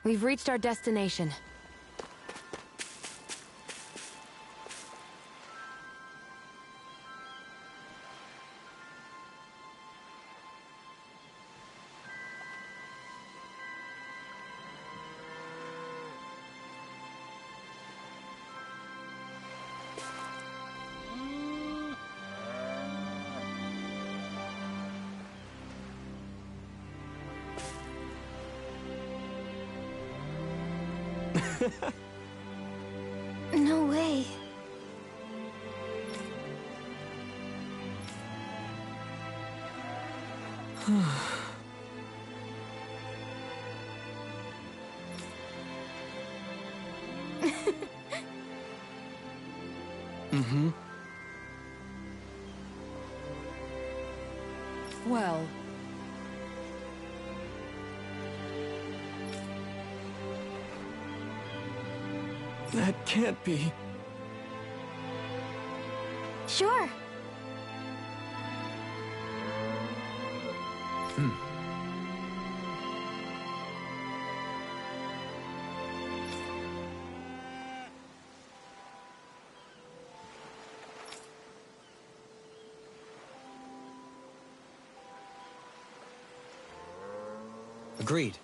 We've reached our destination. No way. Mm-hmm. Well... That can't be. Sure. Agreed.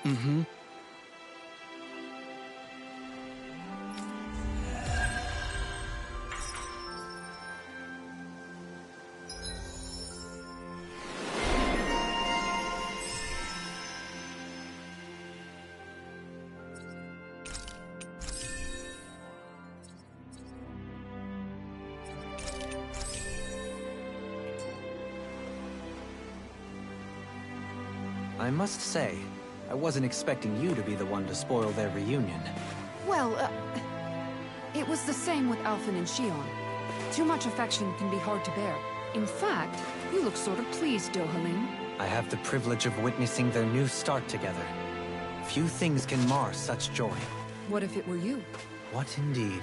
Mm-hmm. I must say, I wasn't expecting you to be the one to spoil their reunion. Well, it was the same with Alphen and Shion. Too much affection can be hard to bear. In fact, you look sort of pleased, Dohalim. I have the privilege of witnessing their new start together. Few things can mar such joy. What if it were you? What indeed?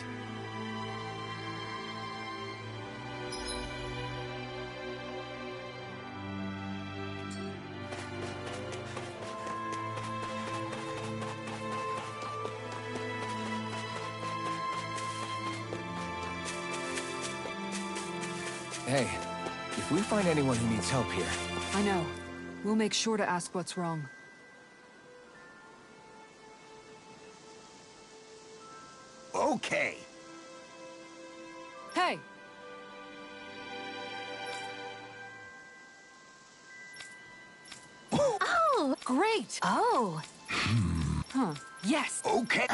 Hey, if we find anyone who needs help here... I know. We'll make sure to ask what's wrong. Okay. Hey! Oh! Great! Oh! Huh. Yes! Okay.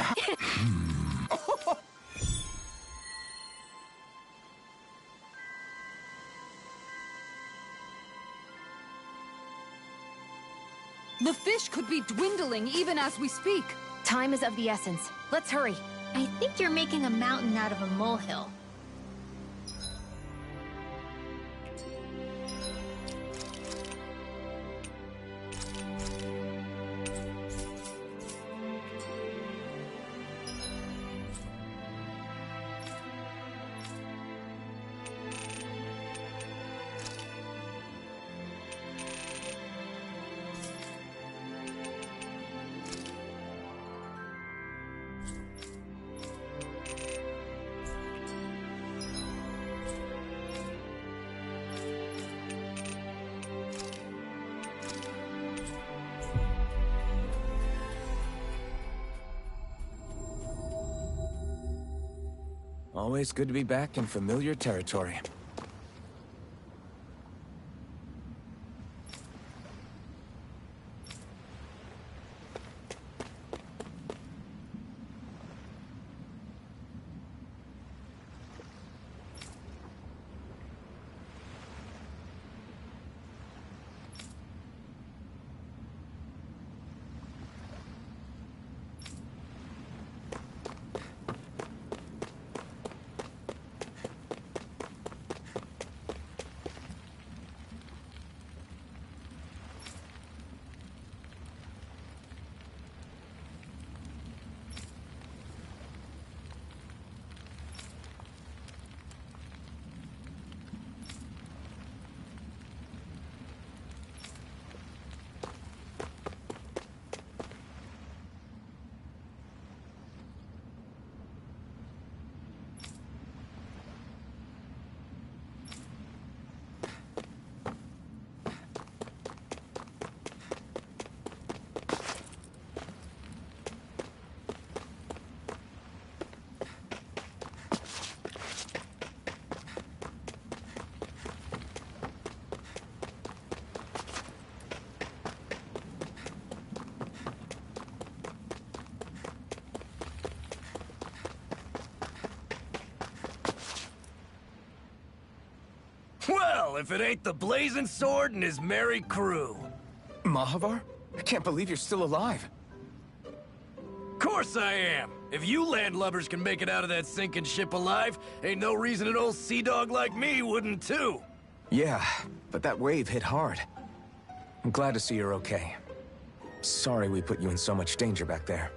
The fish could be dwindling even as we speak. Time is of the essence. Let's hurry. I think you're making a mountain out of a molehill. Always good to be back in familiar territory. hell if it ain't the Blazing Sword and his merry crew. Mahavar? I can't believe you're still alive. Course I am. If you landlubbers can make it out of that sinking ship alive, ain't no reason an old sea dog like me wouldn't too. Yeah, but that wave hit hard. I'm glad to see you're okay. Sorry we put you in so much danger back there.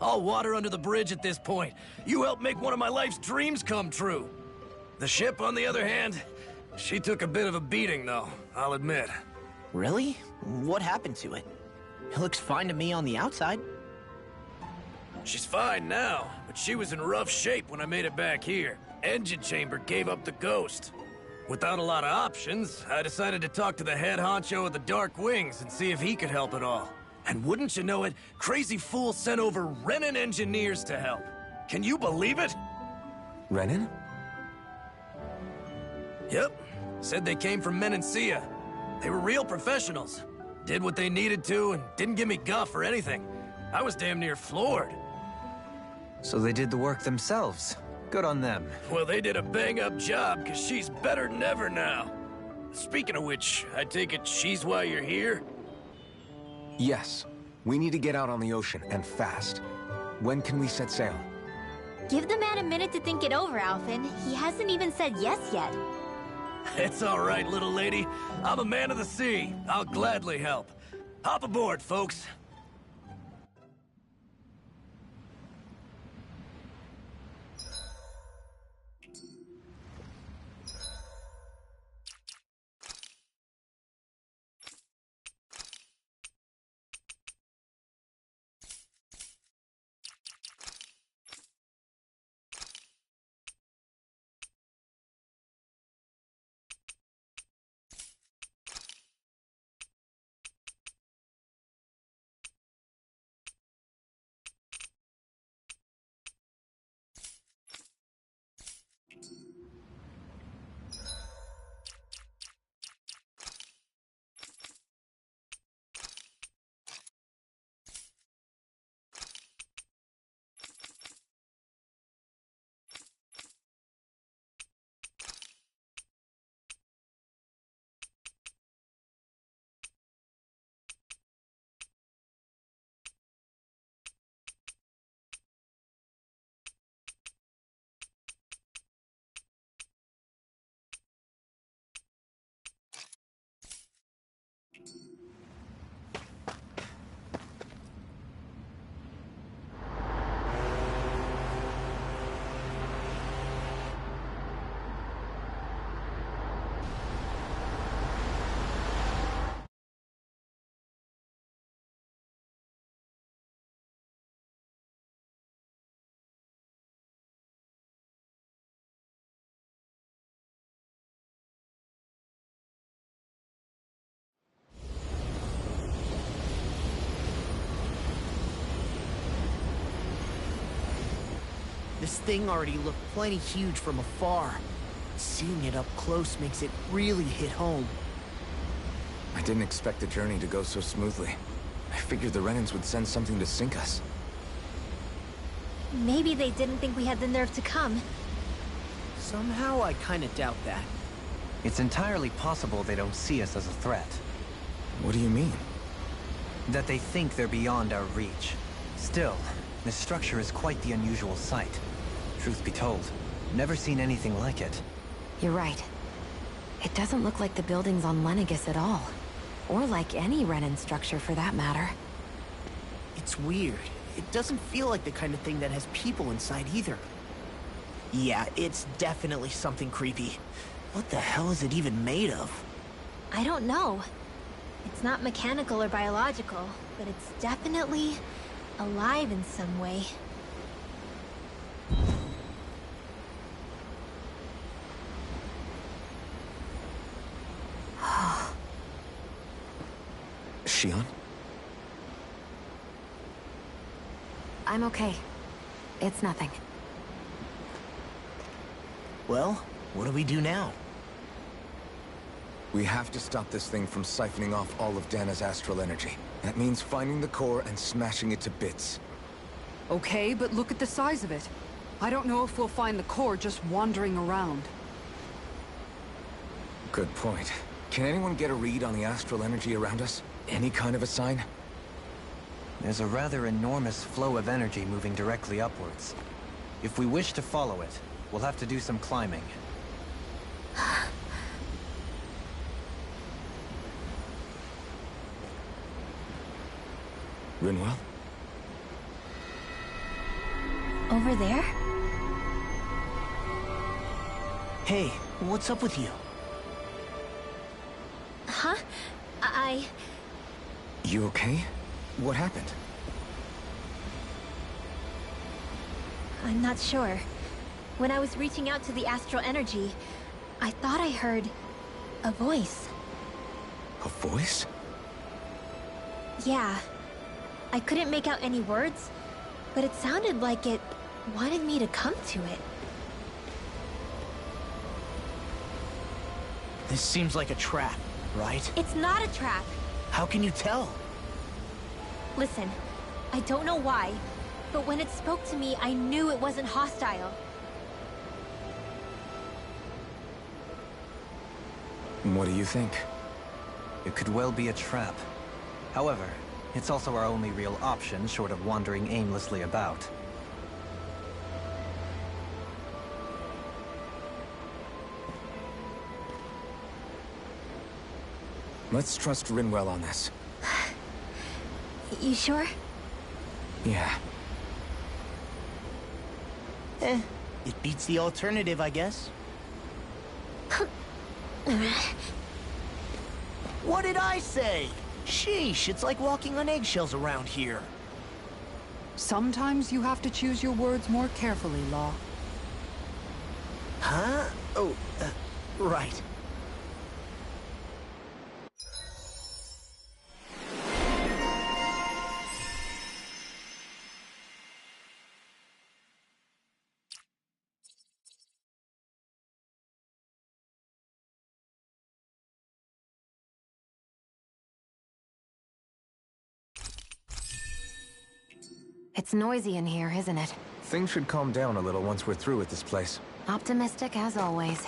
All water under the bridge at this point. You helped make one of my life's dreams come true. The ship, on the other hand, she took a bit of a beating, though, I'll admit. Really? What happened to it? It looks fine to me on the outside. She's fine now, but she was in rough shape when I made it back here. Engine chamber gave up the ghost. Without a lot of options, I decided to talk to the head honcho of the Dark Wings and see if he could help at all. And wouldn't you know it, Crazy Fool sent over Renan engineers to help. Can you believe it? Renan? Yep. Said they came from Menancia. They were real professionals. Did what they needed to and didn't give me guff or anything. I was damn near floored. So they did the work themselves. Good on them. Well, they did a bang-up job, because she's better than ever now. Speaking of which, I take it she's why you're here? Yes. We need to get out on the ocean, and fast. When can we set sail? Give the man a minute to think it over, Alphen. He hasn't even said yes yet. It's all right, little lady. I'm a man of the sea. I'll gladly help. Hop aboard, folks. This thing already looked plenty huge from afar. Seeing it up close makes it really hit home. I didn't expect the journey to go so smoothly. I figured the Renans would send something to sink us. Maybe they didn't think we had the nerve to come. Somehow I kinda doubt that. It's entirely possible they don't see us as a threat. What do you mean? That they think they're beyond our reach. Still, this structure is quite the unusual sight. Truth be told, never seen anything like it. You're right. It doesn't look like the buildings on Lenegis at all. Or like any Renan structure for that matter. It's weird. It doesn't feel like the kind of thing that has people inside either. Yeah, it's definitely something creepy. What the hell is it even made of? I don't know. It's not mechanical or biological, but it's definitely alive in some way. Shionne? I'm okay. It's nothing. Well, what do we do now? We have to stop this thing from siphoning off all of Dana's astral energy. That means finding the core and smashing it to bits. Okay, but look at the size of it. I don't know if we'll find the core just wandering around. Good point. Can anyone get a read on the astral energy around us? Any kind of a sign? There's a rather enormous flow of energy moving directly upwards. If we wish to follow it, we'll have to do some climbing. Rinwell? Over there? Hey, what's up with you? Huh? You okay? What happened? I'm not sure. When I was reaching out to the astral energy, I thought I heard a voice. A voice? Yeah. I couldn't make out any words, but it sounded like it wanted me to come to it. This seems like a trap, right? It's not a trap. How can you tell? Listen, I don't know why, but when it spoke to me, I knew it wasn't hostile. What do you think? It could well be a trap. However, it's also our only real option short of wandering aimlessly about. Let's trust Rinwell on this. You sure? Yeah. It beats the alternative, I guess. What did I say? Sheesh, it's like walking on eggshells around here. Sometimes you have to choose your words more carefully, Law. Huh? Oh, right. It's noisy in here, isn't it? Things should calm down a little once we're through with this place. Optimistic as always.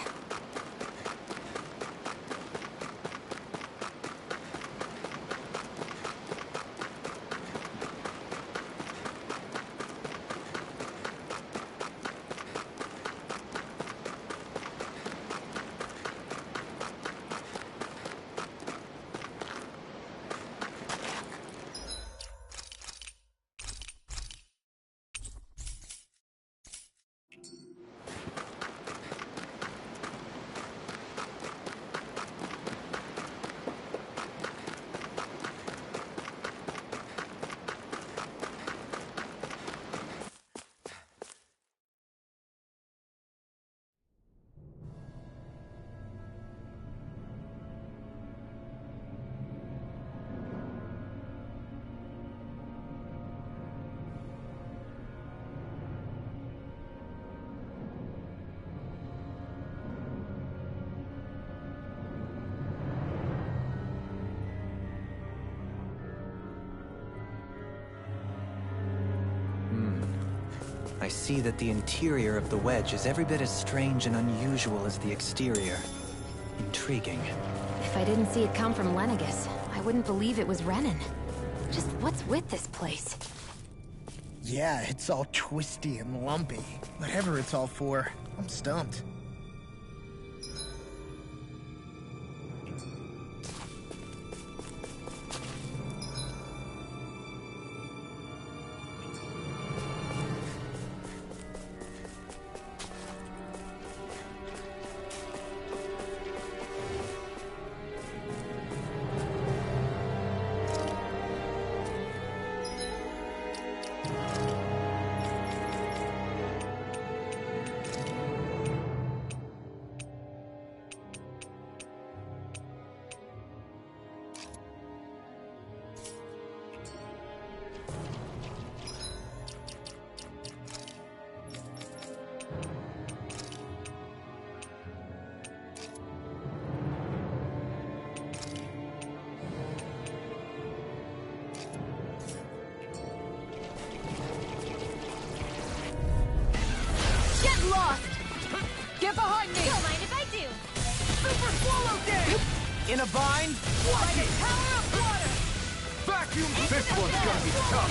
I see that the interior of the wedge is every bit as strange and unusual as the exterior. Intriguing. If I didn't see it come from Lenegis, I wouldn't believe it was Renan. Just what's with this place? Yeah, it's all twisty and lumpy. Whatever it's all for, I'm stumped. Swallow Dance! In a bind? Watch it! Power of water! Vacuum! This one's gonna be tough!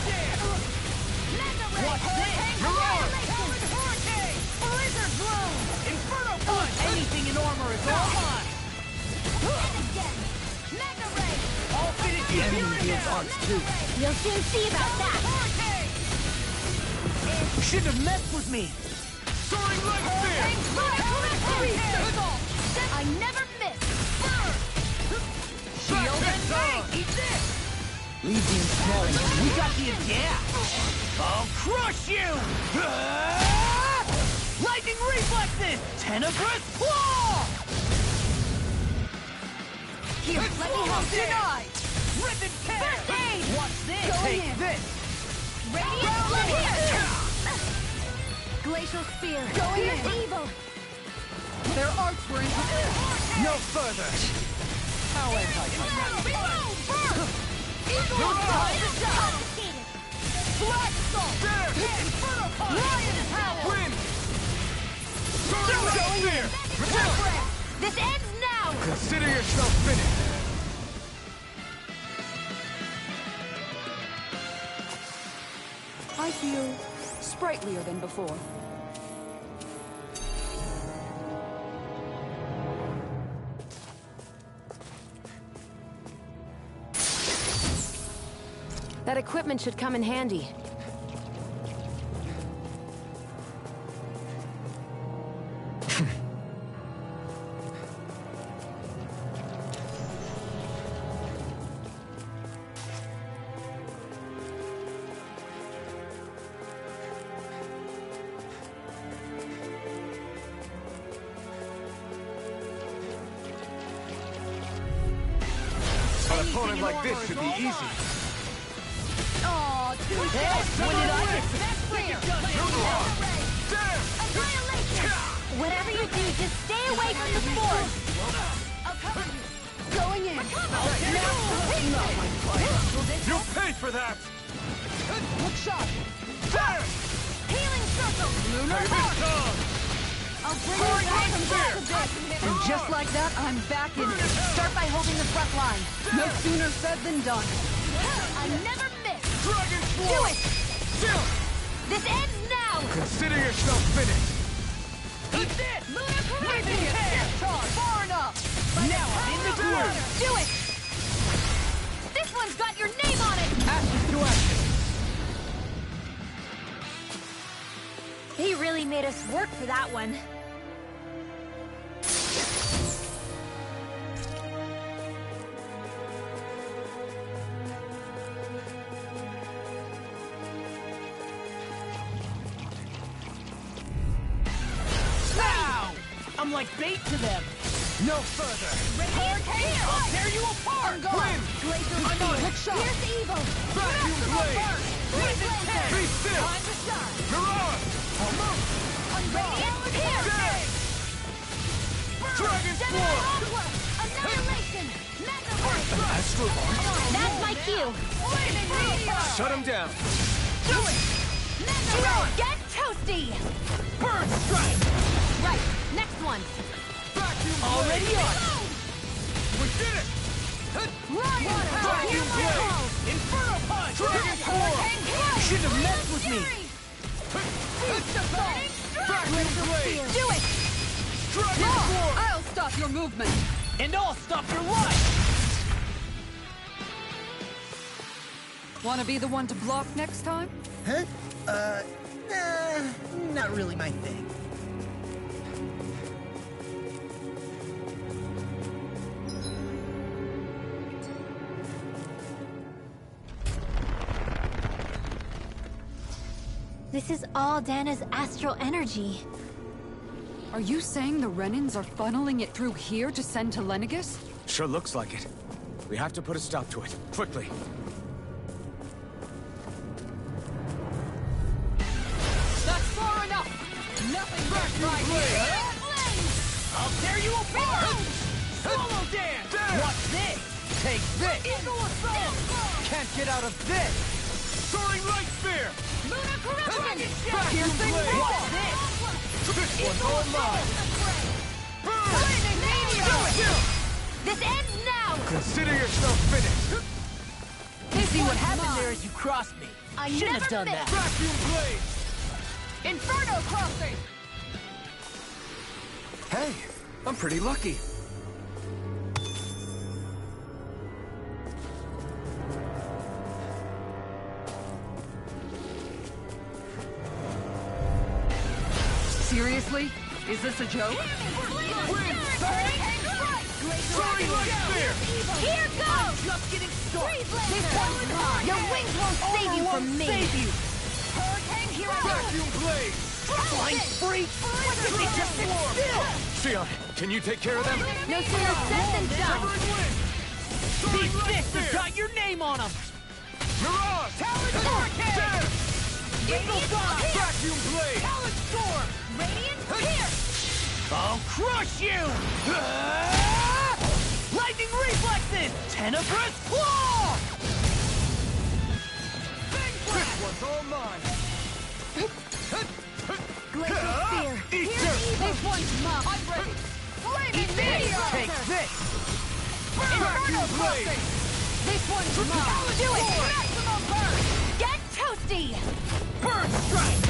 What's this? You're on! Powered Hurricane! Blizzard Bloom! Inferno Punch! Anything in armor is all mine! All fitted The enemy wields arts too. You'll soon see about that. You shouldn't have messed with me! Soaring Light Spear! I never miss. Shield and tank! Eat this! Leave the smelling. We got the idea! I'll crush you! Lightning reflexes! Tenebrous claw! Here, let me help you. Denied! Rip and tear! First aid! What's this? Going Take in. this! Radiant here! Glacial spear. Going in. Evil. Their arts were in... No further! How Black Salt! There! Inferno Punch! Lion Power! Win! Soaring Light Spear! This ends now! Consider yourself finished! I feel sprightlier than before. That equipment should come in handy. An opponent like this should be easy. When did I get Whatever you do, just stay away from the force. Going in. You'll pay for that! Hook shot! There! Healing circle. Lunar Hawk! I'll bring you back from back a bit. And just like that, I'm back in it. Start by holding the front line. No sooner said than done. I never miss. Dragon Do Sword! it. Still! This ends now. Consider yourself finished! Eat this! Lunar Lightning Hair! Far enough! Now I'm in the groove! Do it. This one's got your name on it. Ashes to ashes! He really made us work for that one. Now! I'm like bait to them! No further! I'll tear you apart! Win! I'm on hook shot! Here's evil. Vacuum Blade! Lightning tear! Be still! Time to shine! You're on! Radiant here. There! Dragon Sword! Annihilation. Astral Arc? That's my cue. Shut him down! Do it! Get toasty. Burn strike! Right, next one. Vacuum Already Blade! on! We did it! Vacuum Blade! Inferno Punch! Dragon Sword! You shouldn't have messed with me! Vacuum Blade! Do it. Dragon Sword! I'll stop your movement. And I'll stop your life! Want to be the one to block next time? Huh? Nah, not really my thing. This is all Dana's astral energy. Are you saying the Renans are funneling it through here to send to Lenegis? Sure looks like it. We have to put a stop to it, quickly. That's far enough! Nothing but I'll tear you apart! Swallow Dance! What's this? Take this! Eagle Assault! Can't get out of this! Soaring Light Spear! Lunar corruption. Piercing What's this? This one's all mine! Burn! Lightning Meteor! This ends now! Consider yourself finished! You see what happened there as you crossed me. I Shouldn't never have done missed. that. Vacuum blades! Inferno Crossing! Hey, I'm pretty lucky. Seriously? Is this a joke? Sorry, like fear! Here goes! Just getting started. Your wings won't save you from me! Save you. Hurricane Hero! Vacuum blades! Flying freak. Why can't they just sit still? Sion, can you take care of them? No sooner said than done! These fists have got your name on them. Mirage! Talon Hurricane! Hurricane! Eagle Fly! Vacuum blade! Talon Storm! Radiant Pierce! I'll crush you! Lightning Reflexes! Tenebrous Claw! This one's all mine! Glacial Spear! Eat Here's dirt! evil! This one's mine! I'm ready! Flaming Meteor! Take this! Inferno Vacuum blade! Crossing! This one's mine! Do it! Maximum burn! Get toasty! Burn Strike!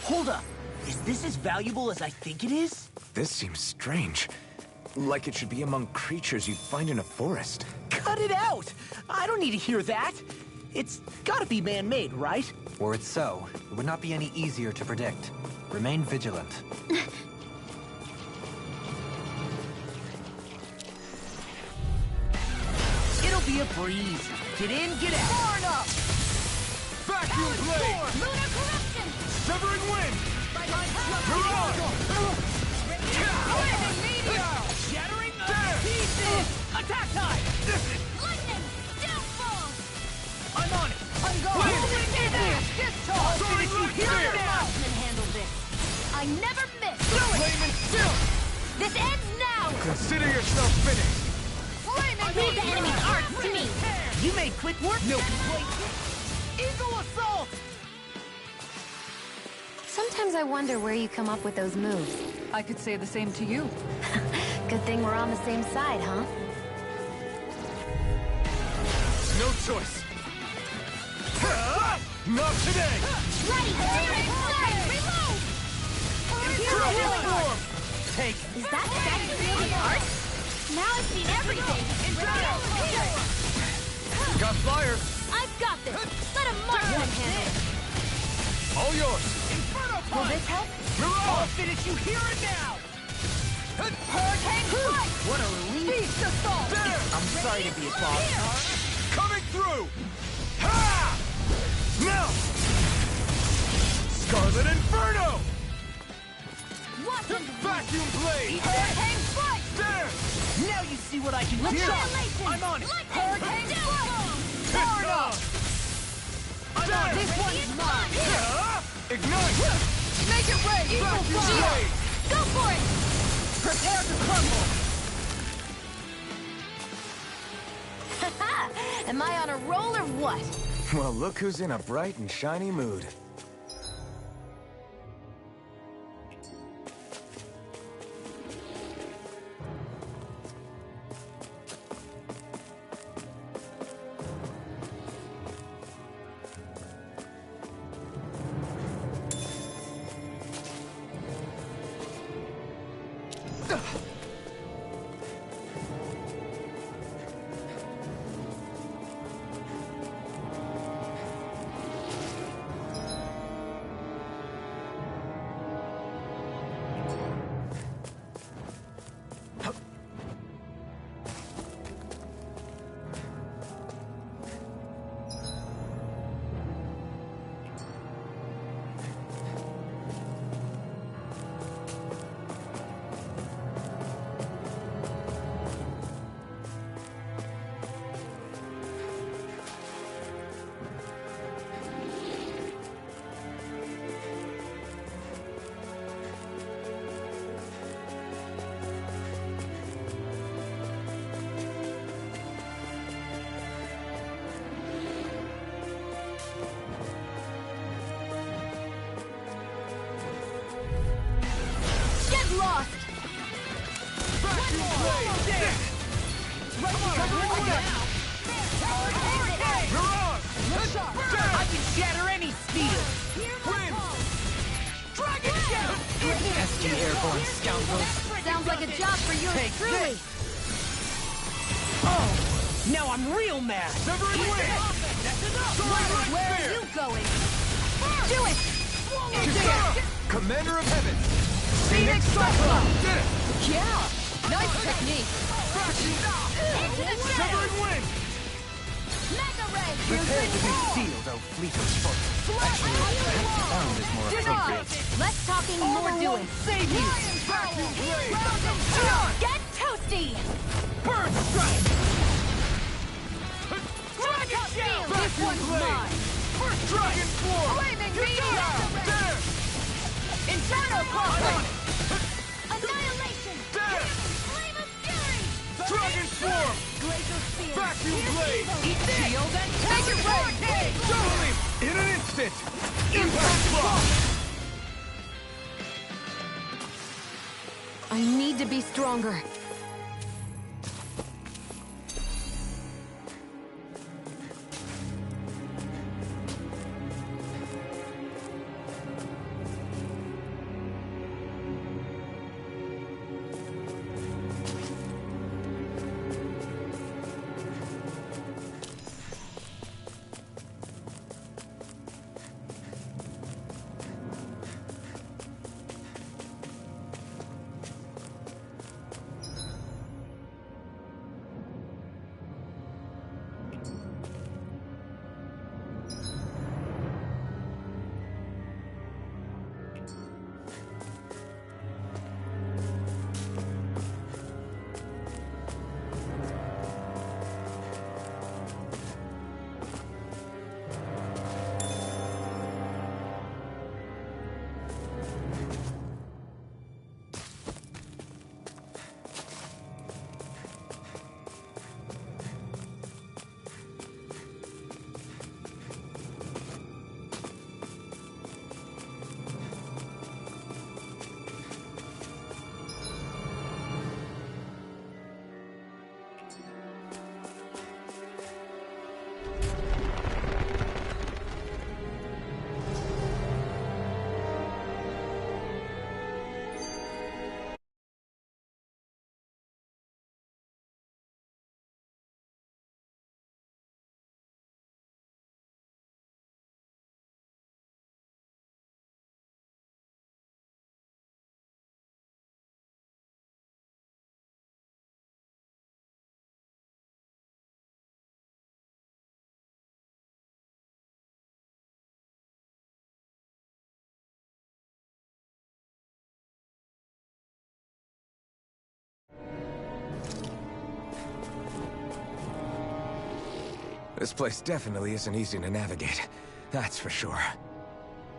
Hold up. Is this as valuable as I think it is? This seems strange. Like it should be among creatures you'd find in a forest. Cut it out! I don't need to hear that. It's gotta be man-made, right? Were it so, it would not be any easier to predict. Remain vigilant. It'll be a breeze. Get in, get out. Burn up! Vacuum blade! Lunar Corruption! Severing wind! Mirage! Flaming Meteor! Shattering the There! pieces! Attack time! Lightning! Downfall! I'm on it! I'm going! Wind! Discharge! Sorry, like Here fear! Craftsman handle this! I never miss! Do it! Flaming still! This ends now! Consider yourself finished! Flaming Leave the enemy's arts to me! You made quick work, no complaints. Eagle Assault! Sometimes I wonder where you come up with those moves. I could say the same to you. Good thing we're on the same side, huh? No choice! Not today! Ready! Inside! Reload! Triple form! Take Is that really art? Now I've seen everything! Got fire! I've got this! Let a marksman handle it! All yours! Will this help? I'll Mirage! finish you here and now! Hurricane Strike! What a relief! Beast Assault! There! I'm sorry to be a boss. Coming through! Ha! Now! Scarlet Inferno! Watson! Vacuum blade! Hurricane Strike! There! Now you see what I can do! Annihilation! I'm on it! Hurricane Strike! Hit on! There! This one's mine! Ignite! Make it rain! Vacuum blade! Go for it! Prepare to crumble! Am I on a roll or what? Well, look who's in a bright and shiny mood. I can shatter any steel! Pesky airborne scoundrels! Sounds like a job for you truly. Oh! Now I'm real mad! Where are you going? Do it! Commander of Heaven! Phoenix Cyclone! Did it! Yeah! Nice technique! Severing wind! Mega Ray! Prepare to be sealed, oh fleeting foot. Actually, perhaps found is more appropriate. Less talking, more doing. Save you! Get toasty! Bird strike! Dragon Shield! This one's mine! First Dragon Form! Flaming Meteor! There! Inferno Crossing! Annihilation! There! Flame of Fury! Dragon Form! Glacial Spear! Vacuum Blade! Eat shield and take it right! Totally! In an instant! Impact Block! I need to be stronger. This place definitely isn't easy to navigate. That's for sure.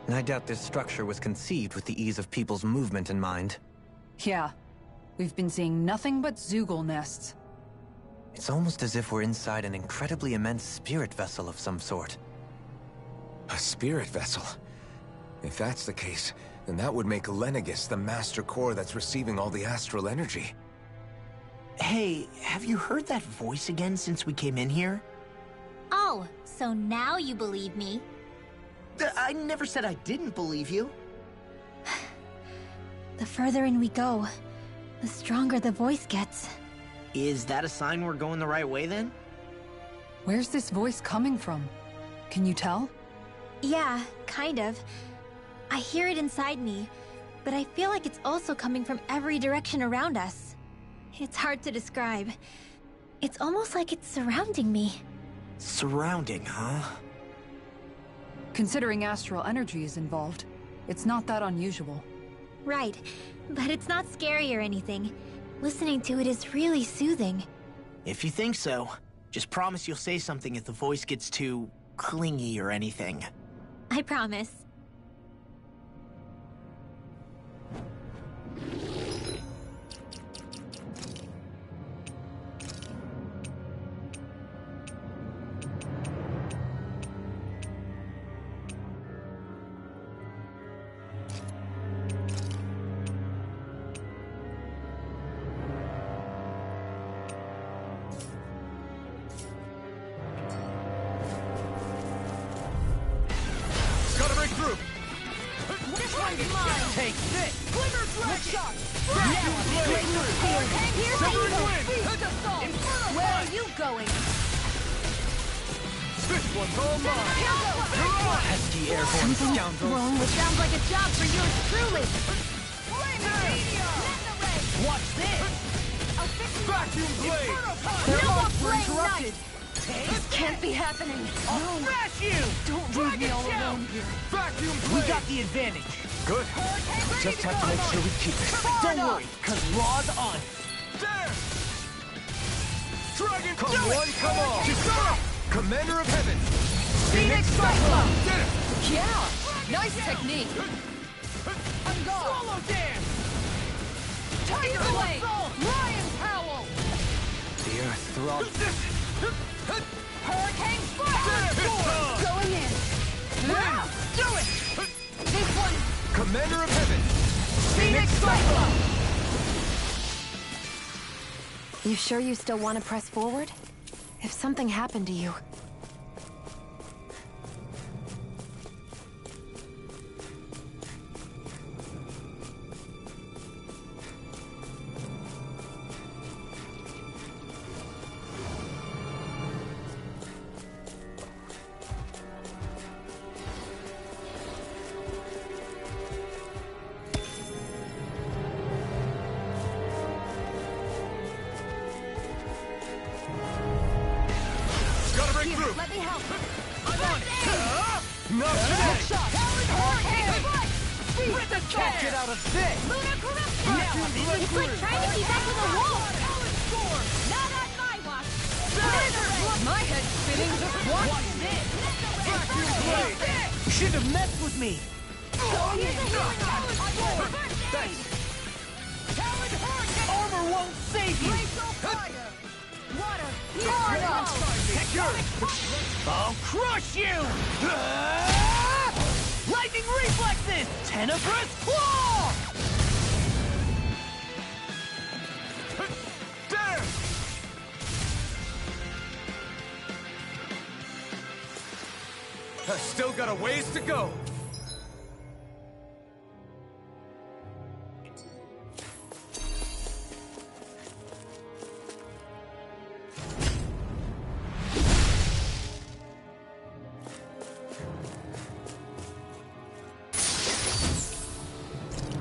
I doubt this structure was conceived with the ease of people's movement in mind. Yeah. We've been seeing nothing but Zoogle nests. It's almost as if we're inside an incredibly immense spirit vessel of some sort. A spirit vessel? If that's the case, then that would make Lenegis the master core that's receiving all the astral energy. Hey, have you heard that voice again since we came in here? Oh, so now you believe me? I never said I didn't believe you. The further in we go, the stronger the voice gets. Is that a sign we're going the right way then? Where's this voice coming from? Can you tell? Yeah, kind of. I hear it inside me, but I feel like it's also coming from every direction around us. It's hard to describe. It's almost like it's surrounding me. Surrounding, huh? Considering astral energy is involved, it's not that unusual. Right, but it's not scary or anything. Listening to it is really soothing. If you think so, just promise you'll say something if the voice gets too clingy or anything. I promise. one's mine! Take this! Glimmer Dragon! Vacuum blade! Severing wind! Where are you going? This one's all mine! You're on! Pesky airborne scoundrels. Wrong, which sounds like a job for yours truly. Watch this! Vacuum blade! No more playing Interrupted! nice. This can't be happening. I'll smash you! Don't leave me all alone here. Vacuum We blade! got the advantage. Good. Just have to make sure we keep it. Don't worry, cause Raw's on it. There! Dragon, Come do one, it! come all. Kisara! Commander of Heaven! Phoenix Cyclone! Did it! Yeah! Nice technique! Swallow Dance! Tiger Blade! Lion Howl! The earth throbs. Hurricane Splash! Going in! Do it! This one! Commander of Heaven! Phoenix Cyclone! You sure you still want to press forward? If something happened to you... Gotta break through! Let me help! I'm on it! Not today! Shot! Hurricane! Can't get out of this! Lunar corruption! Vacuum blade! It's like trying to keep back to the wall. Not on my watch! My head's spinning just watch this! Vacuum blade! You shouldn't have messed with me! Thanks! Armor won't save you! Take yours! I'll crush you! Lightning reflexes! Tenebrous claw! There! I've still got a ways to go!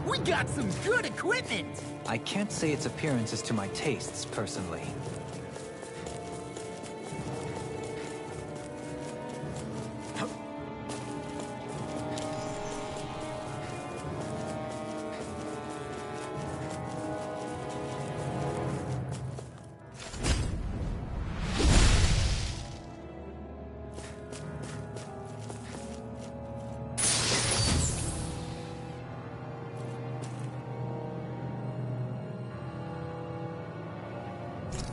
We got some good equipment! I can't say its appearance is to my tastes, personally.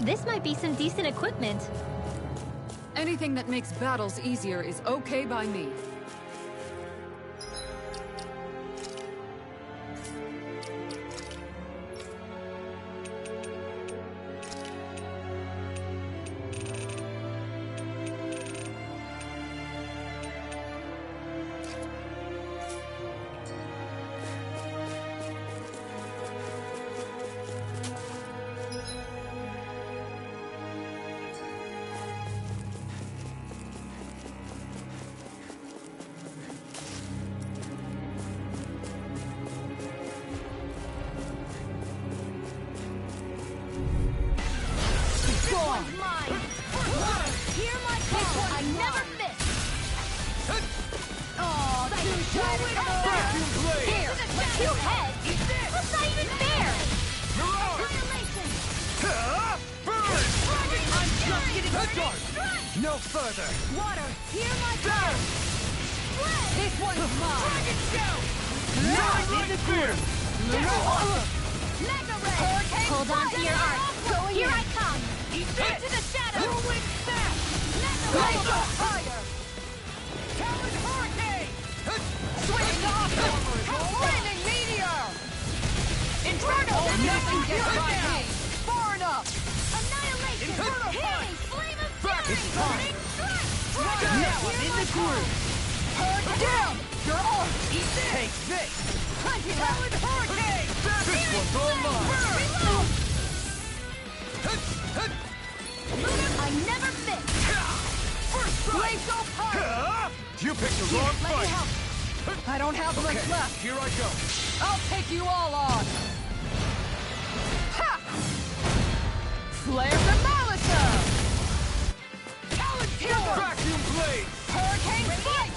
This might be some decent equipment. Anything that makes battles easier is okay by me. No further! Water, hear my call! This one's mine! Not in the groove! Mega Ray! Hold on to your arm. Going Here in. I come. Into the shadows! Whirlwind snap! Let's go higher! Talon hurricane! Swing off! Flaming meteor! Inferno! Nothing gets by me! Far enough! Annihilation! Inferno Healing! Flame of fury! It's time! Strike! Now I'm in the groove! Down! You're on! Take this! It's all mine! I never miss! First strike! Blaze go hard! You picked the wrong Let me fight! help. I don't have much Okay, left. here I go. I'll take you all on. Ha! Flare the Malisa! Palantir! Vacuum blade! Hurricane Strike!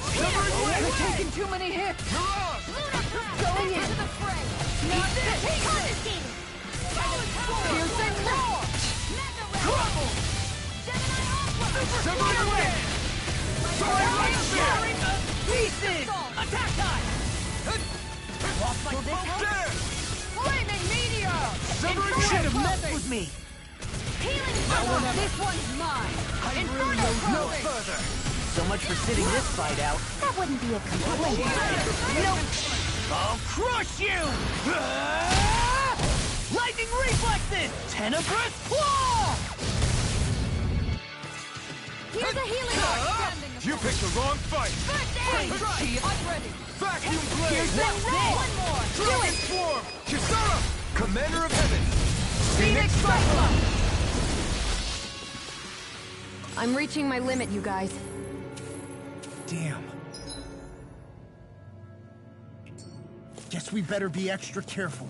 We're taking too many hits. You're on! Going in. To the fray! Not this. Confiscated! Piercing roar! Trouble! Gemini Aqua! Severing wind! Soaring light spear! Pieces! Attack time! Lost like this, huh? There! Flaming meteor! Severing Should have wind! messed with me. Healing This one's mine! Inferno No Curling! further. So much for sitting this fight out. That wouldn't be a complaint. Nope. I'll crush you! Ah! Lightning reflexes! Tenebrous claw! Here's a healing orb! You picked the wrong fight! I'm ready! Vacuum blade! One more! Dragon swarm! Kisara! Commander of Heaven! Phoenix Cyclone! I'm reaching my limit, you guys. Damn. Guess we better be extra careful.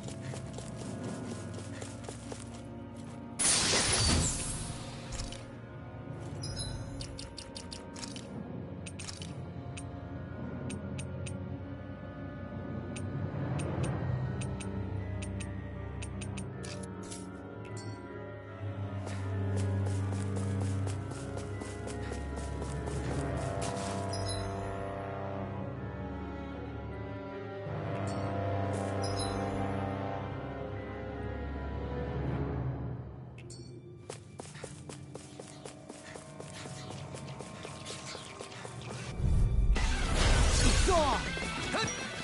Gone!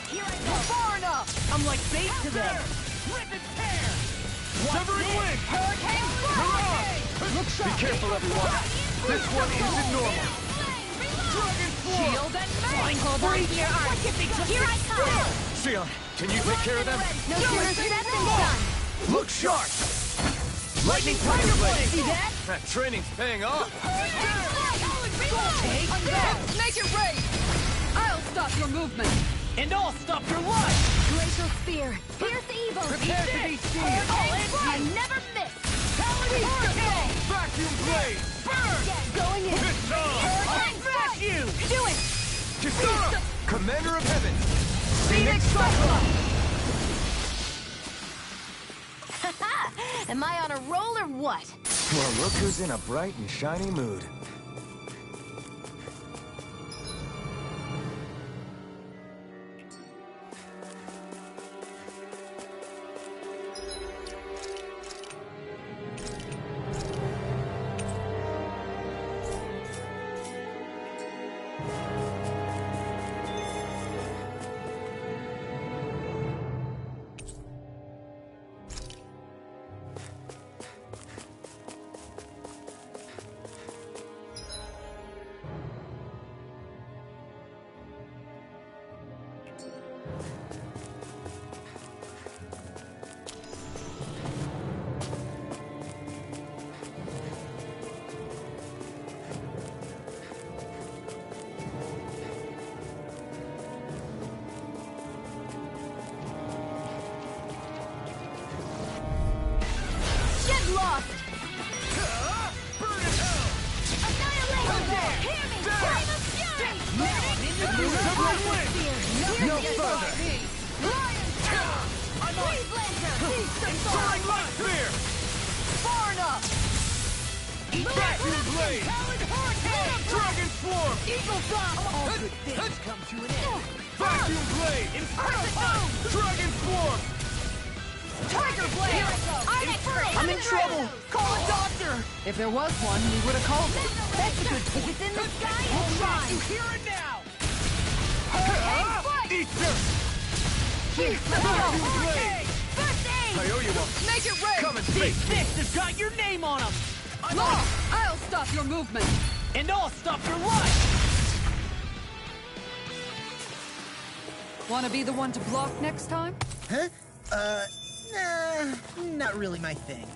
Here I go! Far enough! I'm like bait to them! Rip and tear! Severing wind! Hurricane Strike! Look Be sharp! careful, everyone! This one isn't normal! Dragon swarm! Shield and mace! Hold on to your arms. Here I come! Sion, can you take care of them? No sooner said than done! Look sharp! Lightning Tiger Blade! See that? That training's paying off! Take that! Make it rain! I'll stop your movement! And I'll stop your life! Glacial Spear! Pierce evil! Prepare to be seen! I never miss! Vacuum blade! Going in! It's on! I'll smash you! Do it! Kisara! Commander of Heaven! Phoenix Cyclone! Am I on a roll or what? Well, look who's in a bright and shiny mood. Get lost! Burn in hell! Annihilate there! Hear me! Flame of fury! Severing wind! No further! Freeze Lancer! Soaring light spear! Far enough! Vacuum blade! Dragon swarm! Eagle Thumb! All good things come to an end. Vacuum blade! Dragon swarm! Tiger Blade! I'm in trouble! Call a doctor! If there was one, we would have called it. That's a good thing. It's in the sky and mine! Here and now! Easter! Vacuum blade! First aid! I owe you one! Make it rain! Come and These face me! sticks have got your name on them! Law! I'll stop your movement! And I'll stop your life! Want to be the one to block next time? Huh? Nah, not really my thing.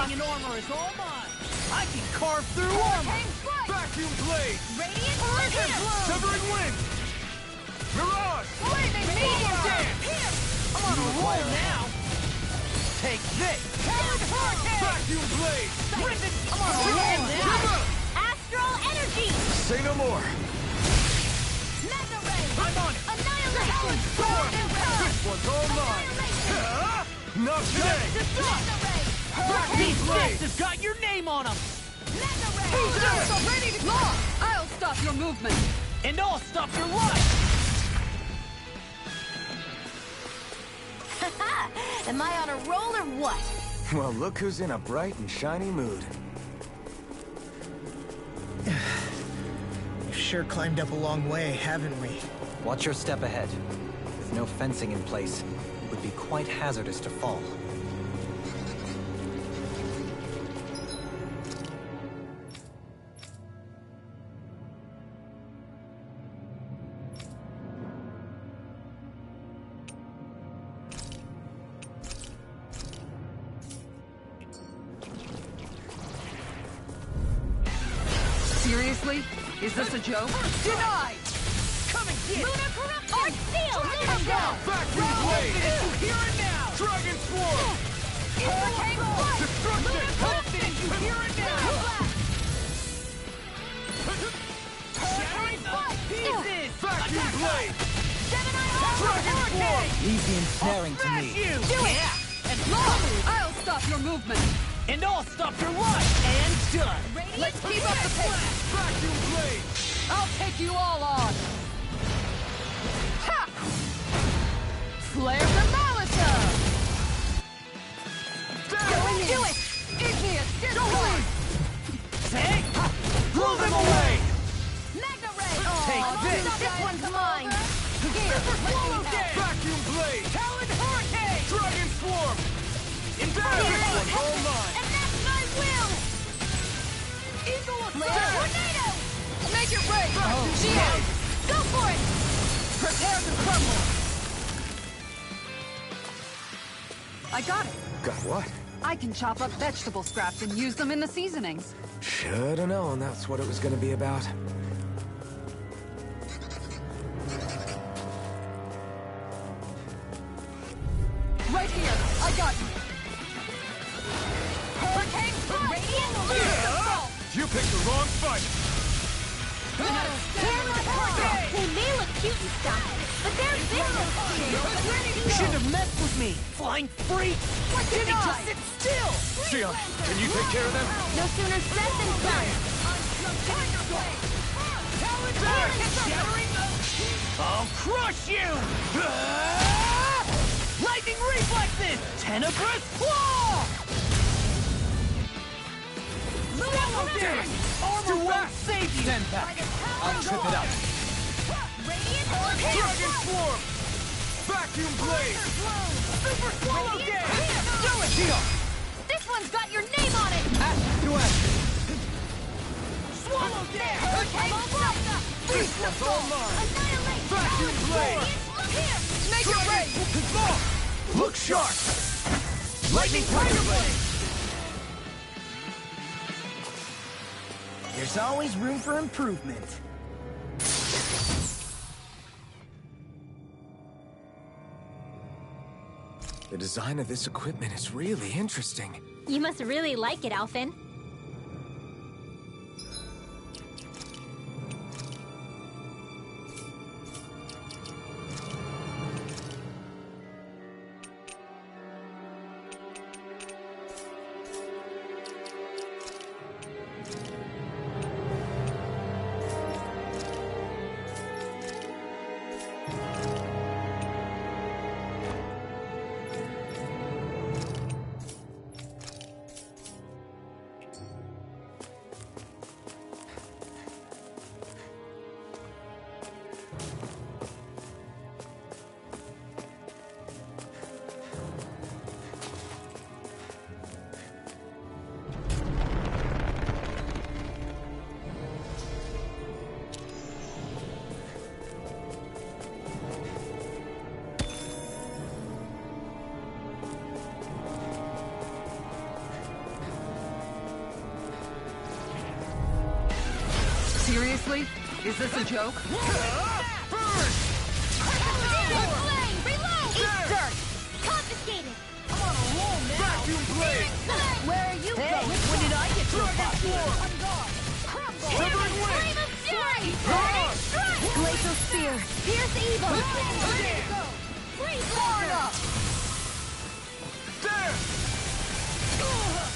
Anything in armor is all mine. I can carve through armor. Vacuum blade. Radiant Hurricane blow. Severing wind. Mirage. Medium dance. I'm on a roll now. Take this. Vacuum blade. I'm on a roll now. Astral energy! Say no more. Mega ray! I'm on it. Annihilation! Storm. This one's all mine. Not today. Mega ray! Vacuum blade has got your name on them. Mega ray! So ready to go! I'll stop your movement! And I'll stop your life. Am I on a roll or what? Well, look who's in a bright and shiny mood. We've sure climbed up a long way, haven't we? Watch your step ahead. With no fencing in place, it would be quite hazardous to fall. Seriously? Is this a joke? Denied! Come and get it. Lunar corrupt Arc Steel! Lunar Go! Vacuum blade. Here and now. Dragon swarm. Hurricane Blast! Destruction. Confidence, you hear it now. Shattering Blast! Pieces. Vacuum blade. Gemini Dragon swarm. Leave the ensnaring to me. You. Do it! Yeah. And I'll stop your movement! And I'll stop your life. And done. Radiant Let's keep up the pace! Vacuum blade. I'll take you all on! Ha! Flare Thermometer! Do it! Igneous Discharge! Take. Blow them away. Mega Ray! Take this. This one's mine! Here, Swallow let me Dance. help. Vacuum blade. Talon hurricane. Dragon swarm. This one's all mine. And that's my will! Eagle Flare Tornado! Make it rain! Shield! Go for it! Prepare to crumble! I got it! Got what? I can chop up vegetable scraps and use them in the seasonings. Should've known that's what it was gonna be about. Right here! I got you! Hurricane Blast! Radiant Blast! You picked the wrong fight. They may look cute and stuff, but they're vicious! You shouldn't have messed with me, flying freak. Why didn't you just sit still? Xion, can you take care of them? No sooner said than done! I'll crush you! Lightning reflexes! Tenebrous claw! Armor won't save you! I'll trip it up. Dragon swarm! Vacuum blade! Super swallow dance! Do it! Xion! This one's got your name on it! Ash to ash. Swallow dance! Hurricane Blast! This one's all mine! Annihilate! Vacuum blade! Look here! Make it rain! Look sharp! Lightning tiger blade! There's always room for improvement. The design of this equipment is really interesting. You must really like it, Alphen. Seriously? Is this a joke? Burn! Eat dirt! Confiscated! I'm on a roll now! Vacuum blade! Where are you going? When did I get to a Dragon Swarm! Severing wind! Flame of Fury! Mirage! Glacial Spear! Pierce evil! Freeze Florida! There!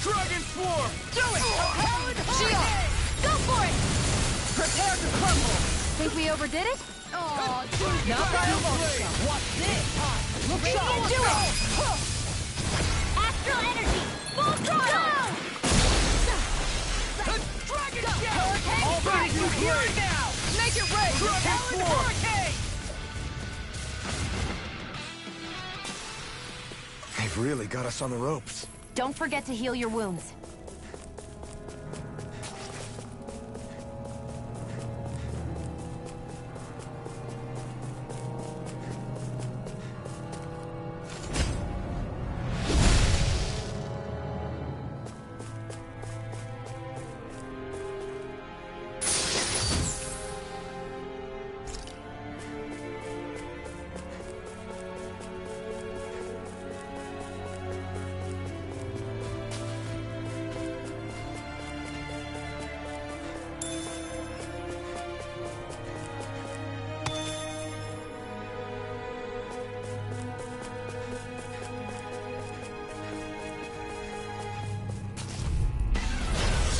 Dragon Swarm! Do it! Shield! Go for it! Prepare to crumble! Think we overdid it? Oh, Vacuum blade! Watch this! Look Radiant, do it! Astral energy! Full throttle! Dragon Go! Shout! Hurricane All strike! vacuum blade! now! Make it rain! Dragon Swarm! Hurricane! They've really got us on the ropes. Don't forget to heal your wounds.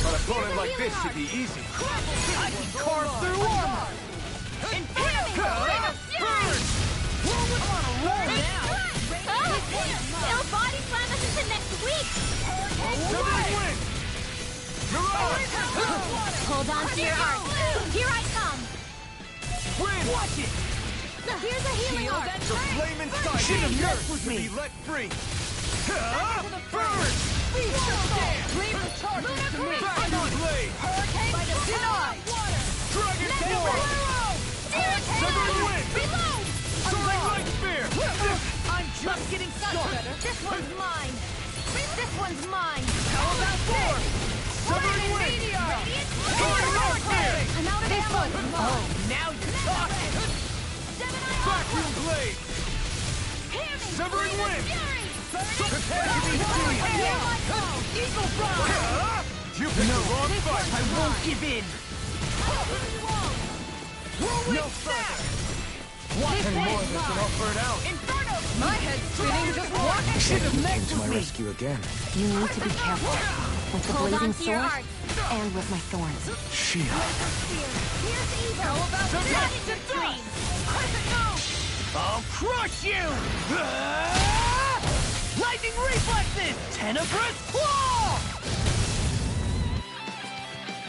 An opponent like this should be easy. I can carve through armor! Burn! I'm on a roll now! It'll body slam us into next week! Severing wind! Mirage! Hold on to your heart! Here I come! Wind! Watch it! Here's a healing arc! The flame inside Should have is messed yours with to me. be let free. Burn! Leave the charges to me! Vacuum blade! Hurricane! Denied! Dragon Swarm! Severing wind! Reload! Soaring light spear! I'm just getting started! This one's mine! This one's mine! How about force? Severing wind! Soaring light spear! I'm out of ammo! Oh, now you're talking! Vacuum blade! Severing wind! Prepare to be seen! Eagle Fly! You picked the wrong fight! I won't give in! No further! Any more of this and I'll burn out! Inferno! My head's spinning just watching! Should have Came messed to with my me! rescue again. You need to be careful. With the Hold on blazing to your sword heart. and with my thorns. Shia. Here's evil! How about Dragon Dream! I'll crush you! Lightning reflexes! Tenebrous claw!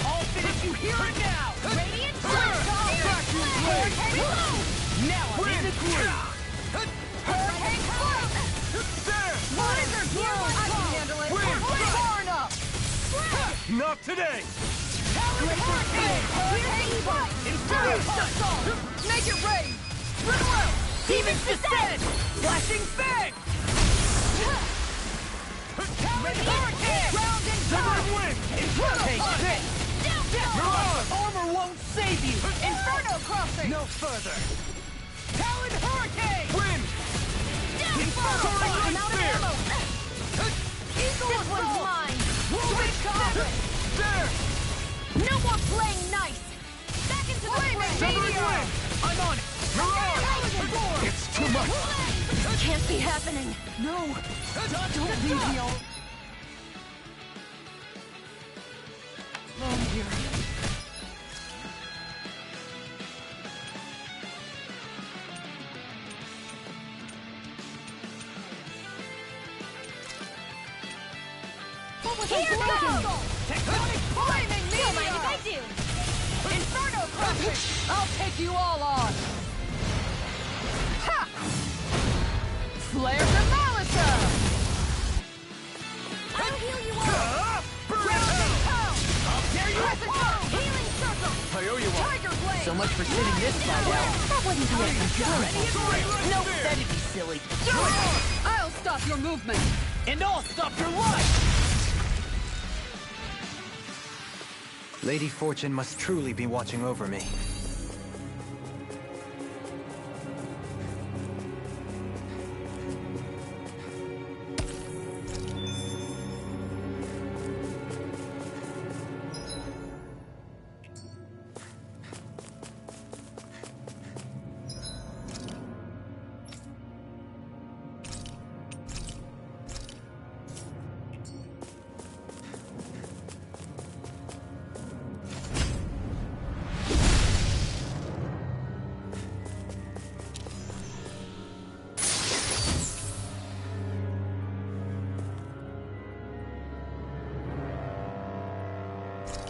I'll finish you here and now! Radiant Vacuum blade! Now I'm in the groove! Hurricane Flow! There! Blizzard Blow! I can handle it! Wind! Far enough! Not today! Hurricane! Evil! Inferno! Make it rain! Demons descend! Flashing fang! Ground and Severing wind! Take this! Mirage! Armor won't save you! Inferno Crossing! No further! Talon Hurricane! Wind! Soaring I'm light out of spear! ammo! This one's mine! Switch off! There! No more playing nice! Back into the fray! Severing wind! I'm on it! Mirage! It's too much! This can't be happening! No! Don't leave me all... alone here. What was I thinking? Tectonic flaming meteor! Don't mind if I do! Inferno Crossing! I'll take you all on! Ha! Flare Demolisher! I'll heal you all! Burn Ground hell! and pound! I'll tear you Press it apart! down! Healing circle! I owe you one! Tiger blade! So much for sitting this fight out. That wouldn't be a concern. Soaring light No, spear! that'd be silly. I'll stop your movement! And I'll stop your life! Lady Fortune must truly be watching over me.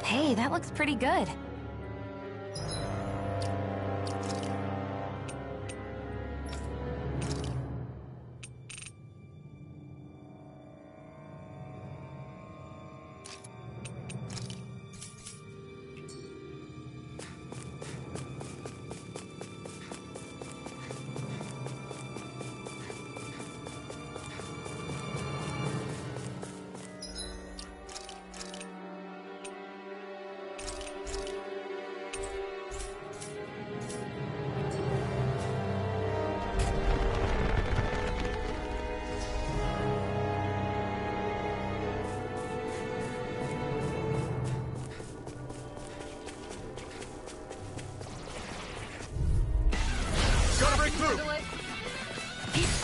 Hey, that looks pretty good.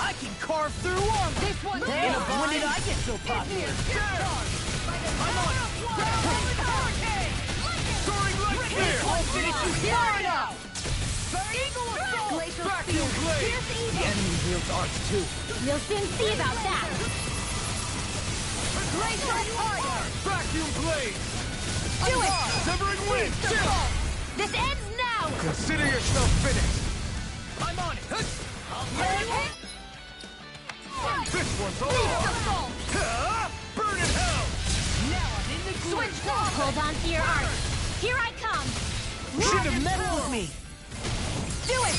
I can carve through armor! This one! When did I get so popular? I'm on it! Soaring like fear! I'll finish you here now! Eagle Assault! Vacuum Blade! The enemy wields arts too. We'll soon see about that. Glacier Fire! Vacuum Blade! Do it! Severing Wind! This ends now! Consider yourself finished. I'm on it! This one's all ours. Burn in hell! Now I'm in the Switch forward! Hold on to your art. Here I come! Should have meddled with me! Do it!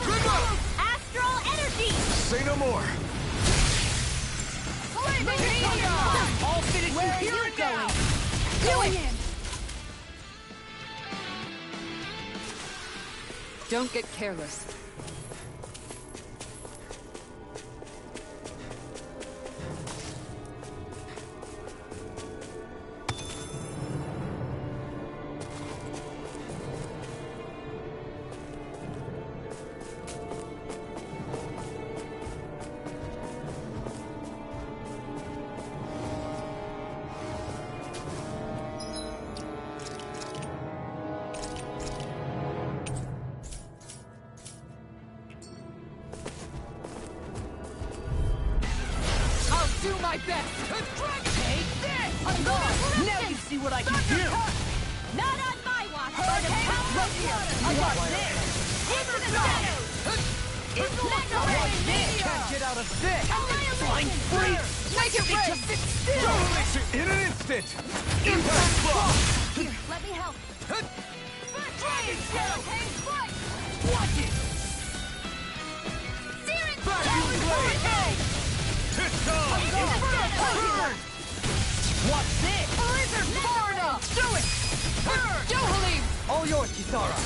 Good luck. Astral Energy! Say no more. I'll finish you here and now! Do it! Don't get careless. Do my best! Take this! Now you see what I can do! Not on my watch! By the power of water! I got this! Into the shadows! It's Mega Ray! Can't get out of this! Annihilation! Flying free! Make it Just rain! sit still! Domination in an instant. Impact block. Here, let me help. Dragon Shell! Fight! Watch it! Searing Vacuum Blade. Burn! What's this? Blizzard Florida! Do it! Burn! Dohalim! All yours, Kisara.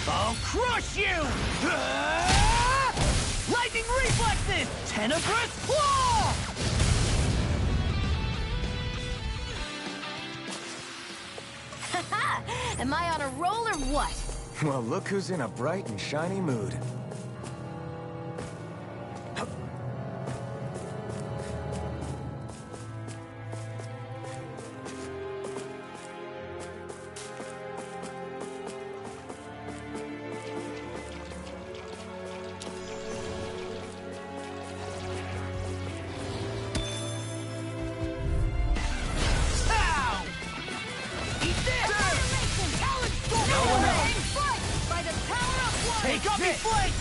I'll crush you! Lightning reflexes! Tenebrous claw! Am I on a roll or what? Well, look who's in a bright and shiny mood. Ow! Eat this! By the power of water! Take off your flank!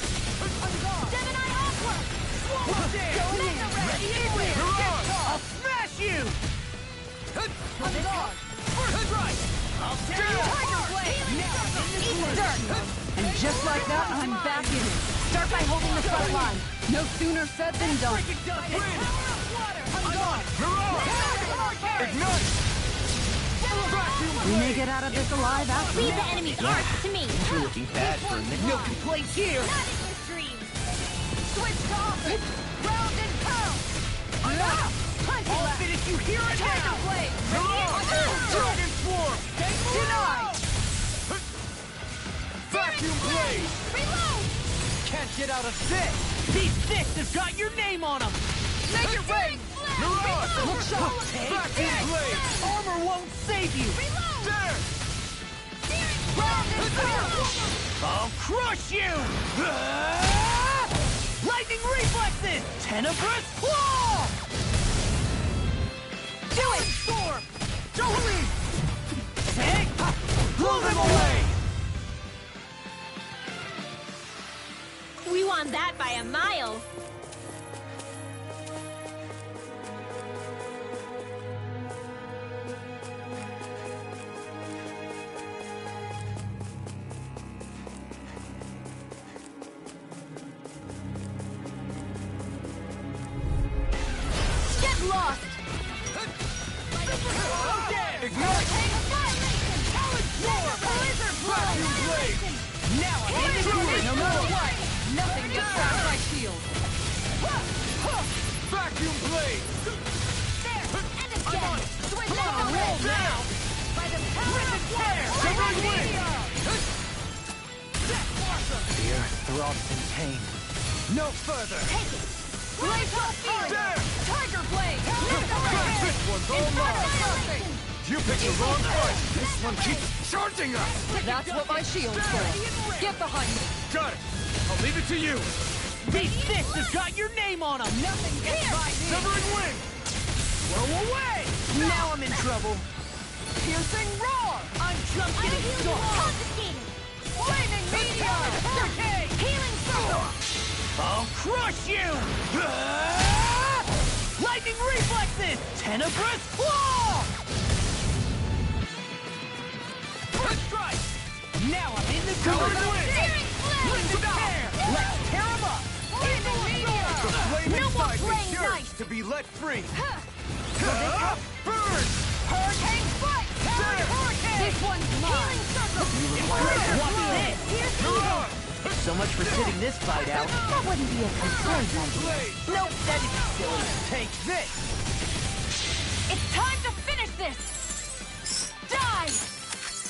Gemini Aqua! What's this? I'll smash you! Right! I'll tear you apart! Eat dirt! And just like that, I'm back in it. Start by holding the front line. No sooner said than done. Freaking dust! Mirage! Ignite! We may get out of this alive after Leave all. the enemy's arts to me. You're looking bad for a minute. No complaints here! Not in your dreams. Switch to offense! Round and pound! I'll finish you here and now! Mirage! Dragon Swarm! Denied! Vacuum Blade! Reload! Can't get out of this! These fists have got your name on them! Make it rain! Mirage! Look sharp. Vacuum Blade! Armor won't save you! There! I'll crush you! Lightning reflexes! Tenebrous claw! Do it! Storm! Jolie! Take! Blow them away! We won that by a mile. Get lost! Ignite! Vacuum Blade! Now I'm in the groove, no matter what. Nothing gets past my shield. Vacuum Blade! I'm on it! Come on, roll now! By the power of Severing Wind! The earth throbs in pain. No further! Blaze of Fury! There! Tiger Blade! This one's all mine! You picked the wrong fight! This one keeps charging us! That's what my shield's for. Get behind me. Got it! I'll leave it to you! These fists have got your name on them! Nothing gets by me. Severing Wind! Blow away! Now I'm in trouble! Piercing roar. I'm just getting started! Confiscated! Flaming Meteor! Okay! Healing Circle! I'll crush you! Lightning reflexes! Tenebrous claw! First strike! Now I'm in the groove! Searing Flame! Let's tear him up! Flaming Meteor! The flame No more inside me playing yearns nice! to be let free! Burn! Hurricane Strike! Hurricane! This one's mine. Healing Circle! What's this? Mirage! So much for sitting this fight out. That wouldn't be a concern, Blade! Nope, that is silly. Take this! It's time to finish this! Die!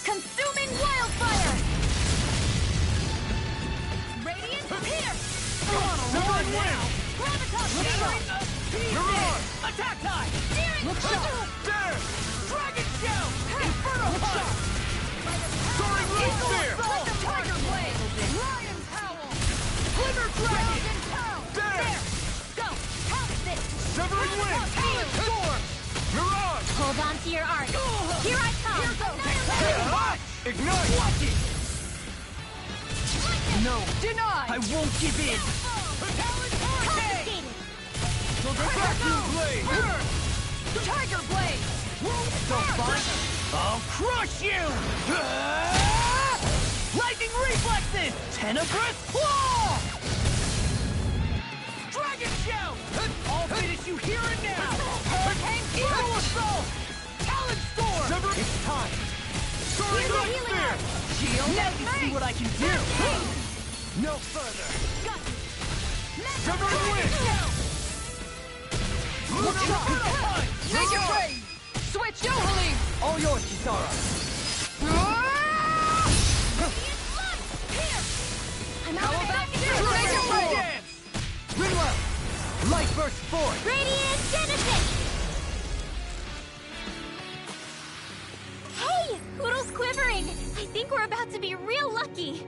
Consuming Wildfire! Radiant Pierce! Severing Wind! Gravitas Shield! Mirage! Attack time! Steering Look sharp. There! Dragon Show! Inferno Punch! Soaring Wind Spear! Tiger Blade! Lion's Howl! Glimmer Dragon! There! Go! Pounce this! Severing Wind! Storm! Mirage! Hold on to your art! Here I come! Here Hot! Ignite! Watch it! No, Denied. I won't give in. Confiscated! Vacuum Blade! Tiger blade. So fine. I'll crush you! Lightning reflexes! Tenebrous claw! Dragon shout! I'll finish you here and now! Hurricane Evil Assault! Talon Storm! It's time! Soaring Here's a Light healing Spear! arm. Shield, now you see what I can do. No further! Got you! Severing Wind! Lunar Punch! Make it rain. Switch Yohalim. All yours, Kisara. I'm How out about of you? it! Make it rain. Dance! Rinwell! Light burst forth! Radiant Genesis! Hey! Poodle's quivering! I think we're about to be real lucky!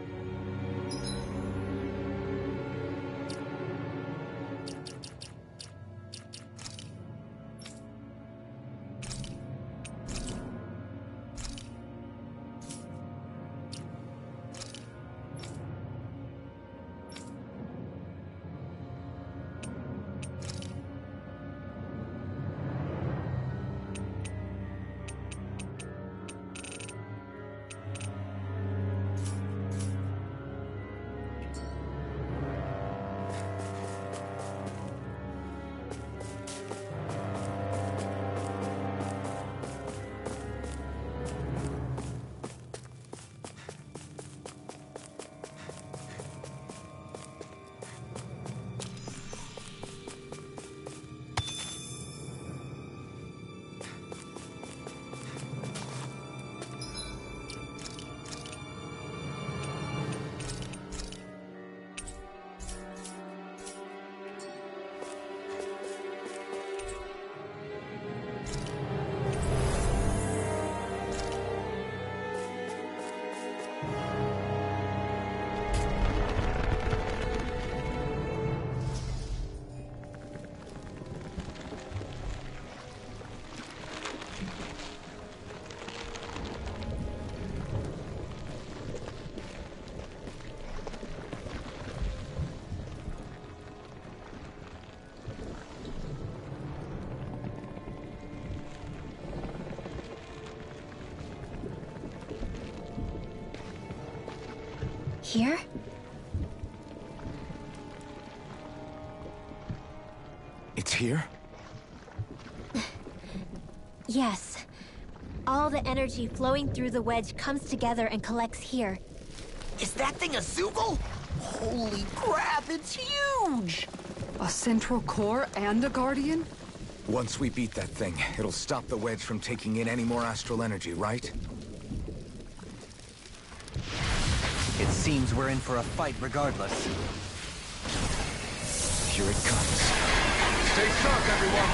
here? It's here? Yes. All the energy flowing through the wedge comes together and collects here. Is that thing a Zoogle? Holy crap, it's huge! A central core and a guardian? Once we beat that thing, it'll stop the wedge from taking in any more astral energy, right? It seems we're in for a fight regardless. Here it comes. Stay sharp, everyone!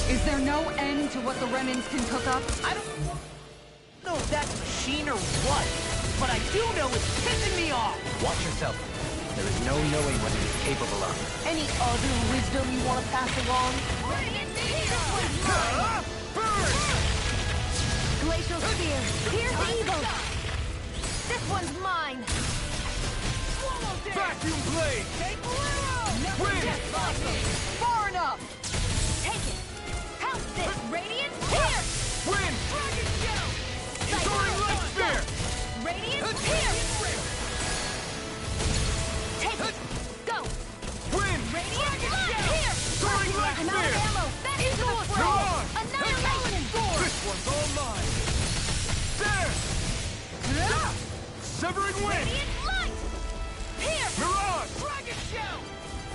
Is there no end to what the Renans can cook up? I don't know if that's machine or what, but I do know it's pissing me off! Watch yourself. There is no knowing what it is capable of. Any other wisdom you want to pass along? Glacial Spear, here's the evil! This one's mine! Vacuum blade! Win! Far enough! Take it! Help this! Radiant here! Win! Soaring light spear! Radiant here! Take it! Go! Win! Radiant here! Soaring light I'm out of spear! ammo! Back to the Come fray! on! Annihilation! This one's all mine! There! Severing wind! Radiant light! Here! Mirage! Dragon shell!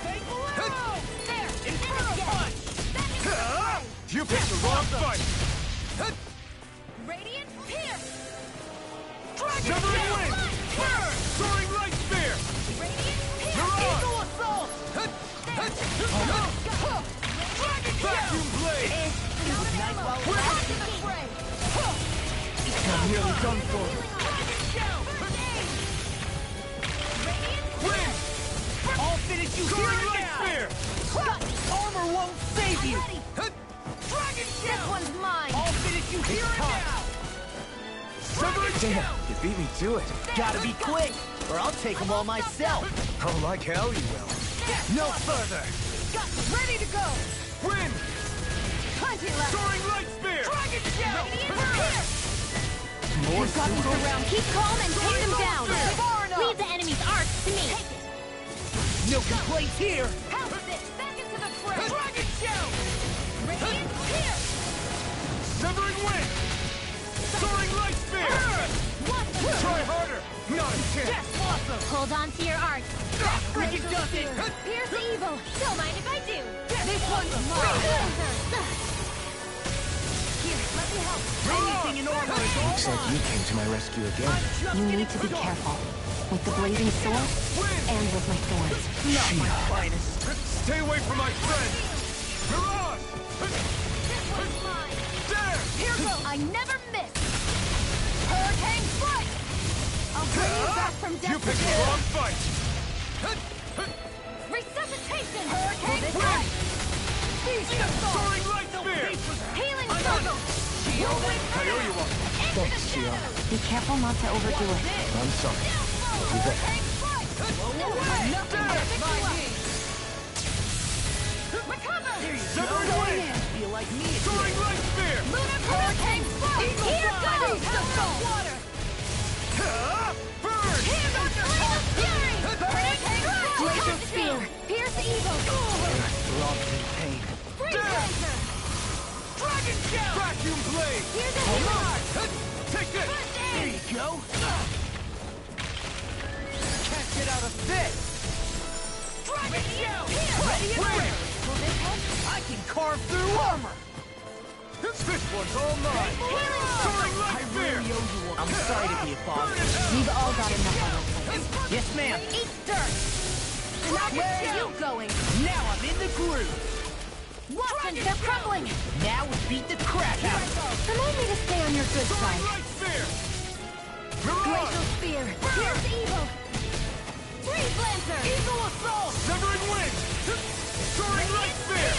Fake Bolero! There! Inferno Punch! Back into the fray! You picked the wrong fight! Radiant here! Severing wind! Burn! Soaring light spear! Radiant here! Mirage! Eagle assault! Vacuum blade! Back to the fray! I'm nearly done for. Win! I'll finish you here Soaring and light now! spear! Armor won't save you! This one's mine! I'll finish you here and now! Severing Damn, you beat me to it. Gotta be quick, or I'll take them all myself! Oh, like hell you will. No further! Ready to go! Win! Plenty left! Soaring light spear! Radiant here! More Got this Zoogle? around. Keep calm and take them down! Far enough. Leave the enemy's arcs to me! No complaints here! Help this! Back into the fray! Dragon shell! Radiant here! Severing wind! Soaring light spear! Try harder! Not a chance! Hold on to your arcs! Freaking does it! Here's the evil! Don't mind if I do! This one's mine! Here, let me help! Anything in armor is all Looks like you came to my rescue again. You need to be careful. With the blazing sword, and with my thorns. not my finest. Stay away from my friend! Mirage! This one's mine! There! Here goes! I never miss! Hurricane strike! I'll bring you back from death You picked to the live. wrong fight! Resuscitation! Hurricane strike! Soaring light spear! Healing strike! I owe you one. Thanks, Shio. Be careful not to overdo it. I'm sorry. I'll do better. Recover! Severing wind! Feel like me. Soaring light spear! Lunar hurricane strike! Here goes! Water! Burn! Fury! Hurricane strike! Glacial spear! Pierce evil! We're all in pain. Freeze laser! Dragon shell! Vacuum blade! Here's a healer! Take this! There you go. Can't get out of this. Dragon shell! Ready and Win! ready. Will this help? I can carve through armor. This one's all mine! Soaring light spear! I'm sorry to be a bother. We've all got enough on our plates. Yes, ma'am. Eat dirt! Where are you going? Now I'm in the groove. Watson, they're crumbling! Now we beat the crap out of them. Remind me to stay on your good Soaring side. light spear! Mirage! Glacial spear! Here's evil! Freeze lancer! Eagle assault. Severing wind! Soaring light spear!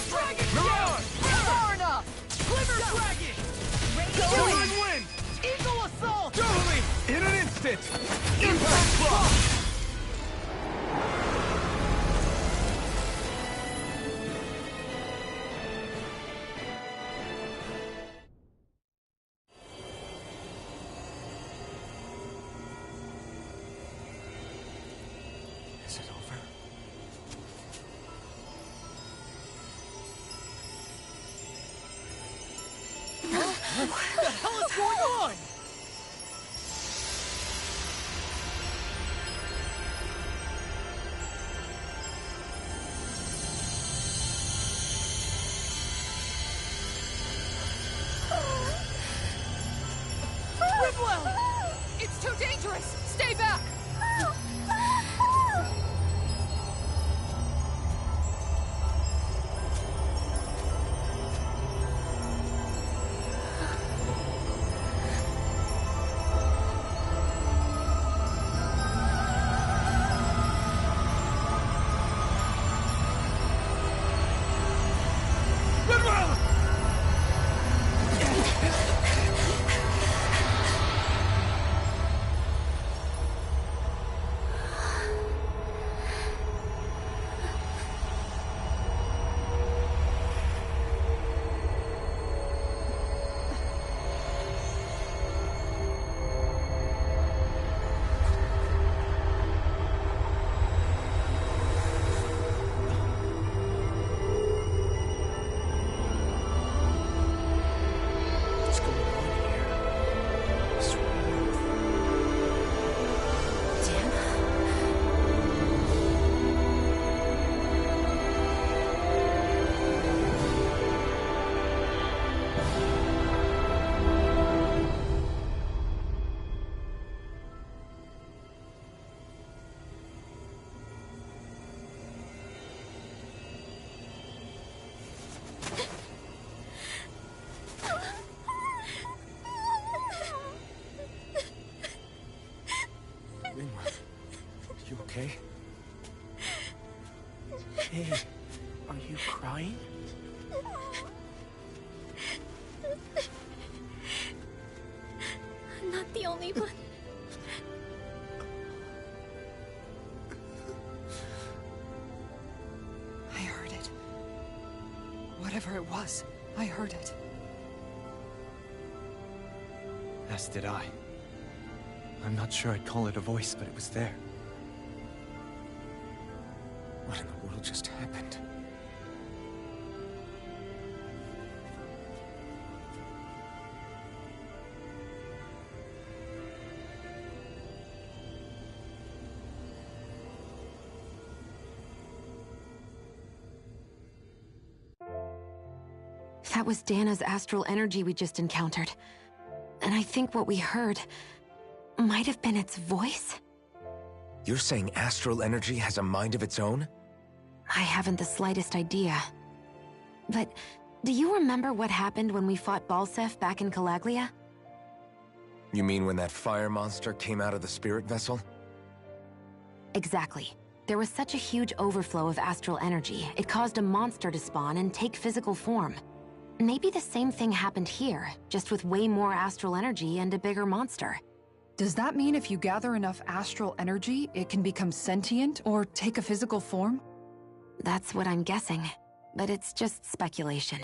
Dragon Mirage! Far enough. Glimmer dragon. Soaring wind! Eagle assault. Totally! In an instant! Impact block! okay? Are you crying? I'm not the only one. I heard it. Whatever it was, I heard it. As did I. I'm not sure I'd call it a voice, but it was there. What in the world just happened? That was Dana's astral energy we just encountered. And I think what we heard might have been its voice? You're saying astral energy has a mind of its own? I haven't the slightest idea. But do you remember what happened when we fought Balseph back in Calaglia? You mean when that fire monster came out of the spirit vessel? Exactly. There was such a huge overflow of astral energy, it caused a monster to spawn and take physical form. Maybe the same thing happened here, just with way more astral energy and a bigger monster. Does that mean if you gather enough astral energy, it can become sentient or take a physical form? That's what I'm guessing, but it's just speculation.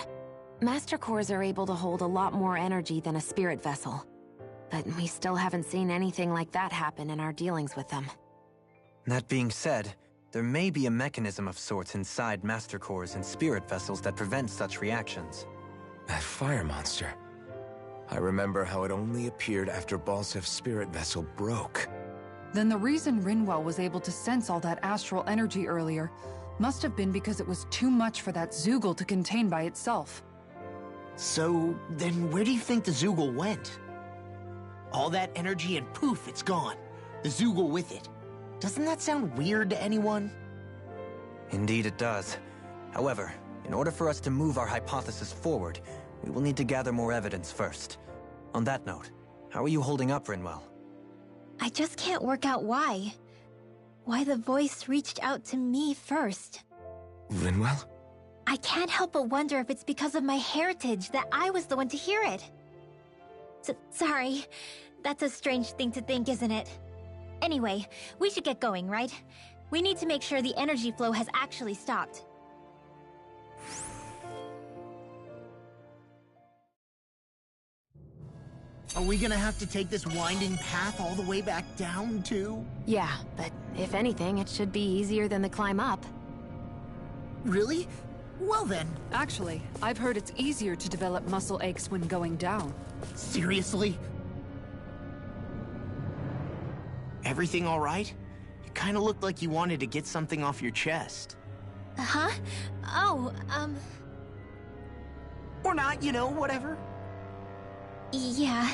Master Cores are able to hold a lot more energy than a spirit vessel, but we still haven't seen anything like that happen in our dealings with them. That being said, there may be a mechanism of sorts inside Master Cores and spirit vessels that prevent such reactions. That fire monster. I remember how it only appeared after Balsef's spirit vessel broke. Then the reason Rinwell was able to sense all that astral energy earlier must have been because it was too much for that Zoogle to contain by itself. So, then where do you think the Zoogle went? All that energy and poof, it's gone. The Zoogle with it. Doesn't that sound weird to anyone? Indeed it does. However, in order for us to move our hypothesis forward, we will need to gather more evidence first. On that note, how are you holding up, Rinwell? I just can't work out why. Why the voice reached out to me first. Rinwell? I can't help but wonder if it's because of my heritage that I was the one to hear it. Sorry. That's a strange thing to think, isn't it? Anyway, we should get going, right? We need to make sure the energy flow has actually stopped. Are we gonna have to take this winding path all the way back down, too? Yeah, but if anything, it should be easier than the climb up. Really? Well then. Actually, I've heard it's easier to develop muscle aches when going down. Seriously? Everything all right? You kinda looked like you wanted to get something off your chest. Huh? Oh, Or not, you know, whatever. Yeah.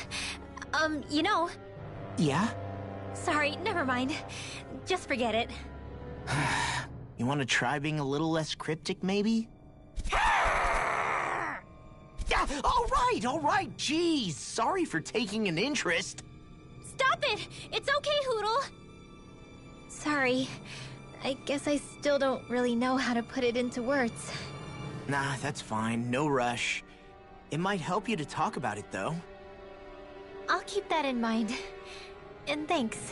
You know... Yeah? Sorry, never mind. Just forget it. You want to try being a little less cryptic, maybe? Yeah, all right, jeez. Sorry for taking an interest. Stop it! It's okay, Hootle! Sorry. I guess I still don't really know how to put it into words. Nah, that's fine. No rush. It might help you to talk about it, though. I'll keep that in mind. And thanks.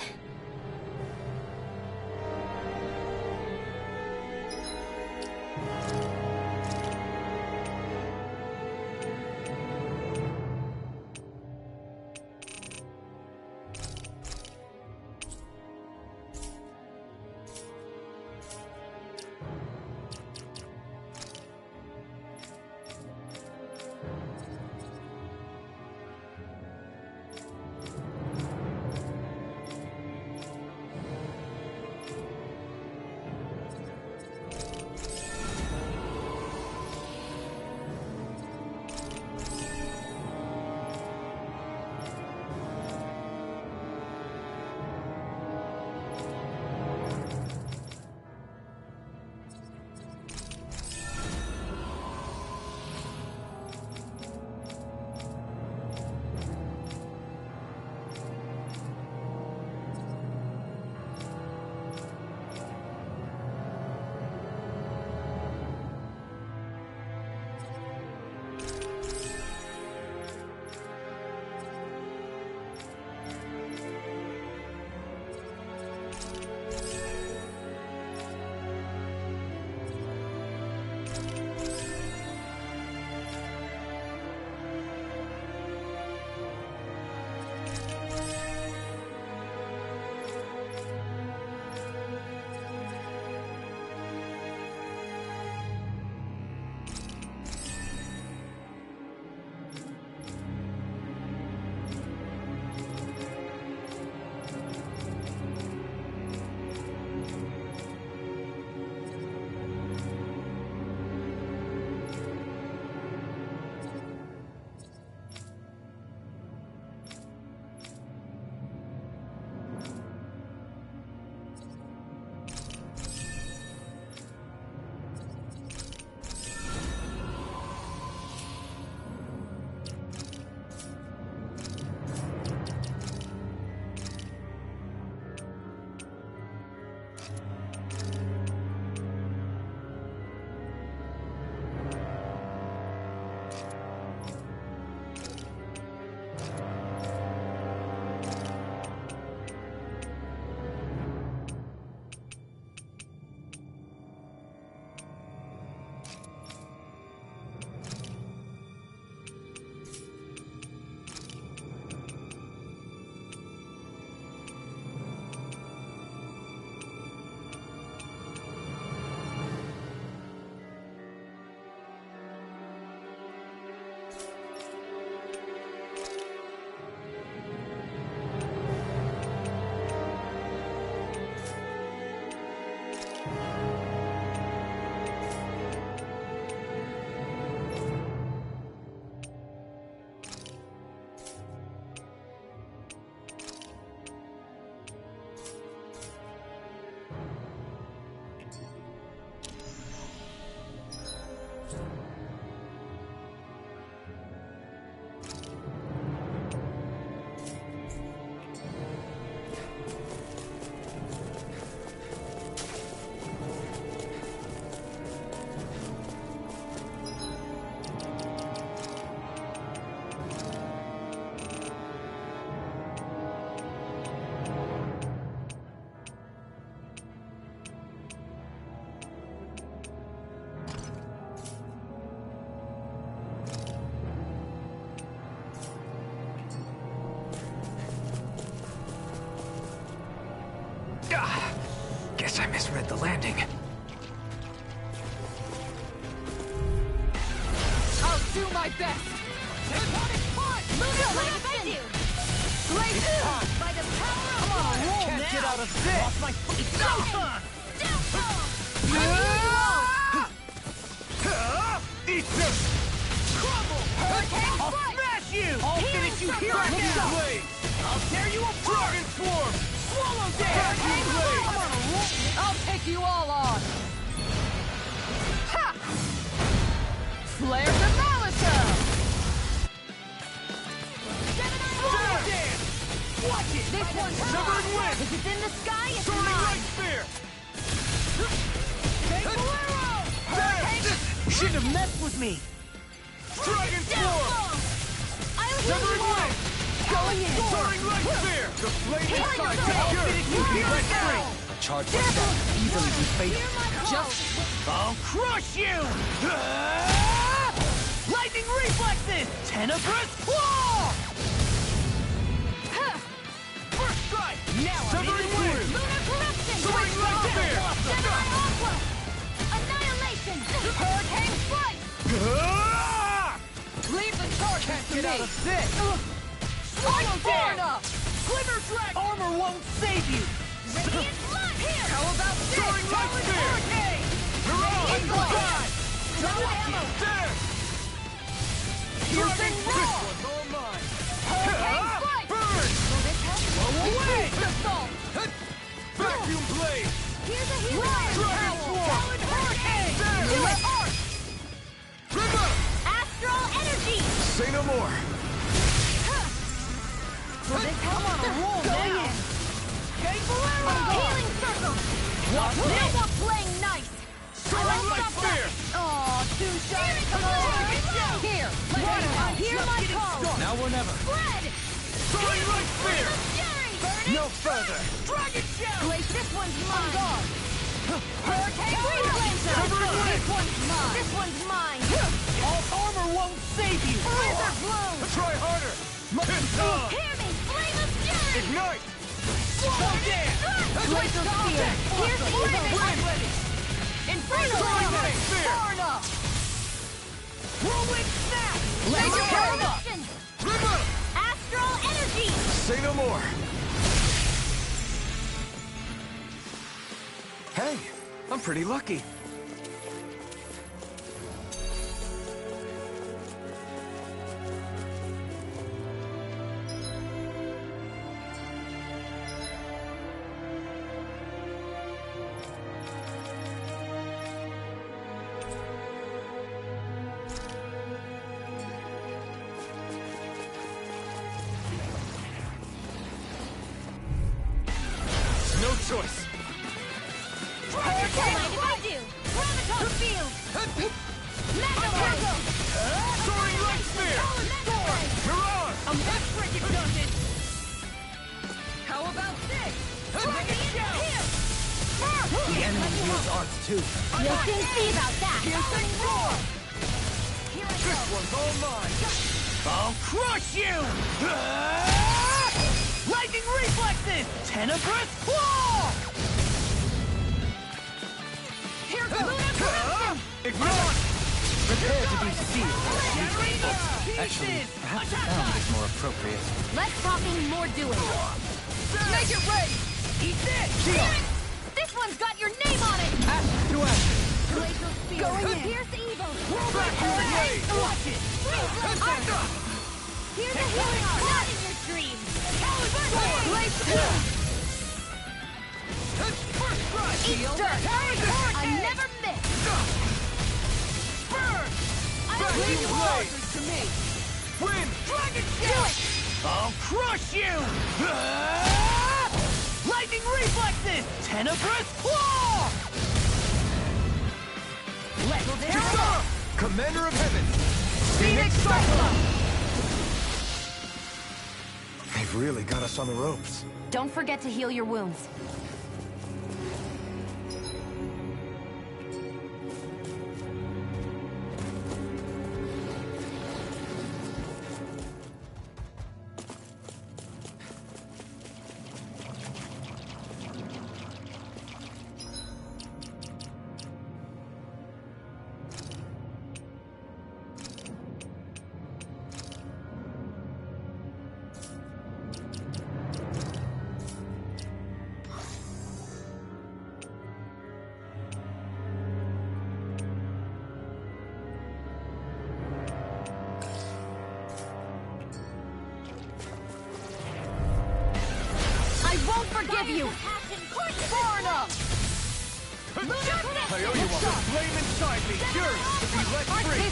misread the landing. I'll do my best! Move your like I do! By the power of water! Can't get out of this! Off my foot! It's no time! Eat this! Crumble! I'll smash you! I'll finish you here and now! Blade! I'll tear you apart! Dragon Swarm! Swallow Vacuum Blade! I'll take you all on! Ha! Flare the Malisa! Swallow Dance! Watch it! This one's Severed mine! Wind! If it's in the sky, it's Soaring mine! Light Spear! Shouldn't have messed with me! Dragon Swarm! Severed Wind! Going in! Soaring Light Spear! The flame inside I'll is finish you here and now! A charge like that can easily be fatal. I'll crush you! Lightning reflexes! Tenebrous claw! First strike! Now I'm Severing in the Wind! Lunar corruption! Soaring Light Spear! Gemini Aqua! Annihilation! Hurricane Slice! Leave the charge Can't to get me! out of this! I'm far Dance! enough! Glimmer Drag! Armor won't save you! Radiant Blood! Here! How about this? Soaring Light Spear! Mirage! Eagle! Double ammo! Dance! Piercing This roar! one's all mine! Hurricane Slice! Burn! Will this help? Away! Assault! Vacuum Blade! Here's a healing! Dragon Swarm! Powered Hurricane! Dance! Do it! River! Astral Energy! Say no more. Will this help? I'm on a roll now! Healing Circle! Now we're playing nice! Soaring Light Spear! Aw, too shy! Come on! Here! Hear my call! Now or never. Spread! Soaring Light Spear! Fury! No further. Dragon Shell! Glaze, this one's mine! Hurricane Freelancer! Severing Wind! This one's mine! This one's mine! All armor won't save you! Blizzard Bloom! Try harder! Pistol! Hear me! Flame of Fury! Ignite! Swallow Dance! Laser Spear! Here's the evil! Inferno! Light Spear! Far enough! Whirlwind Snap! Laser Karma! Corruption! River! Astral Energy! Say no more. Hey, I'm pretty lucky. No choice! Hurricane! Mind if I do? Graviton Field! Mega Wave! Soaring Light Spear! Mirage! Freaking does it! How about this? Dragon Shell! The enemy wields arts too. You'll soon see about that! Piercing roar! Here I This go! one's all mine! I'll crush you! Lightning reflexes! Tenebrous claw! Here goes! Ignite! Prepare to be sealed. Pieces! Actually, perhaps found is more appropriate. Less talking, more doing. Make it rain! Eat this! This one's got your name on it! Ash to ash. Glacial Spear! Going in. Here's the evil! Vacuum Blade! Watch it! Here's a healing art! Not in your dreams! First strike! Eat dirt! I never miss! Burn! I don't Vacuum need you Blade! To me! Wind! Dragon Do Shell! it! I'll crush you! Lightning reflexes! Tenebrous claw! Let's tear it up! Commander of Heaven! Phoenix Cyclone! They've really got us on the ropes. Don't forget to heal your wounds. have you! Far enough! I owe you one. The flame inside me, yours to be let free.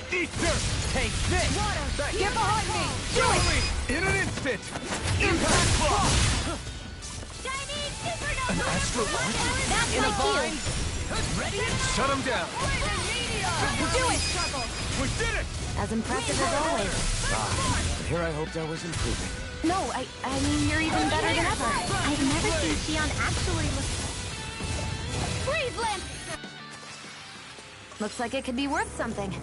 Easter! Take this! Get behind me! Do it! In an instant! Impact block! An astral art? That's my cue. Ready? Shut him down! Do it, Struggle! We did it! As impressive as always. But here I hoped I was improving. No, I mean, you're even better than ever. I've never seen Shion actually look... Freeze lamp! Looks like it could be worth something.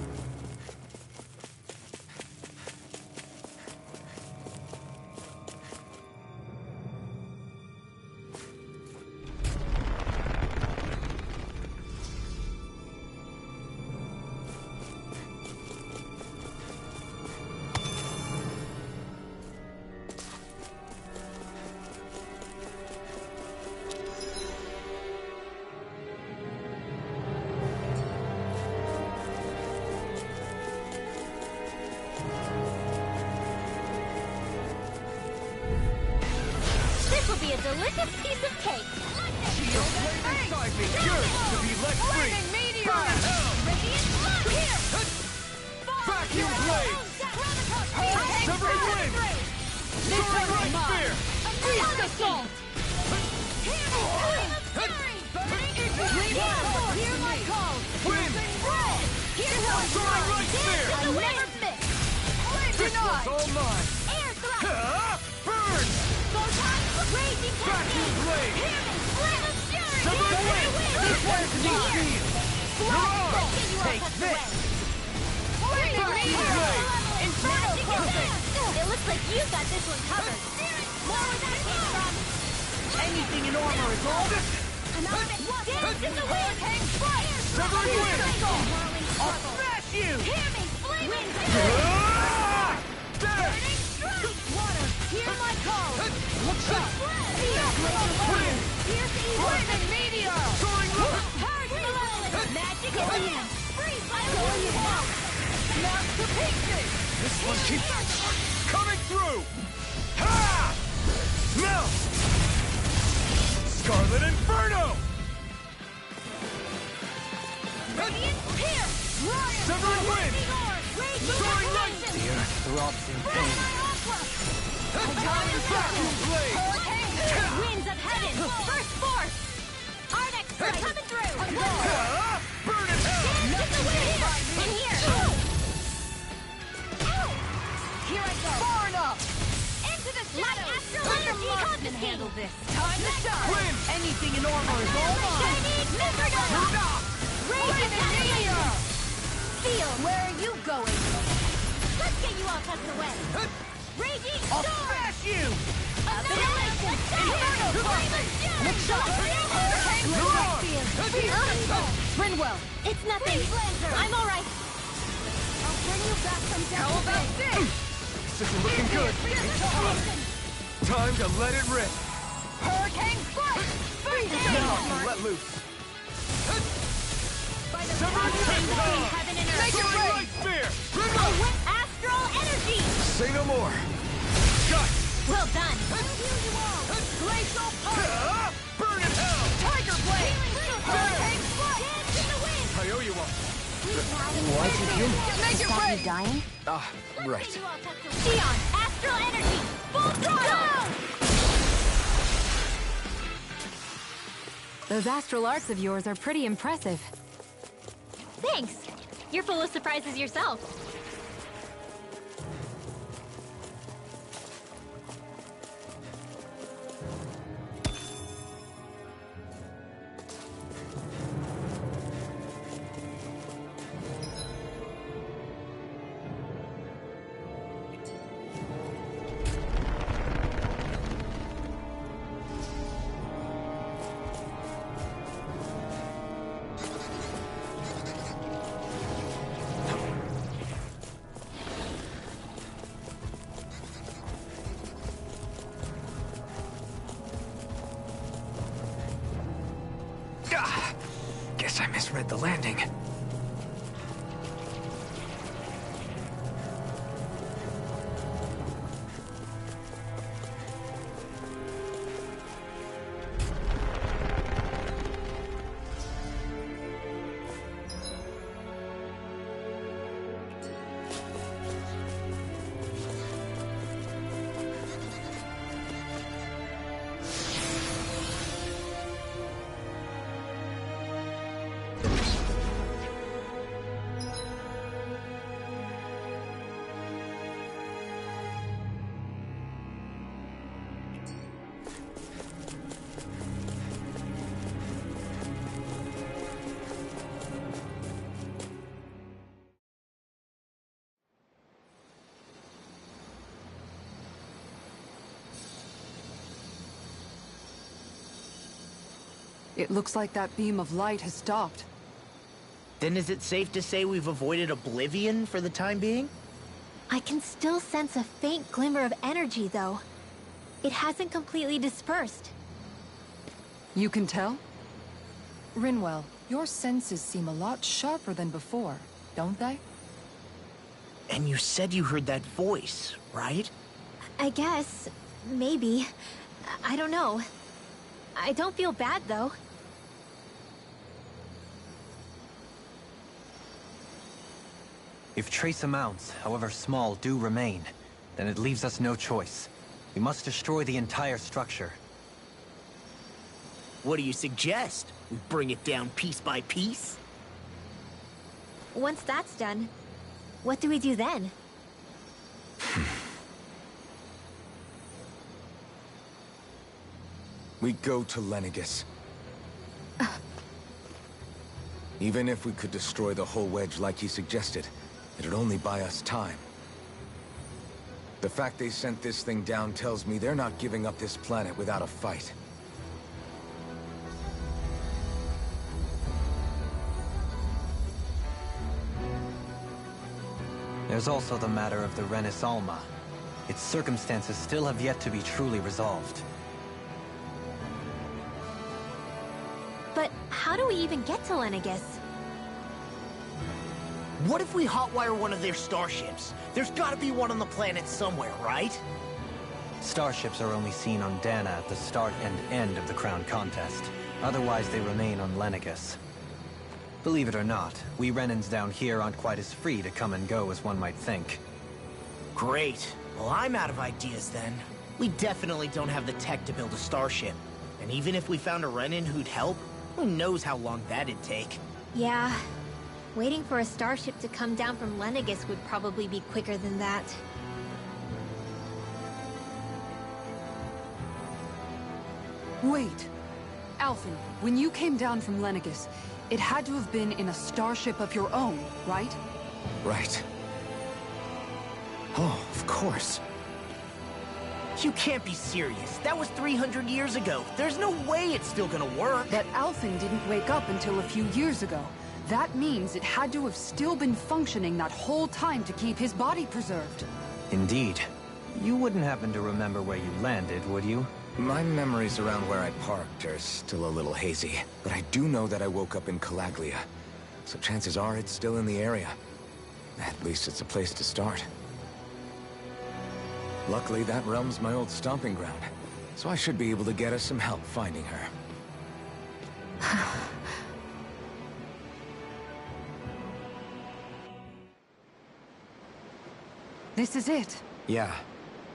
This will be a delicious piece of cake. The flame inside me, yours to be let free. Burn in hell! Here! Vacuum blade! Severing wind! Soaring light spear! Feast assault! Hear my call! Wind! Soaring light spear! I'll never miss! This one's all mine! Air thrust! Burn! Raging Vacuum blade! Flame of fury! Severing wind! This one's here! Mirage! Take this! Vacuum blade! Inferno perfect! It looks like you got this one covered. More where that came from! Anything in armor is all. Dance in the wind! Severing wind! I'll smash you! Hear me! Flame of There! water! Hear my call! What's up? Wind! Flaming meteor! Soaring light! Magic hand! Freeze fire! Melt to pieces! This one keeps coming through! Ha! Melt! Scarlet Inferno! Radiant here! Severing wind! Soaring light! The earth throbs in pain. Vacuum blade! Winds of heaven! First force! Ardex, we're coming through! Ha! Burn in hell! Get the wind! In here! Here I go! Far enough! Into the shadows! Astral energy confiscated! this. Time to shine! Wind! Anything in armor is all mine. Shiny Mythradon! Raging meteor! Feel! Where are you going? Let's get you all tucked away! Raging I'll storm! smash you! Annihilation! Inferno! Flame of fury! Rinwell! It's nothing! I'm alright! I'll bring you back from death! How about this? This isn't looking good! Time to let it rip! Hurricane strike! Now, let loose! Severing wind! Heaven and Make it earth! Soaring rain! light spear! Astral energy! Say no more. Gut! Well done! Glacial punch! Ha! Burn in hell! Tiger blade! Hurricane strike! Dance in the wind! I owe you one. Why'd you kill me? Make it Stop you rain! dying? Ah, right. Shion, astral energy! Full throttle! Those astral arts of yours are pretty impressive. Thanks! You're full of surprises yourself. Ah, guess I misread the landing. It looks like that beam of light has stopped. Then is it safe to say we've avoided oblivion for the time being? I can still sense a faint glimmer of energy, though. It hasn't completely dispersed. You can tell? Rinwell, your senses seem a lot sharper than before, don't they? And you said you heard that voice, right? I guess. Maybe. I don't know. I don't feel bad, though. If trace amounts, however small, do remain, then it leaves us no choice. We must destroy the entire structure. What do you suggest? We bring it down piece by piece? Once that's done, what do we do then? We go to Lenegis. Even if we could destroy the whole wedge like he suggested, it'd only buy us time. The fact they sent this thing down tells me they're not giving up this planet without a fight. There's also the matter of the Renis Alma. Its circumstances still have yet to be truly resolved. But how do we even get to Lenegis? What if we hotwire one of their starships? There's gotta be one on the planet somewhere, right? Starships are only seen on Dana at the start and end of the Crown Contest. Otherwise, they remain on Lenegis. Believe it or not, we Renans down here aren't quite as free to come and go as one might think. Great. Well, I'm out of ideas then. We definitely don't have the tech to build a starship. And even if we found a Renin who'd help, who knows how long that'd take. Yeah. Waiting for a starship to come down from Lenegis would probably be quicker than that. Wait. Alphen, when you came down from Lenegis, it had to have been in a starship of your own, right? Right. Oh, of course. You can't be serious. That was 300 years ago. There's no way it's still gonna work. But Alphen didn't wake up until a few years ago. That means it had to have still been functioning that whole time to keep his body preserved. Indeed. You wouldn't happen to remember where you landed, would you? My memories around where I parked are still a little hazy, but I do know that I woke up in Calaglia, so chances are it's still in the area. At least it's a place to start. Luckily, that realm's my old stomping ground, so I should be able to get us some help finding her. This is it. Yeah.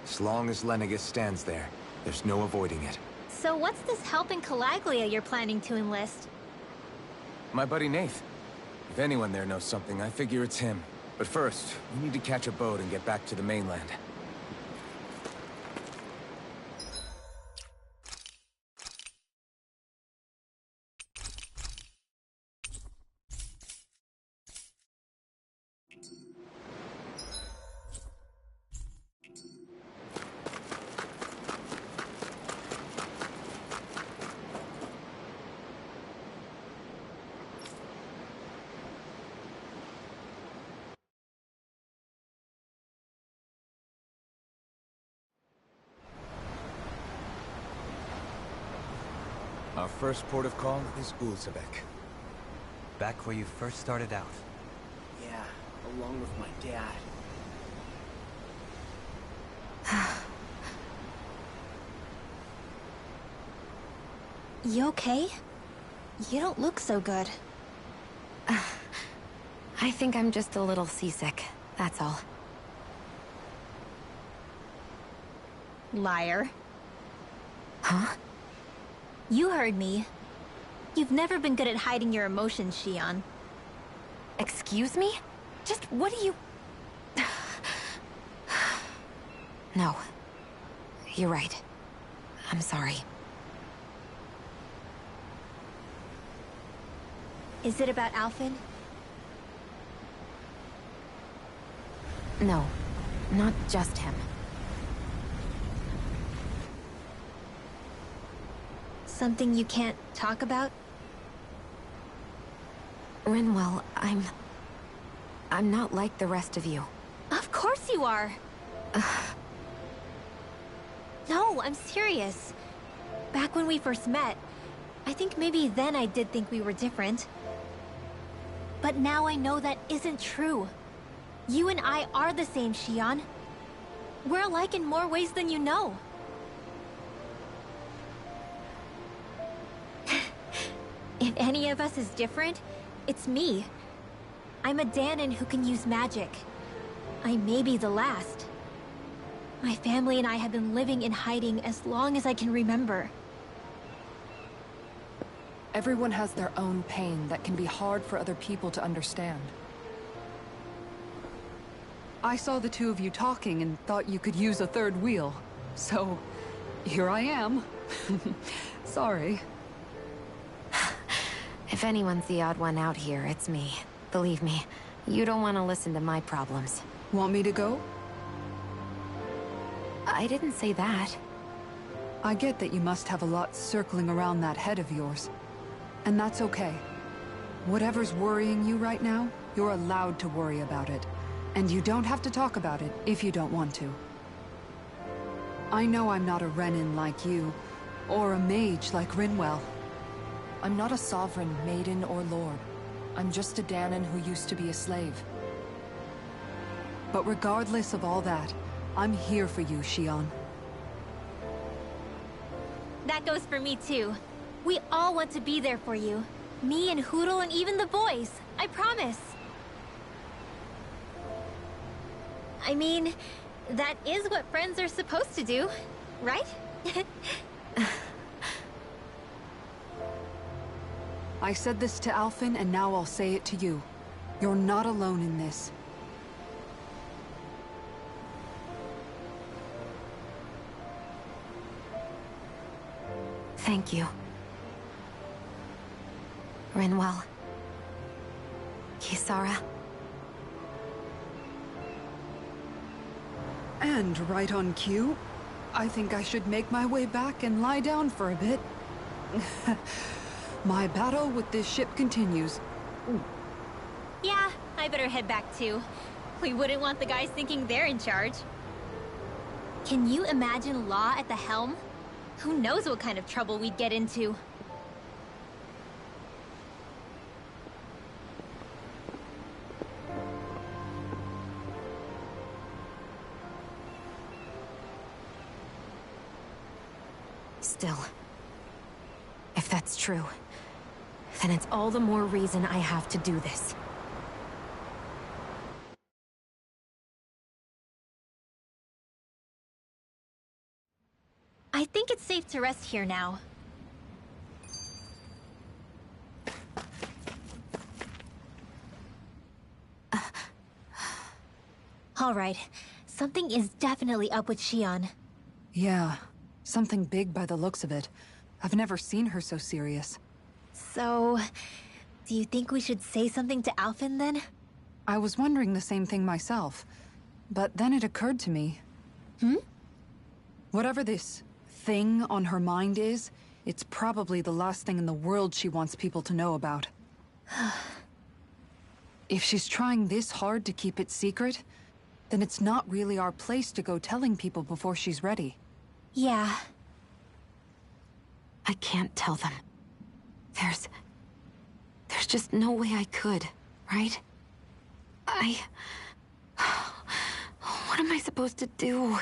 As long as Lenegis stands there, there's no avoiding it. So what's this help in Calaglia you're planning to enlist? My buddy Nath. If anyone there knows something, I figure it's him. But first, we need to catch a boat and get back to the mainland. Our first port of call is Ulzebek. Back where you first started out. Yeah, along with my dad. You okay? You don't look so good. I think I'm just a little seasick, that's all. Liar. Huh? You heard me. You've never been good at hiding your emotions, Shion. Excuse me? Just what do you... No. You're right. I'm sorry. Is it about Alphen? No. Not just him. Something you can't talk about? Rinwell, I'm not like the rest of you. Of course you are! No, I'm serious. Back when we first met, I think maybe then I did think we were different. But now I know that isn't true. You and I are the same, Shion. We're alike in more ways than you know. If any of us is different, it's me. I'm a Danon who can use magic. I may be the last. My family and I have been living in hiding as long as I can remember. Everyone has their own pain that can be hard for other people to understand. I saw the two of you talking and thought you could use a third wheel. So, here I am. Sorry. If anyone's the odd one out here, it's me. Believe me, you don't want to listen to my problems. Want me to go? I didn't say that. I get that you must have a lot circling around that head of yours. And that's okay. Whatever's worrying you right now, you're allowed to worry about it. And you don't have to talk about it if you don't want to. I know I'm not a Renin like you, or a mage like Rinwell. I'm not a sovereign, maiden, or lord. I'm just a Danon who used to be a slave. But regardless of all that, I'm here for you, Shion. That goes for me too. We all want to be there for you. Me and Hootle and even the boys. I promise. I mean, that is what friends are supposed to do, right? I said this to Alphen, and now I'll say it to you. You're not alone in this. Thank you. Rinwell. Kisara. And right on cue, I think I should make my way back and lie down for a bit. My battle with this ship continues. Yeah, I better head back too. We wouldn't want the guys thinking they're in charge. Can you imagine Law at the helm? Who knows what kind of trouble we'd get into? Still, if that's true, then it's all the more reason I have to do this. I think it's safe to rest here now. All right, something is definitely up with Shion. Yeah, something big by the looks of it. I've never seen her so serious. So, do you think we should say something to Alphen then? I was wondering the same thing myself, but then it occurred to me. Whatever this thing on her mind is, it's probably the last thing in the world she wants people to know about. If she's trying this hard to keep it secret, then it's not really our place to go telling people before she's ready. Yeah. I can't tell them. There's just no way I could, right? What am I supposed to do?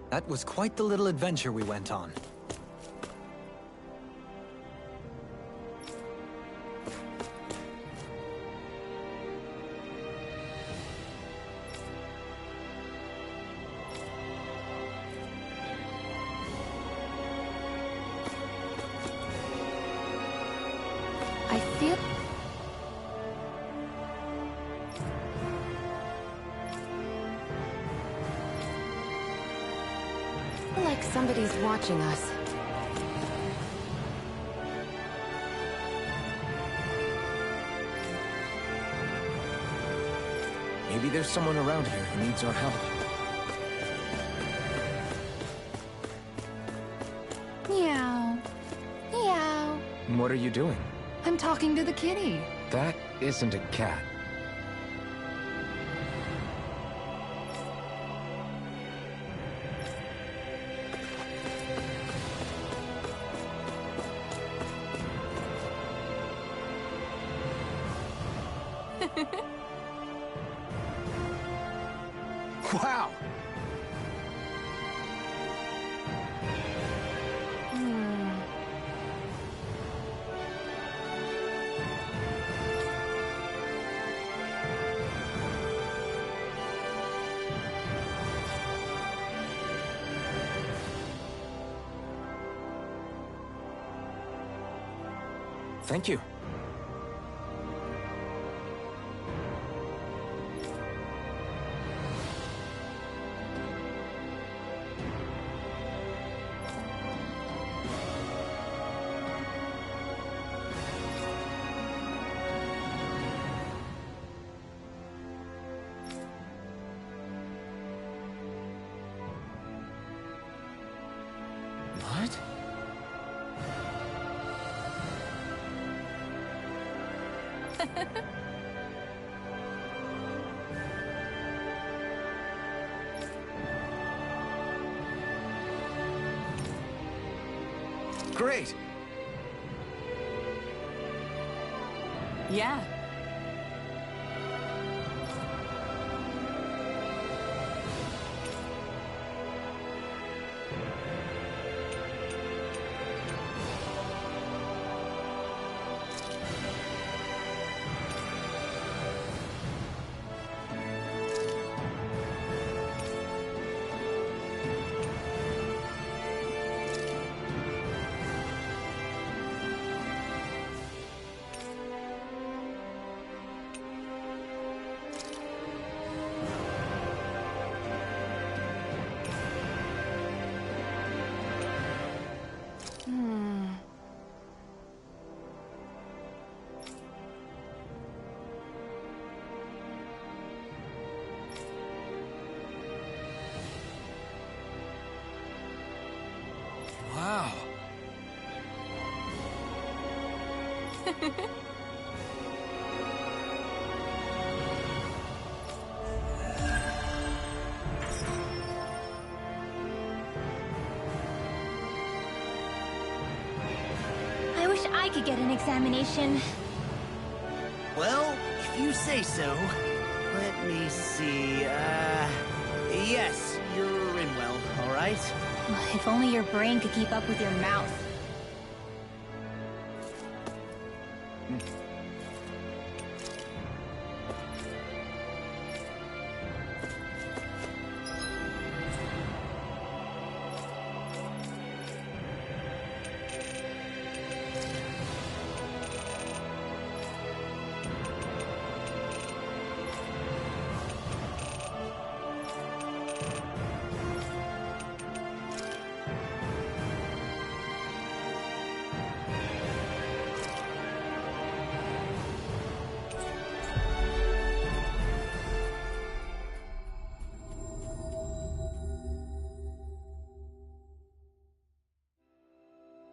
That was quite the little adventure we went on. I feel... like somebody's watching us. Maybe there's someone around here who needs our help. Meow. Meow. What are you doing? I'm talking to the kitty. That isn't a cat. Wow! Thank you. What? Great! Yeah. Wow. I wish I could get an examination. Well, if you say so. Let me see, yes, you're in well, all right? If only your brain could keep up with your mouth.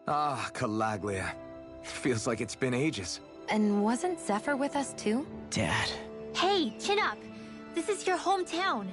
Ah, Calaglia. Feels like it's been ages. And wasn't Zephyr with us too? Dad. Hey, chin up! This is your hometown.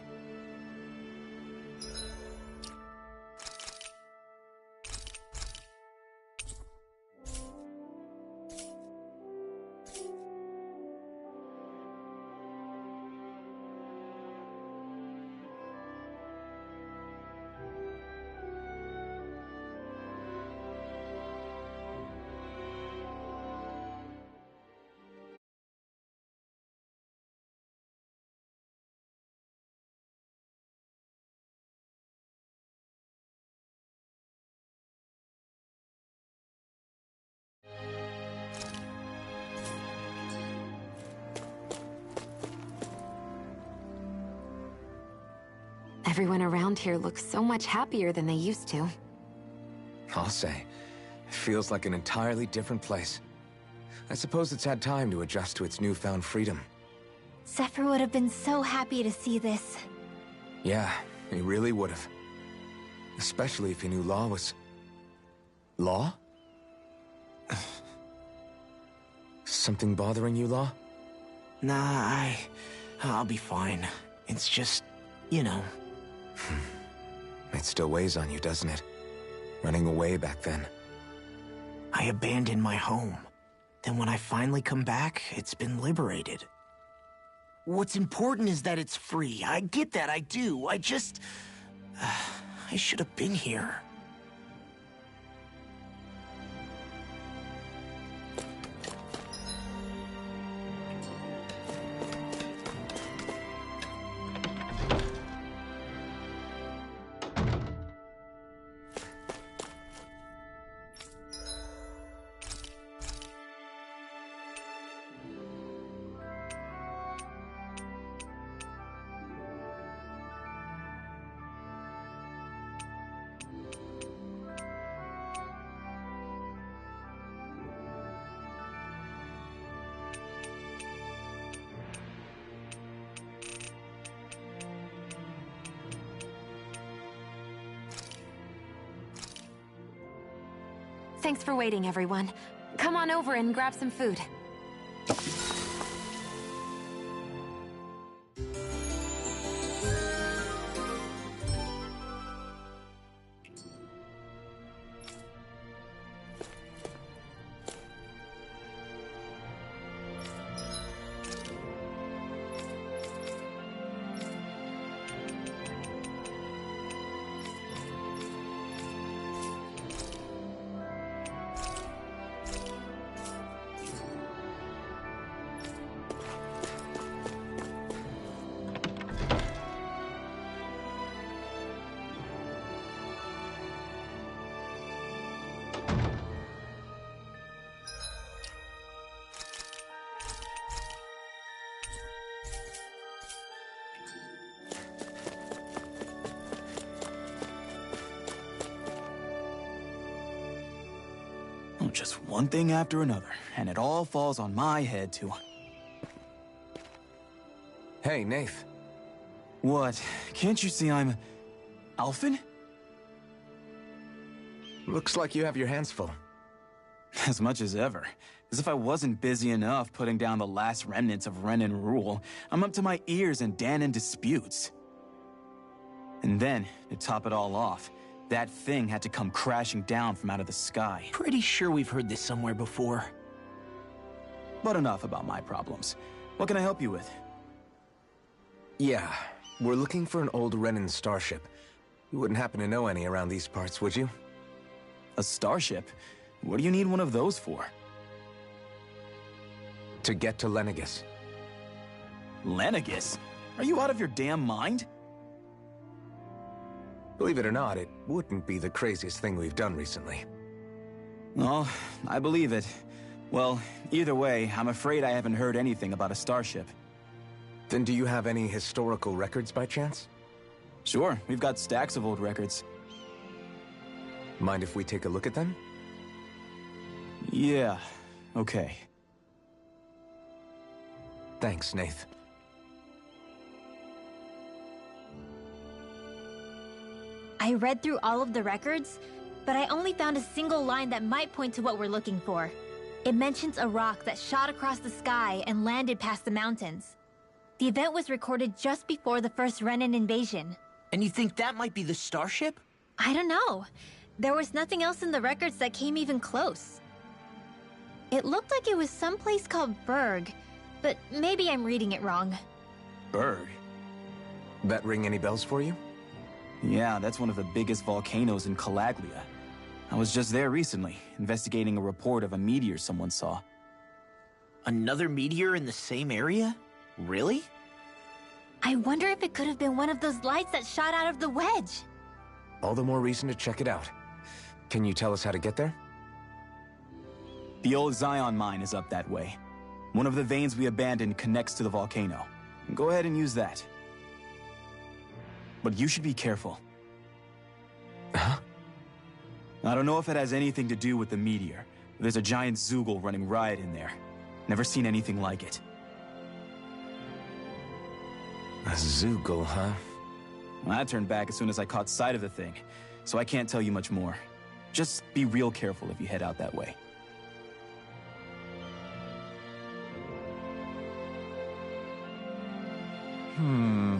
Everyone around here looks so much happier than they used to. I'll say. It feels like an entirely different place. I suppose it's had time to adjust to its newfound freedom. Zephyr would have been so happy to see this. Yeah, he really would have. Especially if he knew Law was... Law? Something bothering you, Law? Nah, I'll be fine. It's just, you know. It still weighs on you, doesn't it? Running away back then. I abandoned my home. Then when I finally come back, it's been liberated. What's important is that it's free. I get that, I do. I just... I should have been here. Thanks for waiting, everyone. Come on over and grab some food. Just one thing after another, and it all falls on my head to... Hey, Nath. What? Can't you see I'm... Alphen? Looks like you have your hands full. As much as ever. As if I wasn't busy enough putting down the last remnants of Renan rule, I'm up to my ears in Dahnan disputes. And then, to top it all off, that thing had to come crashing down from out of the sky. Pretty sure we've heard this somewhere before. But enough about my problems. What can I help you with? Yeah, we're looking for an old Renan starship. You wouldn't happen to know any around these parts, would you? A starship? What do you need one of those for? To get to Lenegis. Lenegis? Are you out of your damn mind? Believe it or not, it wouldn't be the craziest thing we've done recently. Oh, I believe it. Well, either way, I'm afraid I haven't heard anything about a starship. Then do you have any historical records by chance? Sure, we've got stacks of old records. Mind if we take a look at them? Yeah, okay. Thanks, Nath. I read through all of the records, but I only found a single line that might point to what we're looking for. It mentions a rock that shot across the sky and landed past the mountains. The event was recorded just before the first Renan invasion. And you think that might be the starship? I don't know. There was nothing else in the records that came even close. It looked like it was someplace called Berg, but maybe I'm reading it wrong. Berg? That ring any bells for you? Yeah, that's one of the biggest volcanoes in Calaglia. I was just there recently, investigating a report of a meteor someone saw. Another meteor in the same area? Really? I wonder if it could have been one of those lights that shot out of the wedge. All the more reason to check it out. Can you tell us how to get there? The old Zion mine is up that way. One of the veins we abandoned connects to the volcano. Go ahead and use that. but you should be careful. Huh? I don't know if it has anything to do with the meteor. There's a giant Zoogle running riot in there. Never seen anything like it. A Zoogle, huh? Well, I turned back as soon as I caught sight of the thing, so I can't tell you much more. Just be real careful if you head out that way. Hmm.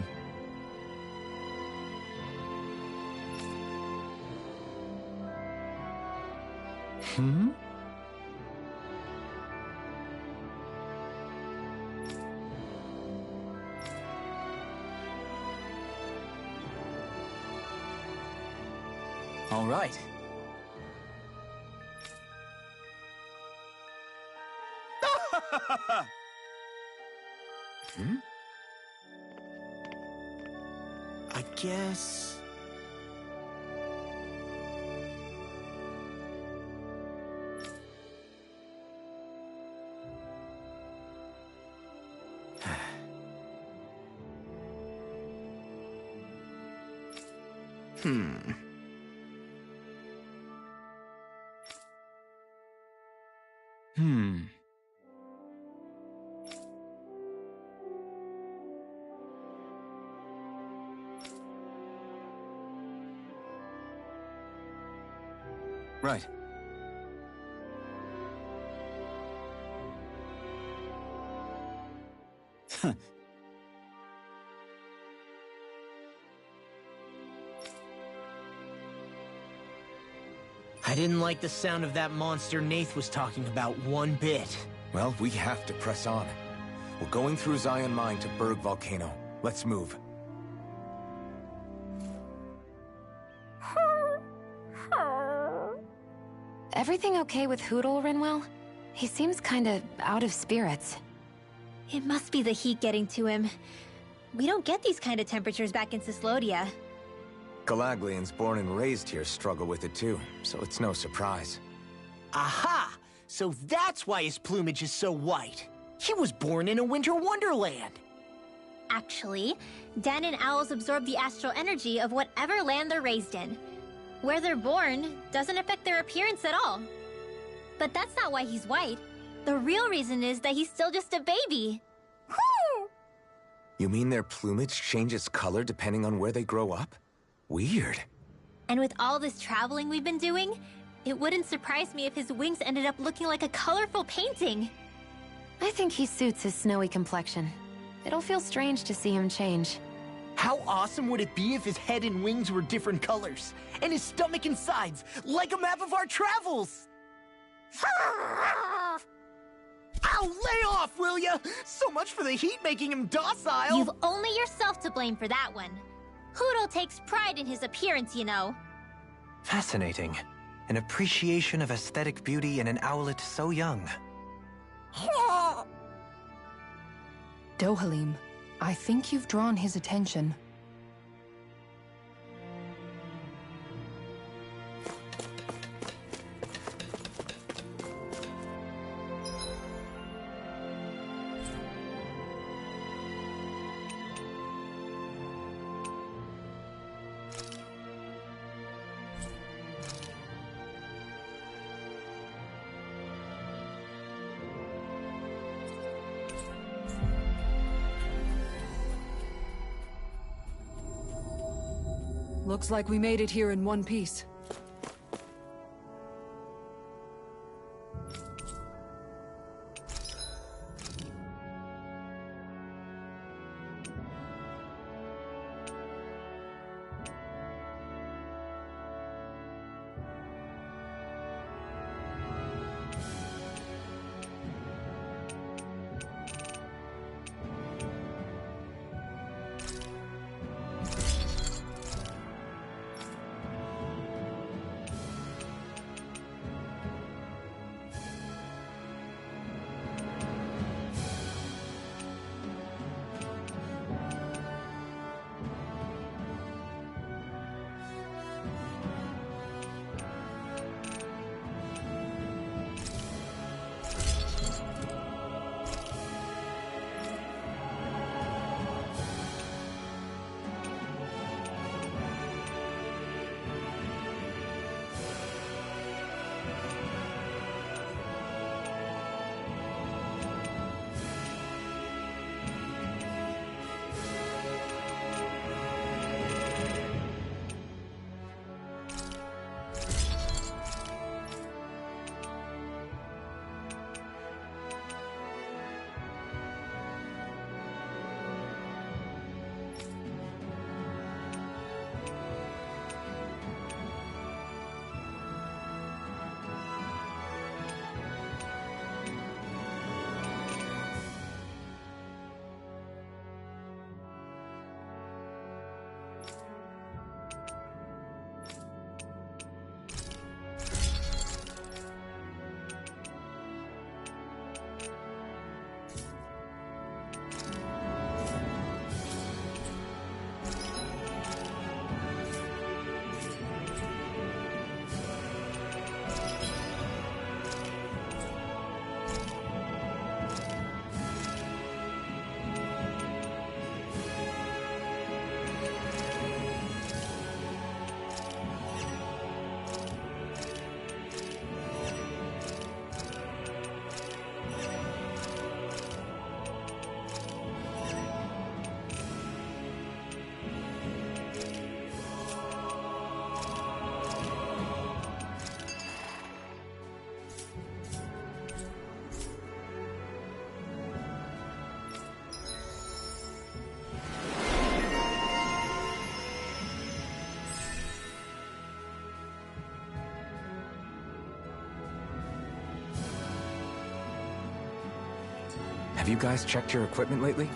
All right. I guess... Right. I didn't like the sound of that monster Nath was talking about one bit. Well, we have to press on. We're going through Zion Mine to Berg Volcano. Let's move. Everything okay with Hootle, Rinwell? He seems kinda out of spirits. It must be the heat getting to him. We don't get these kind of temperatures back in Cyslodia. Galaglians born and raised here struggle with it too, so it's no surprise. Aha! So that's why his plumage is so white. He was born in a winter wonderland. Actually, Dan and owls absorb the astral energy of whatever land they're raised in. Where they're born doesn't affect their appearance at all. But that's not why he's white. The real reason is that he's still just a baby. You mean their plumage changes color depending on where they grow up? Weird. And with all this traveling we've been doing, it wouldn't surprise me if his wings ended up looking like a colorful painting. I think he suits his snowy complexion. It'll feel strange to see him change. How awesome would it be if his head and wings were different colors, and his stomach and sides, like a map of our travels? Ow, lay off, will ya? So much for the heat making him docile. You've only yourself to blame for that one. Hootle takes pride in his appearance, you know. Fascinating. An appreciation of aesthetic beauty in an owlet so young. Dohalim, I think you've drawn his attention. Looks like we made it here in one piece. Have you guys checked your equipment lately?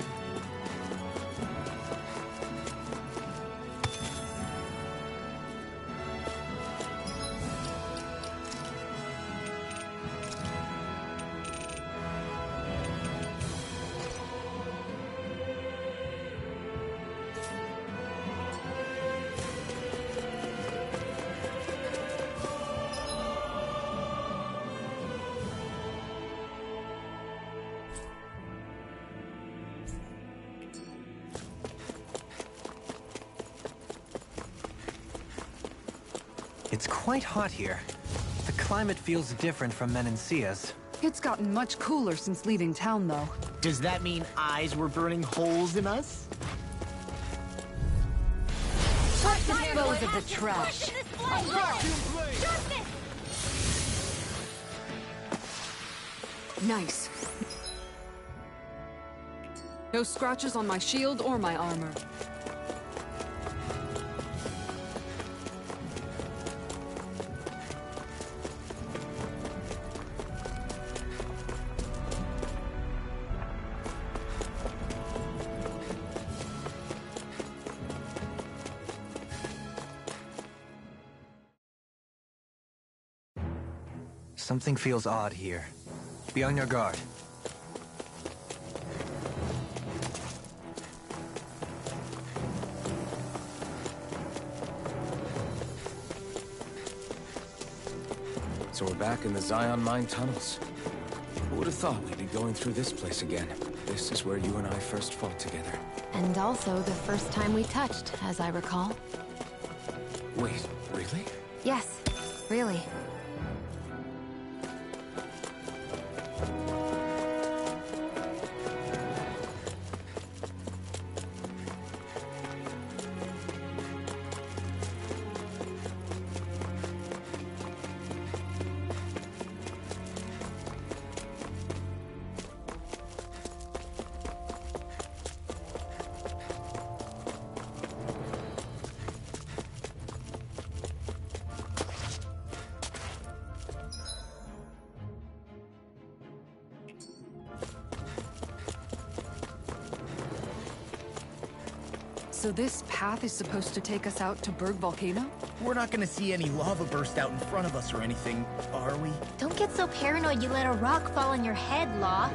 It's quite hot here. The climate feels different from Menancia's. It's gotten much cooler since leaving town, though. Does that mean eyes were burning holes in us? Let's dispose of the trash. Nice. No scratches on my shield or my armor. Something feels odd here. Be on your guard. So we're back in the Zion Mine tunnels. Who would have thought we'd be going through this place again? This is where you and I first fought together. And also the first time we touched, as I recall. Wait, really? Yes, really. So this path is supposed to take us out to Berg Volcano? We're not gonna see any lava burst out in front of us or anything, are we? Don't get so paranoid you let a rock fall on your head, Law.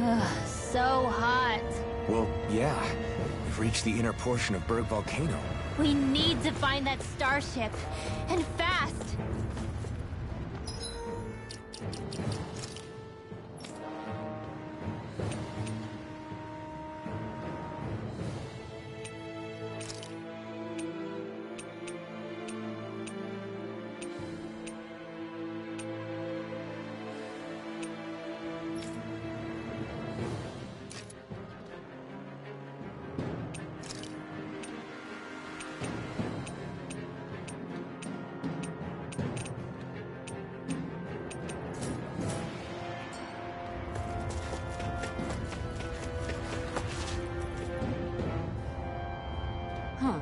Ugh, so hot. Well, yeah. We've reached the inner portion of Berg Volcano. We need to find that starship. And fast! Huh.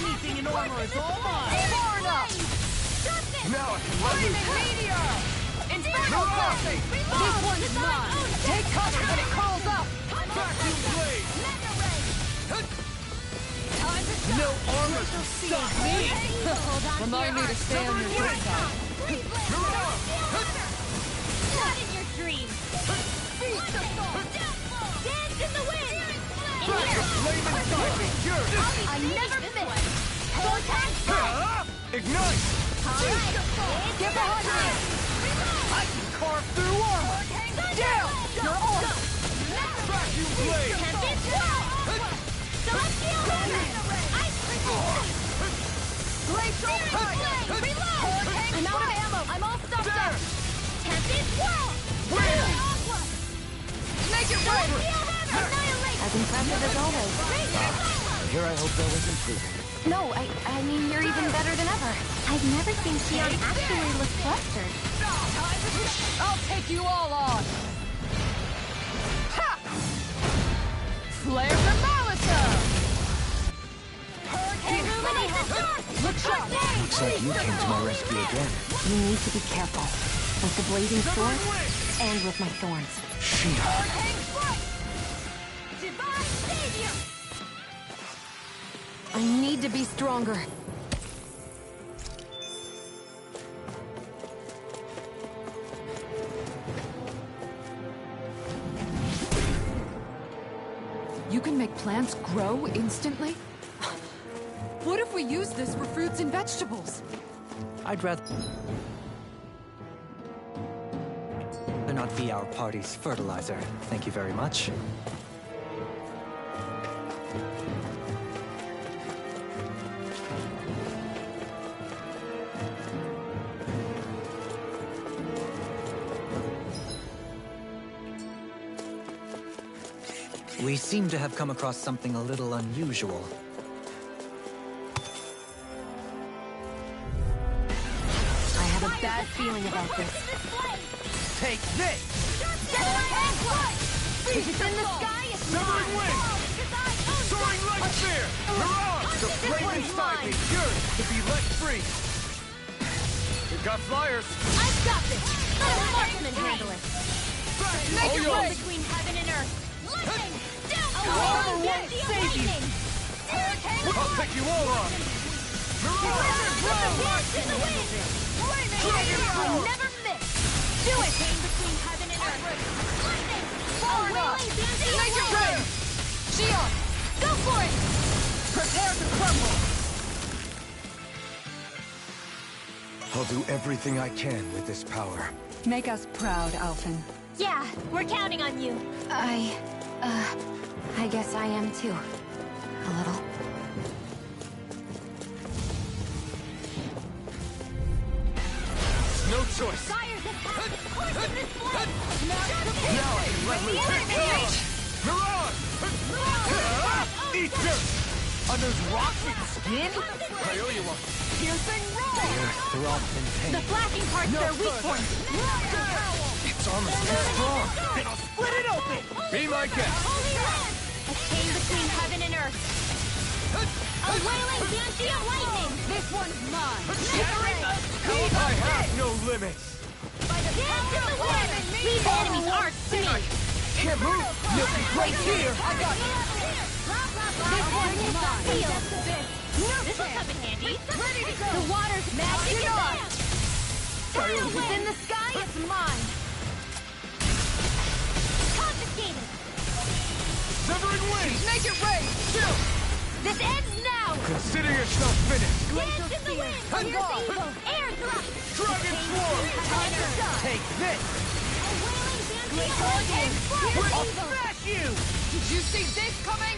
Anything in armor is all mine! Far enough! Now I can leverage! Meteor! Inferno crossing! This one's mine! Take cover when it calls up! Vacuum blade! Time to No armor can stop me! Remind me to stay on your good side. Not in your dreams! Dance in the wind! In here! Flame inside me! I never miss! Vortex strike! Ignite! Alright! Get behind me! I can carve through armor! Down! You're on! Vacuum blade! Tempest Swirl! Stop shield! Ice resistance! Glacial Flame! Reload! I'm out of ammo! I'm all stuffed up! Tempest Swirl! Wheel! Make it right! Annihilate! As impressive as always. Here I hope that was improving. No, I mean, you're even better than ever. I've never seen Xion actually look flustered. I'll take you all on! Ha! Flare the Molotov! Illuminate the dark! Look sharp! Looks like you came to my rescue again. You need to be careful. With the blazing sword, and with my thorns. Shion. Divine Savior! I need to be stronger. You can make plants grow instantly? What if we use this for fruits and vegetables? I'd rather not be our party's fertilizer. Thank you very much. We seem to have come across something a little unusual. I have a bad feeling about this. Take this! If it's in the sky, it's Severing mine! wind! Soaring light spear! Mirage! The This flame one's inside me mine. yearns to be let free! We've got flyers! I've got this! Let a marksman handle it! Make it All right! between heaven and earth! Lightning! Down! Armor won't Dancing save you. lightning! Hurricane I'll take you all on! Mirage! Dance in the wind! Will never miss! Do it! Chain between heaven and earth! Lightning! Forward up! Make it rain! Xion! Go for it! Prepare to crumble! I'll do everything I can with this power. Make us proud, Alphen. Yeah, we're counting on you. I guess I am too. A little. No choice! Fire's attack! Poisonous flame! Now I can let loose! Mirage! Eat dirt! Are those rocks in skin? I owe you one. Piercing roll! Throbbed in pain. The flashing parts are weak points! Its armor's too strong! Then I'll split it open! Be my guest! Holy land! A chain between heaven and earth! A wailing dancing lightning! This one's mine! I have no limits! Dance in the wind! Leave the enemy's arcs to me! Can't move! You'll be right here! I got you! This one's mine! This will come in handy! Ready to go! The water's magic is on! It's in the sky, it's mine! Confiscated! Severing wind! Make it rain! Chill! This ends now! Consider yourself finished! Dance in the wind! I'm Here's gone. evil! Air thrust! Dragon Swarm! Take this! A wailing dancing lightning! I'll smash you! Did you see this coming?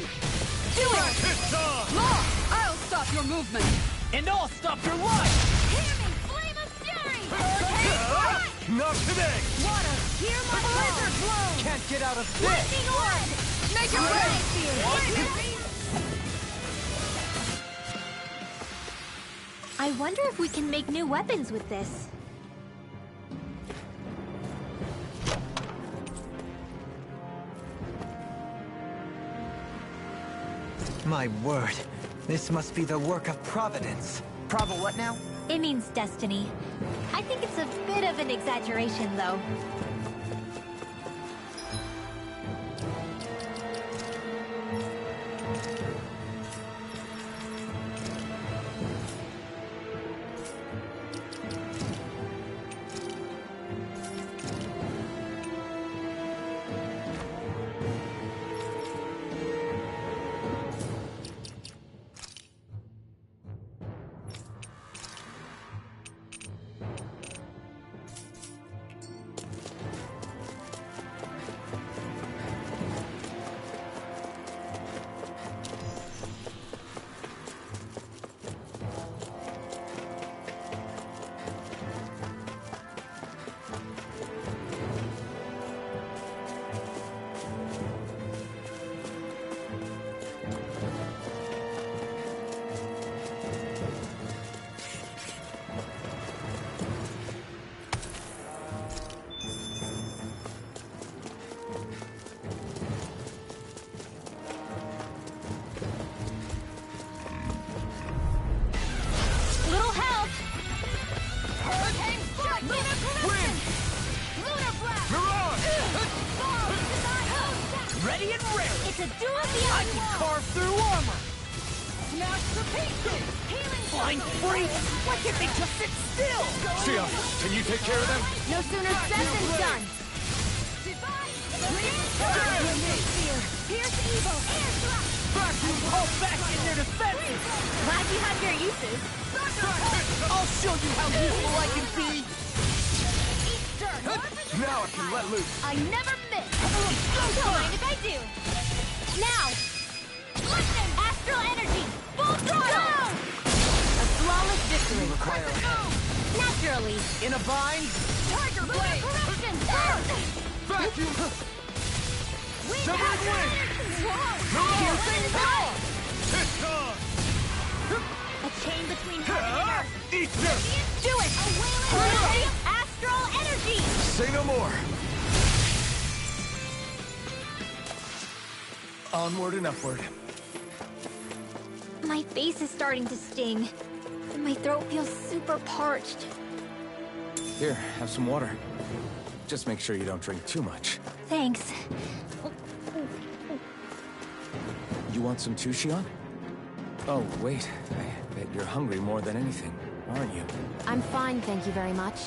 Do it! It's on! Law! I'll stop your movement! And I'll stop your life! Hear me! Flame of fury! Hurricane! Not today! Water! Hear my blizzard blow! Can't get out of this! Lightning orb! Make it rain! I wonder if we can make new weapons with this. My word. This must be the work of Providence. Bravo, what now? It means destiny. I think it's a bit of an exaggeration, though. to duel the I can carve through armor! Smash the pieces! Healing Flying free! Why can't they just sit still? Shion, can you take care of them? No sooner said than done! Pierce evil! Vacuum call back in their defenses! Glad you have your uses! I'll show you how useful I can be! Now I can let loose. I never miss! Don't mind if I do! Now! Listen! Astral energy! Full throttle! A flawless victory! Naturally! In a bind? Tiger blade! Corruption! Vacuum! Severing wind! Piercing power! A chain between heaven and earth! Eat this! Do it! A wailing astral energy! Say no more. Onward and upward. My face is starting to sting. And my throat feels super parched. Here, have some water. Just make sure you don't drink too much. Thanks. You want some too, Shion? Oh, wait. I bet you're hungry more than anything, aren't you? I'm fine, thank you very much.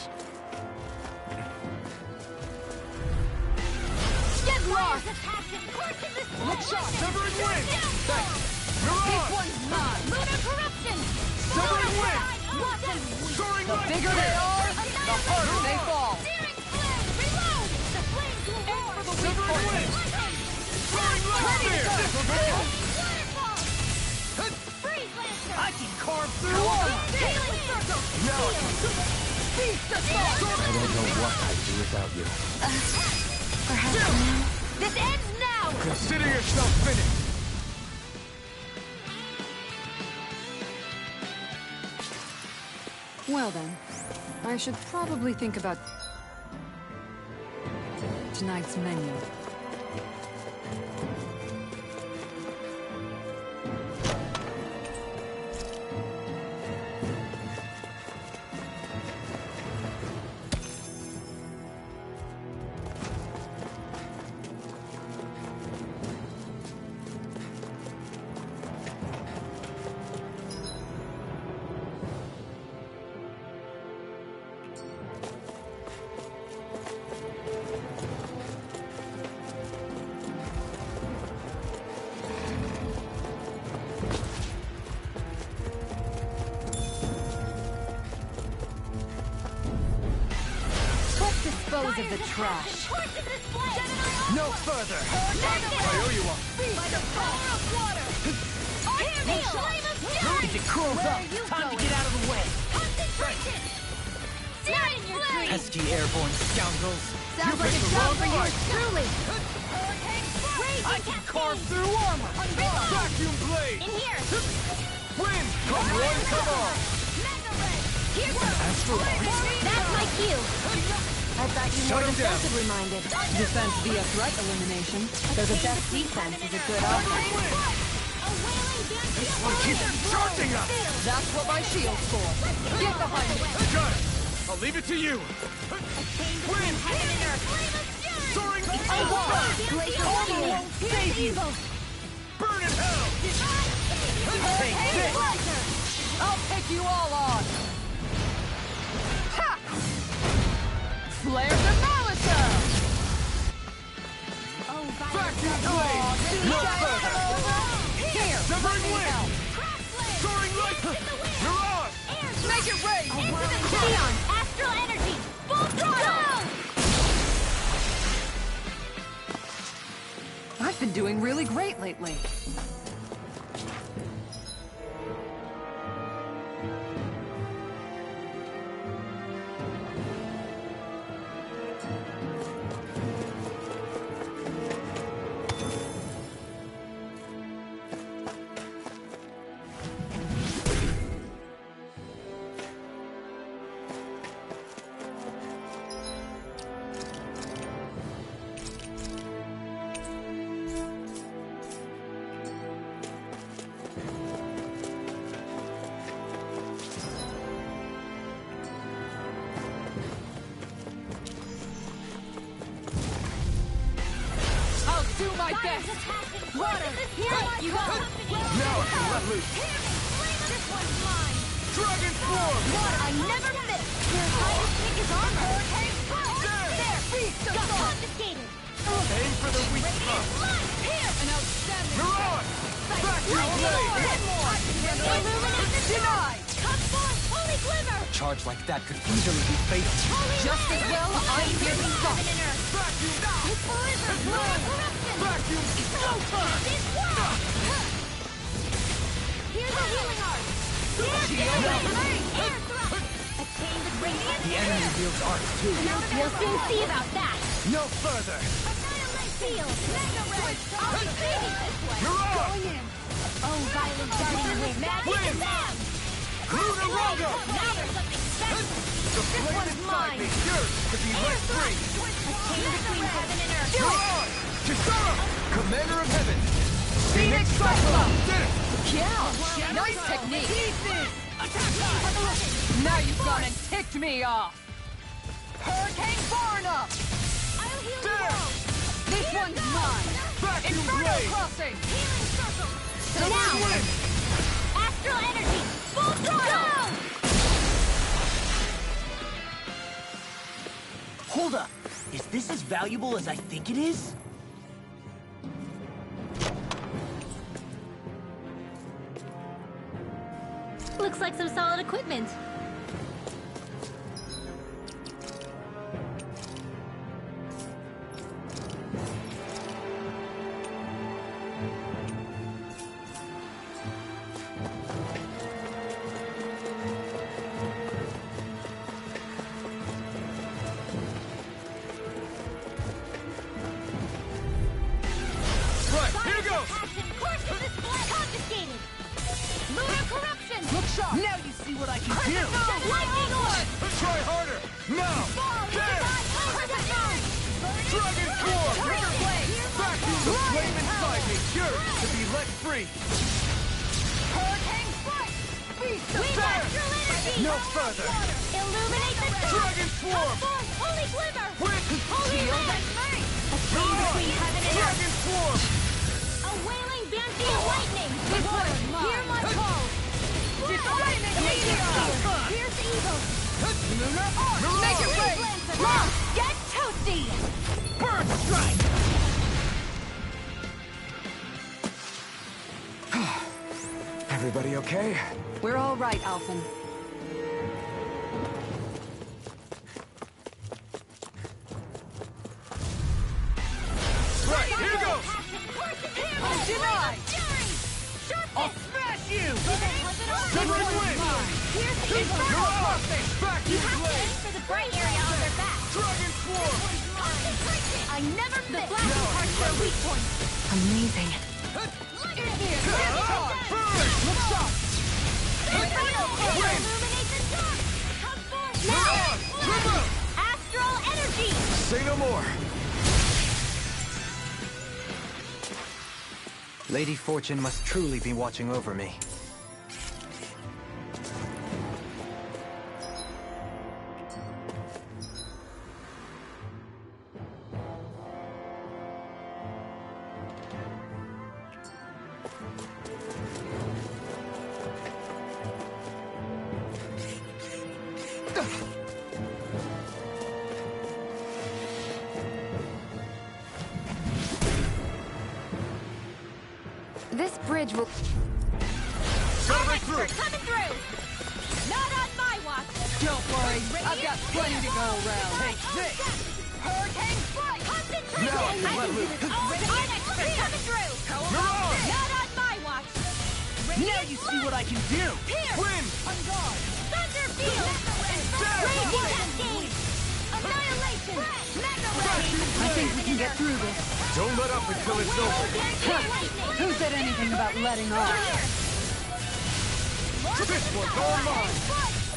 Get lost! Look shot! Severing wind! This one's mine! Lunar corruption! Severing wind! Soaring The light! bigger they are, the harder they fall! Searing flame! Reload! The flames will roar! For the weak Severing point! wind! Soaring light! Waterfall! Freeze lancer! I can carve through armor! Healing circle! Now Beast assault! I don't know what I'd do without you. Perhaps now? This ends now! Consider yourself finished! Well then, I should probably think about tonight's menu. Dispose of the trash. No further! I owe you one. By the power of water! If it cools up, time to get out of the way! Concentration! Searing flame! Pesky airborne scoundrels. Sounds like a job for yours truly! I can carve through armor! Vacuum blade! In here! Wind! Come one, come all! Mega red! Here goes! That's my cue! I thought you Shut more 'em down. defensive minded. Defense via threat elimination. Though the best defense is a good offense. This one keeps charging us! That's what my shield's for. Get behind me. Got it! I'll leave it to you! Wind! Soaring Glacial shield! save you! Burn in hell! Take this! I'll take you all on. Ha! Flare demolitor! Vacuum blade! No further! Here! Severing wind! Soaring light! Mirage! Make it rain! Xeon! Astral energy! Full throttle! I've been doing really great lately. do my best. Water, here you go. Now I can let loose. This one's mine. Dragon Form! Water, I never miss. Your highest pick is on hurricane. There, beast of got confiscated. Aim for the weak spot. Here, An outstanding... Mirage! Vacuum Blade! illuminate the denied. Cut forth, holy glimmer. A charge like that could easily be fatal. Just as well, I'm here to stop. Vacuum! Corruption. Vacuum! No time! This world. Here's a healing art. Air thrust. A chain of radiant. The enemy wields arts too. We'll soon see about that. No further! Annihilate field. Mega red. I'll be baby this way. Mirage! Oh, violent guardian with magic and them. Lunaranga! Now there's something special. The flame inside me yearns to be let free! A chain between heaven and earth. Mirage! Kisara! Commander of Heaven! Phoenix Cyclops! Did it! Yeah, nice technique. Now you've gone and ticked me off. Hurricane Barna! I'll heal you There! all. This one's mine. Vacuum Inferno Blade! Crossing! Healing circle. Someone win! Astral energy. Full throttle. Hold up. Is this as valuable as I think it is? Looks like some solid equipment. Right, here goes! Passion course is display. Confiscated. Lunar corruption. Look sharp! Now you see what I can do! Lightning orb. Let's try harder! Now! There! Dragon Form! Vacuum! The flame inside me yearns to be let free! Hurricane Strike! Beast of Weave astral energy. No further! Illuminate the dark. Dragon Swarm! Forth, holy glimmer. Wind! Holy red. A chain between heaven and earth. Dragon Swarm! A wailing banshee of lightning. Hear my call. Here's evil. Make it rain! Mom, get toasty. Burn Strike! Everybody okay? We're all right, Alphen. Right, here goes! Denied. I'll smash you! Sunrise Wind! Here's the Mirage! Vacuum Aim Blade! for the bright area on their back. Dragon Swarm! I never miss. The black parts their weak points. Amazing. Look sharp! Illuminate the dark. Come forth Mirage! River! Astral energy. Say no more. Lady Fortune must truly be watching over me. This bridge will... Celebrate through! Coming through. Not on my watch. Don't worry, I've got plenty to go around. Take this! Hurricane strike. Concentrate. Now I can let loose. Coming through. Mirage! Not on my watch. Now you see what I can do! Wind! Thunder field. Raging cascade. Annihilation. Mega I think we can get through this. Don't let up until it's over! Who said anything about letting off? This one's all mine!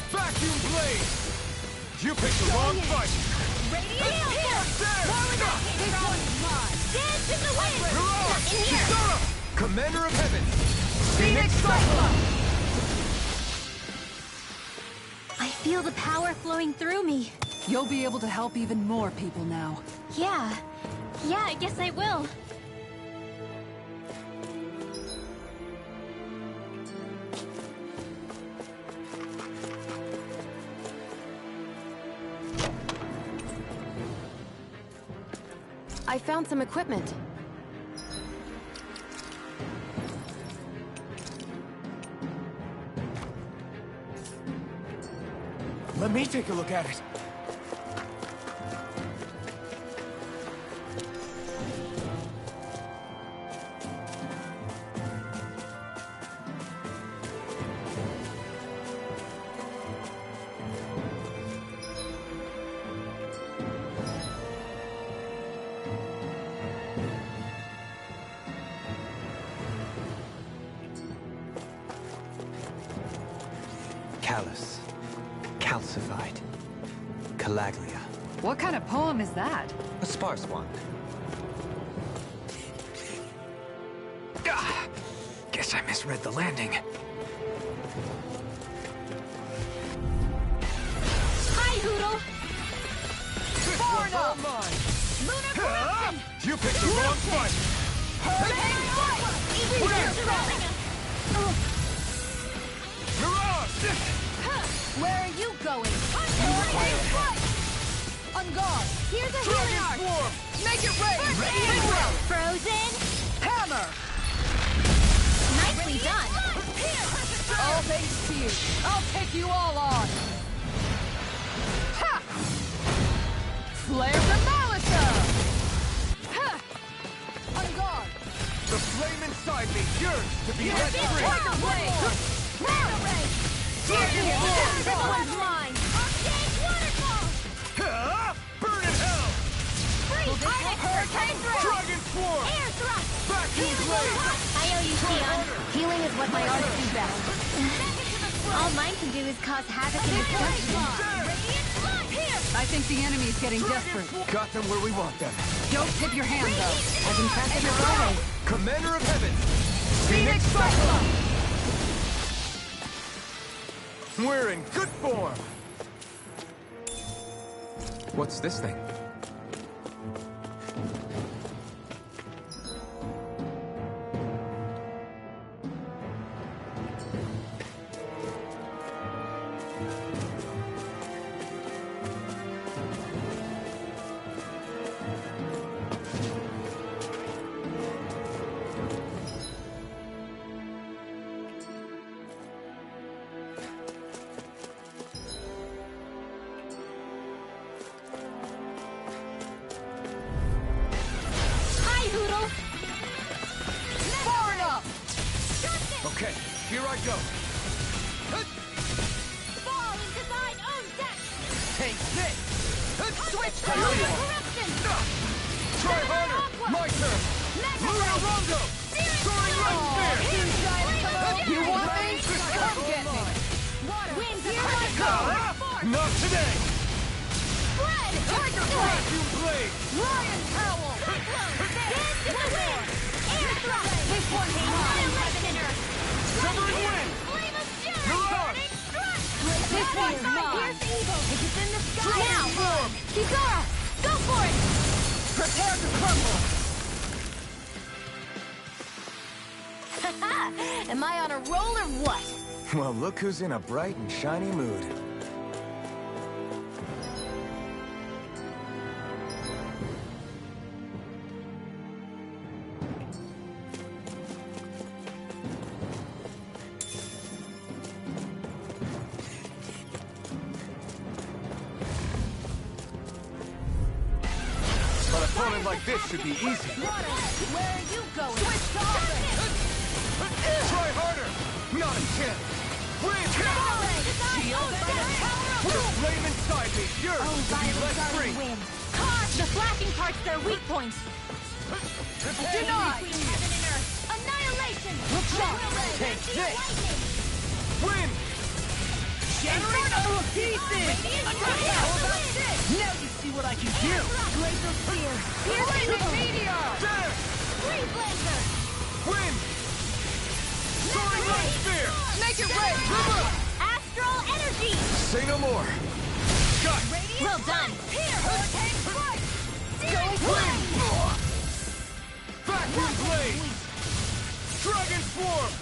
Vacuum Blade! You picked the wrong fight! Dance in the wind. Mirage! In here. Kisara! Commander of Heaven! Phoenix Cyclops! I feel the power flowing through me. You'll be able to help even more people now. Yeah, I guess I will. I found some equipment. Let me take a look at it. Callus. Calcified. Calaglia. What kind of poem is that? A sparse one. Guess I misread the landing. Hi, Hoodle! Forward up! Lunar corruption! You picked the wrong fight! Mirage! Where are you going? On guard! Here's a healing Dragon arc! Swarm! Make it rain! Frozen! Hammer! Nicely done! All thanks to you. I'll take you all on! Ha! Flare Demolition! Ha! On guard! The flame inside me yearns to be let free! Tiger Blade! Dragon Line! Arcade waterfall! Ha! Burn in hell! Freeze! Hurricane thrust! Dragon Swarm! Air thrust! Vacuum blade! I owe you, Sion. Healing is what my arts do best. All mine can do is cause havoc and destruction. I think the enemy's getting desperate. Got them where we want them. Don't tip your hand, though. As impressive as always. Commander of Heaven! Phoenix Cyclops! We're in good form! What's this thing? Hi, Hoodle! Forward up! Okay, here I go. Fall into thine own death! Take this! Switch to Lunar Lunar! corruption! Try harder! My turn! Lunar Rondo! Soaring Light Spear! You want me? Come get me! Winds of Hurricane! Not today! Spread! Tiger Vacuum Blade! Lion Howl! Cyclone! Dance in the wind! Air thrust! This one's mine! Severing Wind! Flame of Fury! Mirage! This one's mine! Pierce evil! It is in the sky now! Storm! Kizara! Go for it! Prepare to crumble! Am I on a roll or what? Well, look who's in a bright and shiny mood. An opponent like this should be easy. Where are you going? Switch to offense! Try harder! Not a chance! Wind! Shield by the power of The flame inside me yearns to be let free! wind. Cause the flashing parts their weak points. Denied! Heaven and earth. Annihilation. Take this! Wind! Generate pieces! Now you see what I can do! Laser spear. Piercing meteor. There! Free blazer. Wind! Soaring Light Spear! Make it rain. Astral energy. Say no more. Got! Well done. Here. Hurricane strike. Wind! Vacuum Blade! Dragon Swarm!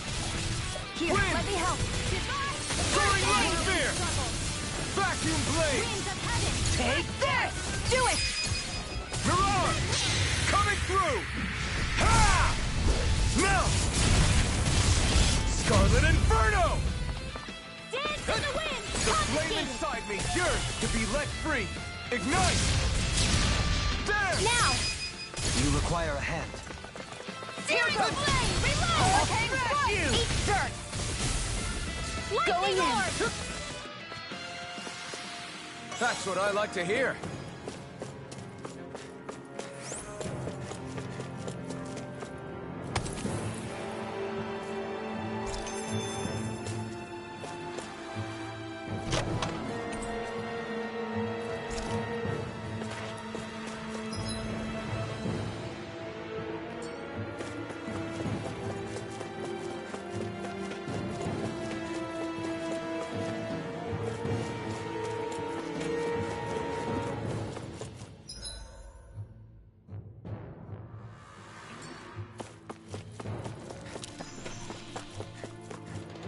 Here, Wind. let me help. Soaring Light Spear! Vacuum Blade! Winds of heaven. Take this! Do it. Mirage! to be let free. Ignite! There! Now! You require a hand. Searing flame! Reload! Okay, foot! Eat dirt! Lightning orb! That's what I like to hear.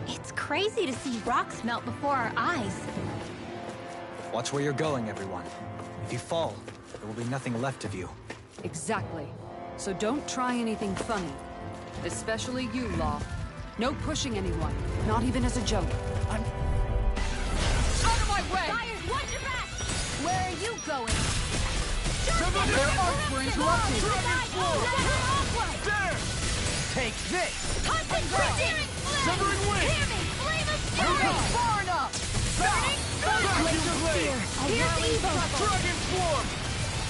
It's crazy to see rocks melt before our eyes. Watch where you're going, everyone. If you fall, there will be nothing left of you. Exactly. So don't try anything funny. Especially you, Law. No pushing anyone, not even as a joke. Out of my way! Fires, watch your back! Where are you going? Their arcs were interrupted! There! Take this! Concentration! Severing Wind! Hear me! Flame of You're fury! not far enough! Burning Vacuum Blade! Here's evil! Dragon Swarm!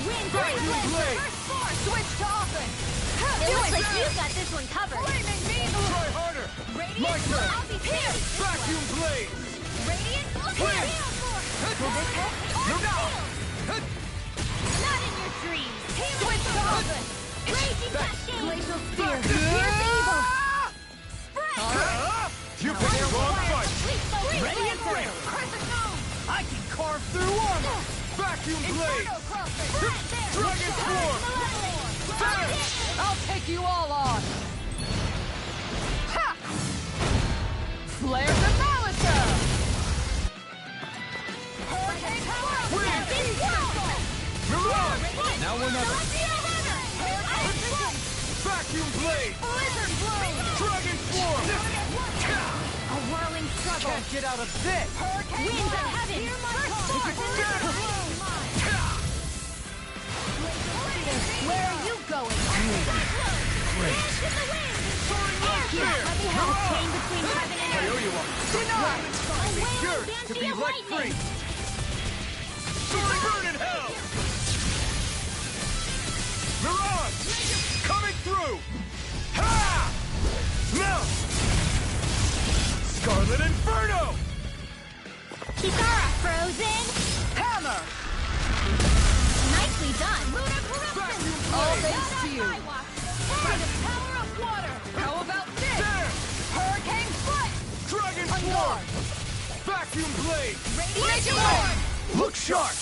Wind Vacuum Blade! First force! Switch to offense! It looks like you got this one covered. Flaming needle! Try harder! Radiant, My turn! I'll be pierced. Vacuum Blade! Radiant, look Wind. at Heal force! Will this help? Force field. Not in your dreams! Switch to offense! Raging cascade! Glacial spear! Here's evil! You picked the wrong fight! Radiant Flare! Crescent Moon! I can carve through armor! Vacuum Blade! Dragon Swarm! There! I'll take you all on! Ha! Flare the Malisa! Hurricane power! Mirage! Now we're never. Vacuum Blade! Blizzard blow! Dragon Swarm! A whirling struggle! Can't get out of this! Winds of heaven! Where are you going? Great! Here, let me help. Chain between heaven and I earth. owe you one! Yours to be let free! Soaring burn in hell! Mirage! Coming through! Ha! Now! Scarlet Inferno! Kitara, frozen! Hammer! Nicely done! Lunar corruption! All thanks to you. By the power of water! How about this? There! Hurricane foot! Dragon On Swarm! guard! Vacuum Blade! Radiant orb! Look sharp!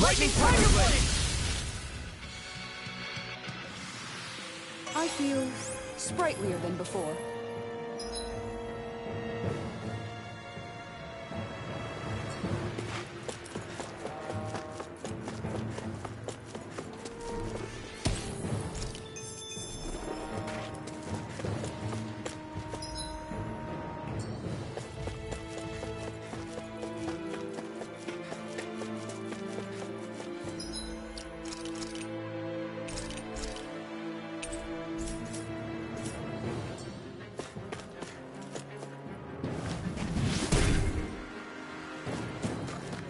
Lightning Tiger Blade! I feel sprightlier than before.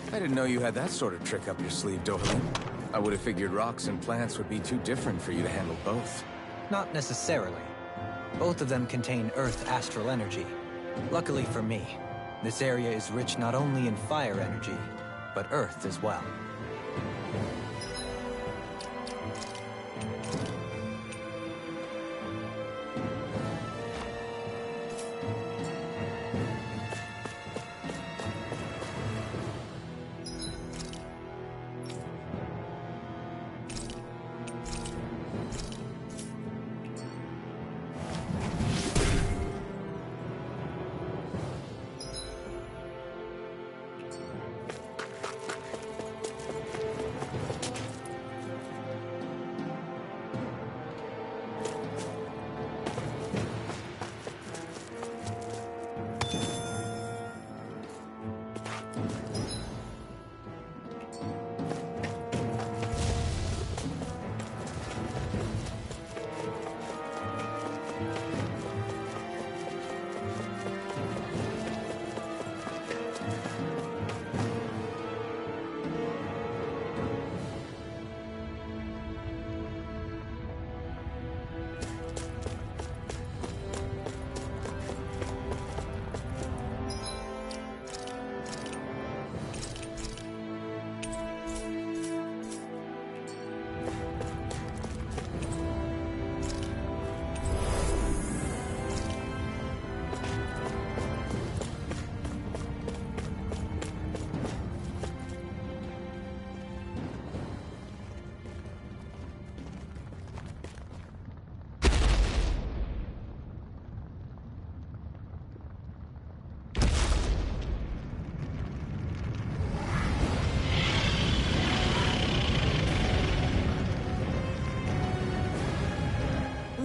I didn't know you had that sort of trick up your sleeve, Dohalim. I would have figured rocks and plants would be too different for you to handle both. Not necessarily. Both of them contain Earth astral energy. Luckily for me, this area is rich not only in fire energy, but Earth as well.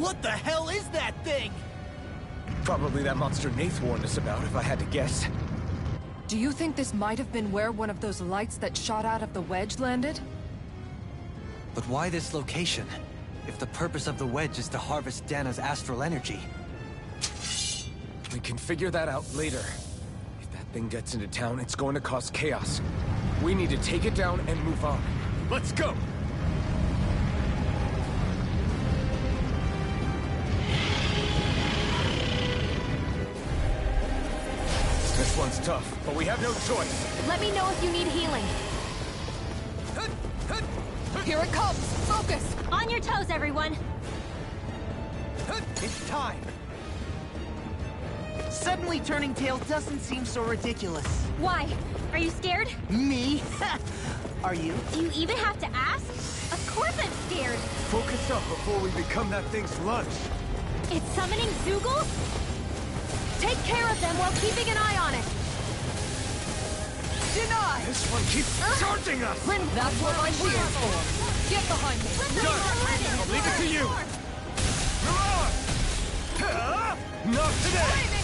What the hell is that thing? Probably that monster Nath warned us about, if I had to guess. Do you think this might have been where one of those lights that shot out of the wedge landed? But why this location? If the purpose of the wedge is to harvest Dana's astral energy. We can figure that out later. If that thing gets into town, it's going to cause chaos. We need to take it down and move on. Let's go! This one's tough, but we have no choice. Let me know if you need healing. Here it comes! Focus! On your toes, everyone! It's time. Suddenly turning tail doesn't seem so ridiculous. Why? Are you scared? Me? Are you? Do you even have to ask? Of course I'm scared! Focus up before we become that thing's lunch. It's summoning Zoogle? Take care of them while keeping an eye on it. Deny! This one keeps charging us! That's what my shield's for! Get behind me! Done! I'll leave it to you! Mirage! Not today!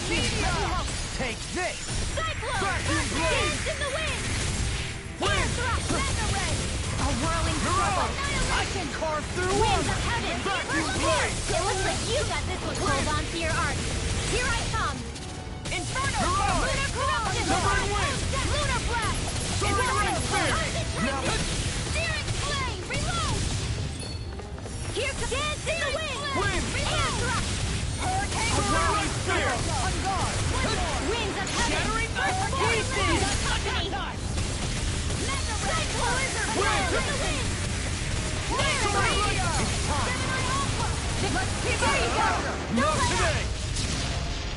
Take this! Cyclone! Vacuum blade! Dance in the wind! Wind! Mega Ray! A whirling Mirage! trouble! I can carve through Winds one! of heaven! Vacuum blade! It looks like you got this one. Hold on to your art. Here I come! Inferno! Mirage! Lunar corruption! Stubborn wind! Lunar blast! Soaring Inferno! wind spear! Concentrated! Searing flame! Reload! Here comes Dance in the wind! Wind! Air thrust! Hurricane Whirling spear! On guard! Winds of heaven! Shattering my Pieces! Company! Mega Ray! Wind! In the wind! Soaring Meteor! Gemini Alpha! Let's keep it! Not today!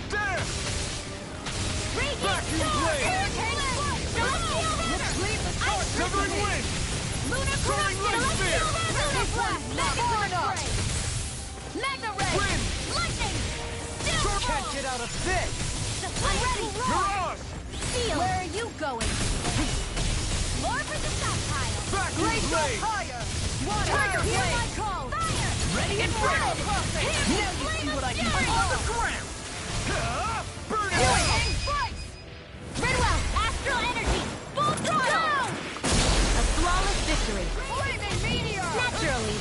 There! Vacuum blade! Severing wind! Lunar Soaring corruption! light spear! Lunar blast! Mega ray! Magna ray! Wind! Lightning! Still Can't get out of this! I'm ready! Mirage! Steel! Where are you going? More for the stockpile! Vacuum blade! Higher! Water! Tiger Hear blade! my call! Fire! Ready and Inferno! ready! Now you see what I can do! On the ground! Burn it Doing out! it! Slice! Ridwell! Astral energy! Full throttle! A flawless victory! Flaming meteor! Naturally!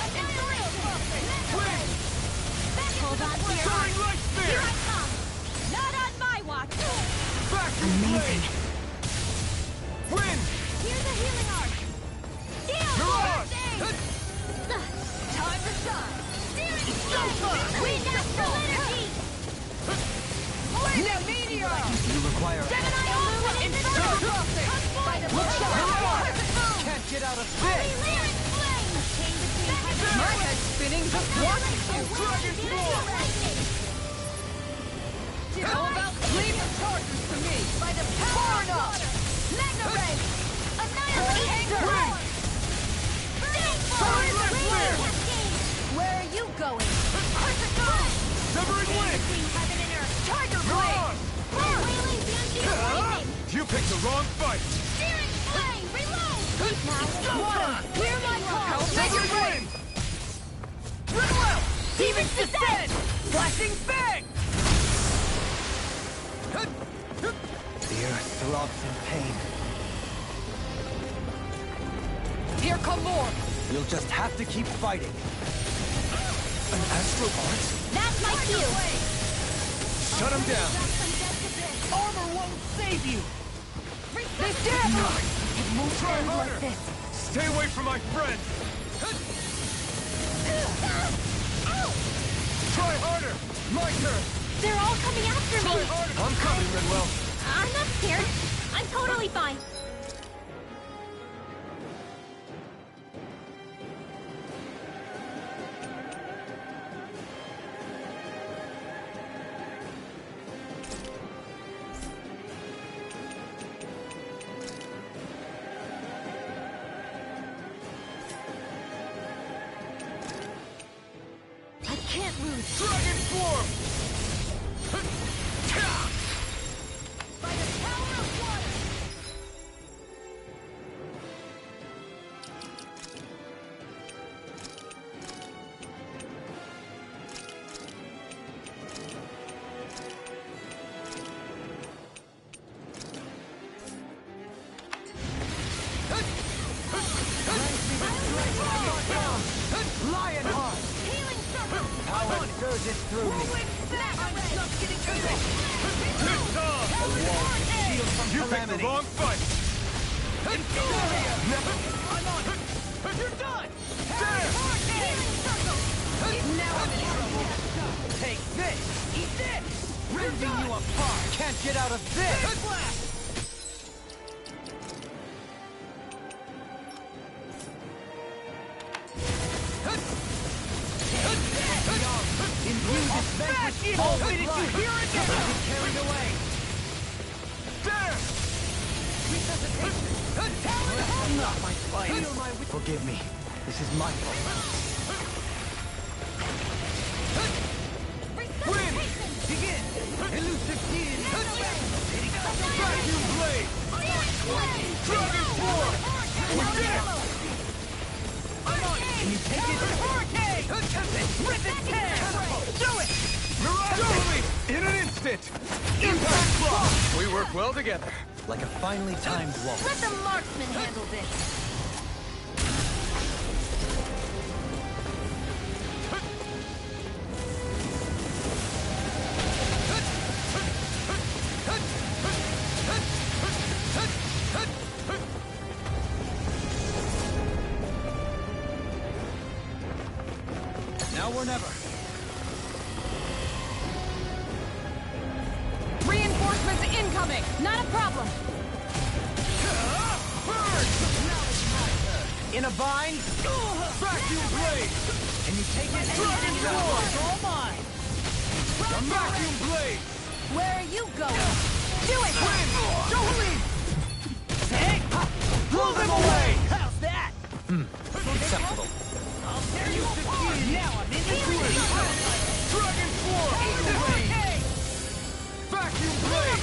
Wind! Hold on to your Soaring arms! light spear! Here I come! Not on my watch! Vacuum blade! Wind! Here's a healing arc! Steel! Mirage! Time to shine! Steering flame! Wind astral energy! Flaming meteor! You require Gemini Alpha Inferno! By the Mirage! Can't get out of Holy this! Lyric Flame! Chain between heaven My head's spinning just watching you! Dragon Claw! How about leave your charges to me? By the power of water! Mega Ray! Annihilate Roar! Soaring light spear! Where are you going? Critical! Severing wind! Between heaven and earth! Tiger Mirage! Wailing Banshee of lightning! You picked the wrong fight! Steering flame! Reload! Now, water! Hear my call! Severing wind! Ridwell! Demons descend! Flashing bang! the earth throbs in pain. Here come more! We'll just have to keep fighting. An astral art? That's my cue! Shut him down! Armor won't save you! They did! It won't try harder! Stay away from my friend! Try harder! My turn! They're all coming after Try me! harder! I'm coming, Ridwell! I'm not scared. I'm totally fine. I can't lose. Dragon form! By the power of water! surges through me. You picked the wrong fight! Never. I'm on it. You're done. There! Now I'm in trouble. Take this. Eat this. Ripping you apart. Can't get out of this. Oh, did you hear it? Carried away. There! Not my fight. Forgive me. This is my fault. Win! Begin. Elusive deity. Vacuum blade! Dragon form! We're dead! I'm on it. Can you take it? Hurricane! Rip it tear! Do it! Totally! In an instant! Impact block! We work well together. Like a finely timed wall. Let the marksman handle this. Now or never. Reinforcements incoming! Not a problem! In a bind. Vacuum blade! Can you take it? Dragon form! All mine. Vacuum blade! Where are you going? Do it! Totally! Hey! Blow them away! How's that? Acceptable. I'll tear you apart! Now I'm in the Dragon form! Vacuum blade!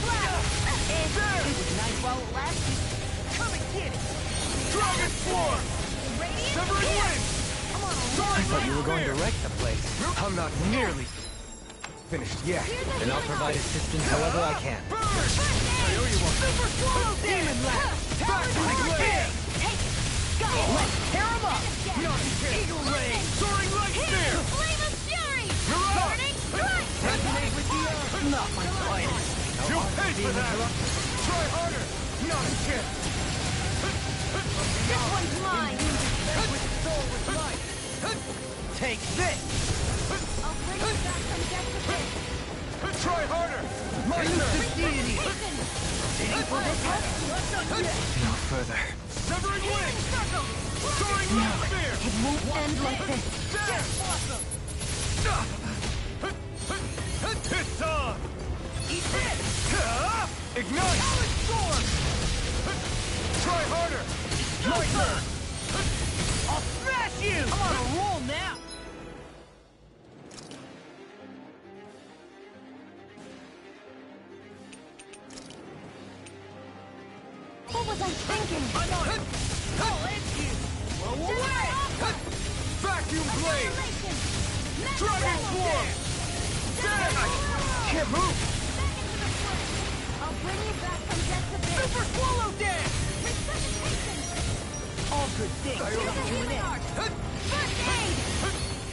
There! Nice while it lasted. Come and get it! Dragon form! Severing wind! I thought you were going to wreck the place. I'm not nearly finished yet. Then I'll provide assistance however I can. Burn! I know you want Super swallow demon blast! Vacuum blade! Let's tear him up! Eagle ray! Soaring light spear! Flame of fury! Mirage! Burning strike! Resonate with the earth! Not my finest! You'll pay for that! Try harder! Not a chance! This one's mine! Take this! I'll bring you back from death to this! Try harder! Elusive deity! Waiting for this one? No further. Severing wind! Soaring light spear! It won't end like this! There! It's on! Eat this! Ignite! Storm! Try harder! My turn! I'll smash you! I'm on a roll now! What was I thinking? I'm on it! I'll end you! Blow away! Vacuum blade! Dragon form! There! Can't move! I'll bring you back from death to this! Super swallow dance! Resuscitation! All good things come to an end. First aid!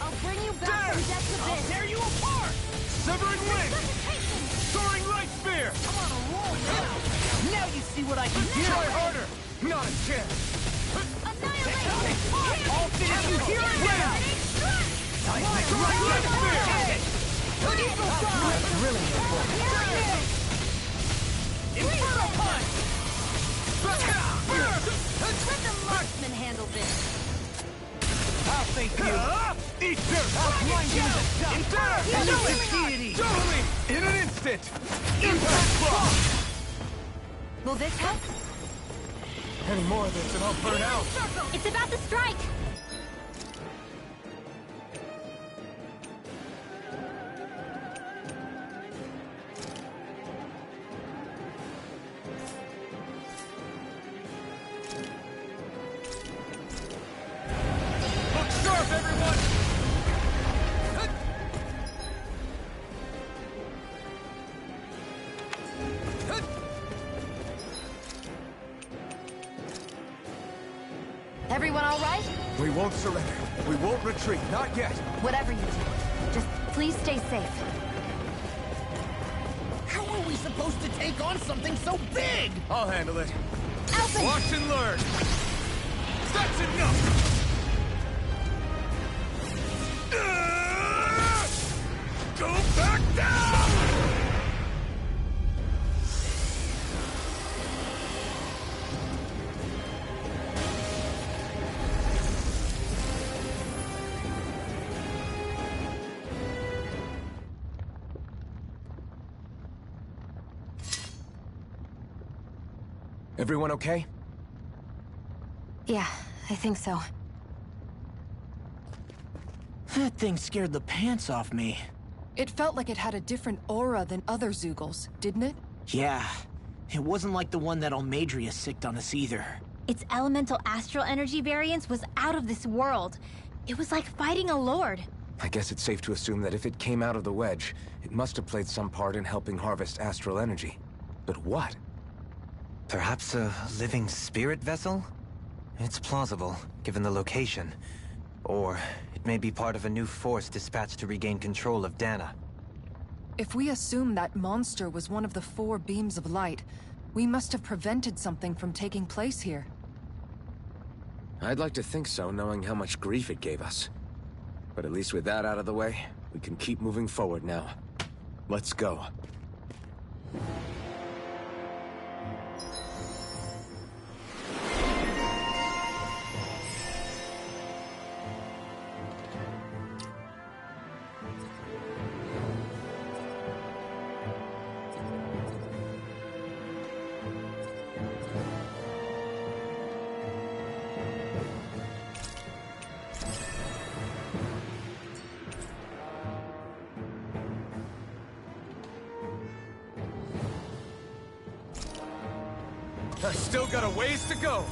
I'll bring you back from death to I'll this! tear you apart! Severing wind! Resuscitation! Soaring light spear! I'm on a roll now! Now you see what I can do! Try harder! Not a chance! Annihilation! I'll finish you here and now! Soaring light spear! That's thrilling performance. Inferno punch! Let the marksman handle this! I'll thank you! Eat dirt! I'll blind you to dust! Elusive deity! Totally! In an instant! Impact block! Will this help? Any more of this and I'll burn out. It's about to strike! Look sharp, everyone! Everyone all right? We won't surrender. We won't retreat, not yet. Whatever you do, just please stay safe. How are we supposed to take on something so big? I'll handle it. Alphen! Watch and learn. That's enough! Go back down! Everyone okay? Yeah, I think so. That thing scared the pants off me. It felt like it had a different aura than other Zeugles, didn't it? Yeah. It wasn't like the one that Almeidrea sicked on us either. Its elemental astral energy variance was out of this world. It was like fighting a lord. I guess it's safe to assume that if it came out of the wedge, it must have played some part in helping harvest astral energy. But what? Perhaps a living spirit vessel? It's plausible, given the location. Or it may be part of a new force dispatched to regain control of Dana. If we assume that monster was one of the 4 beams of light, we must have prevented something from taking place here. I'd like to think so, knowing how much grief it gave us. But at least with that out of the way, we can keep moving forward now. Let's go. I still got a ways to go.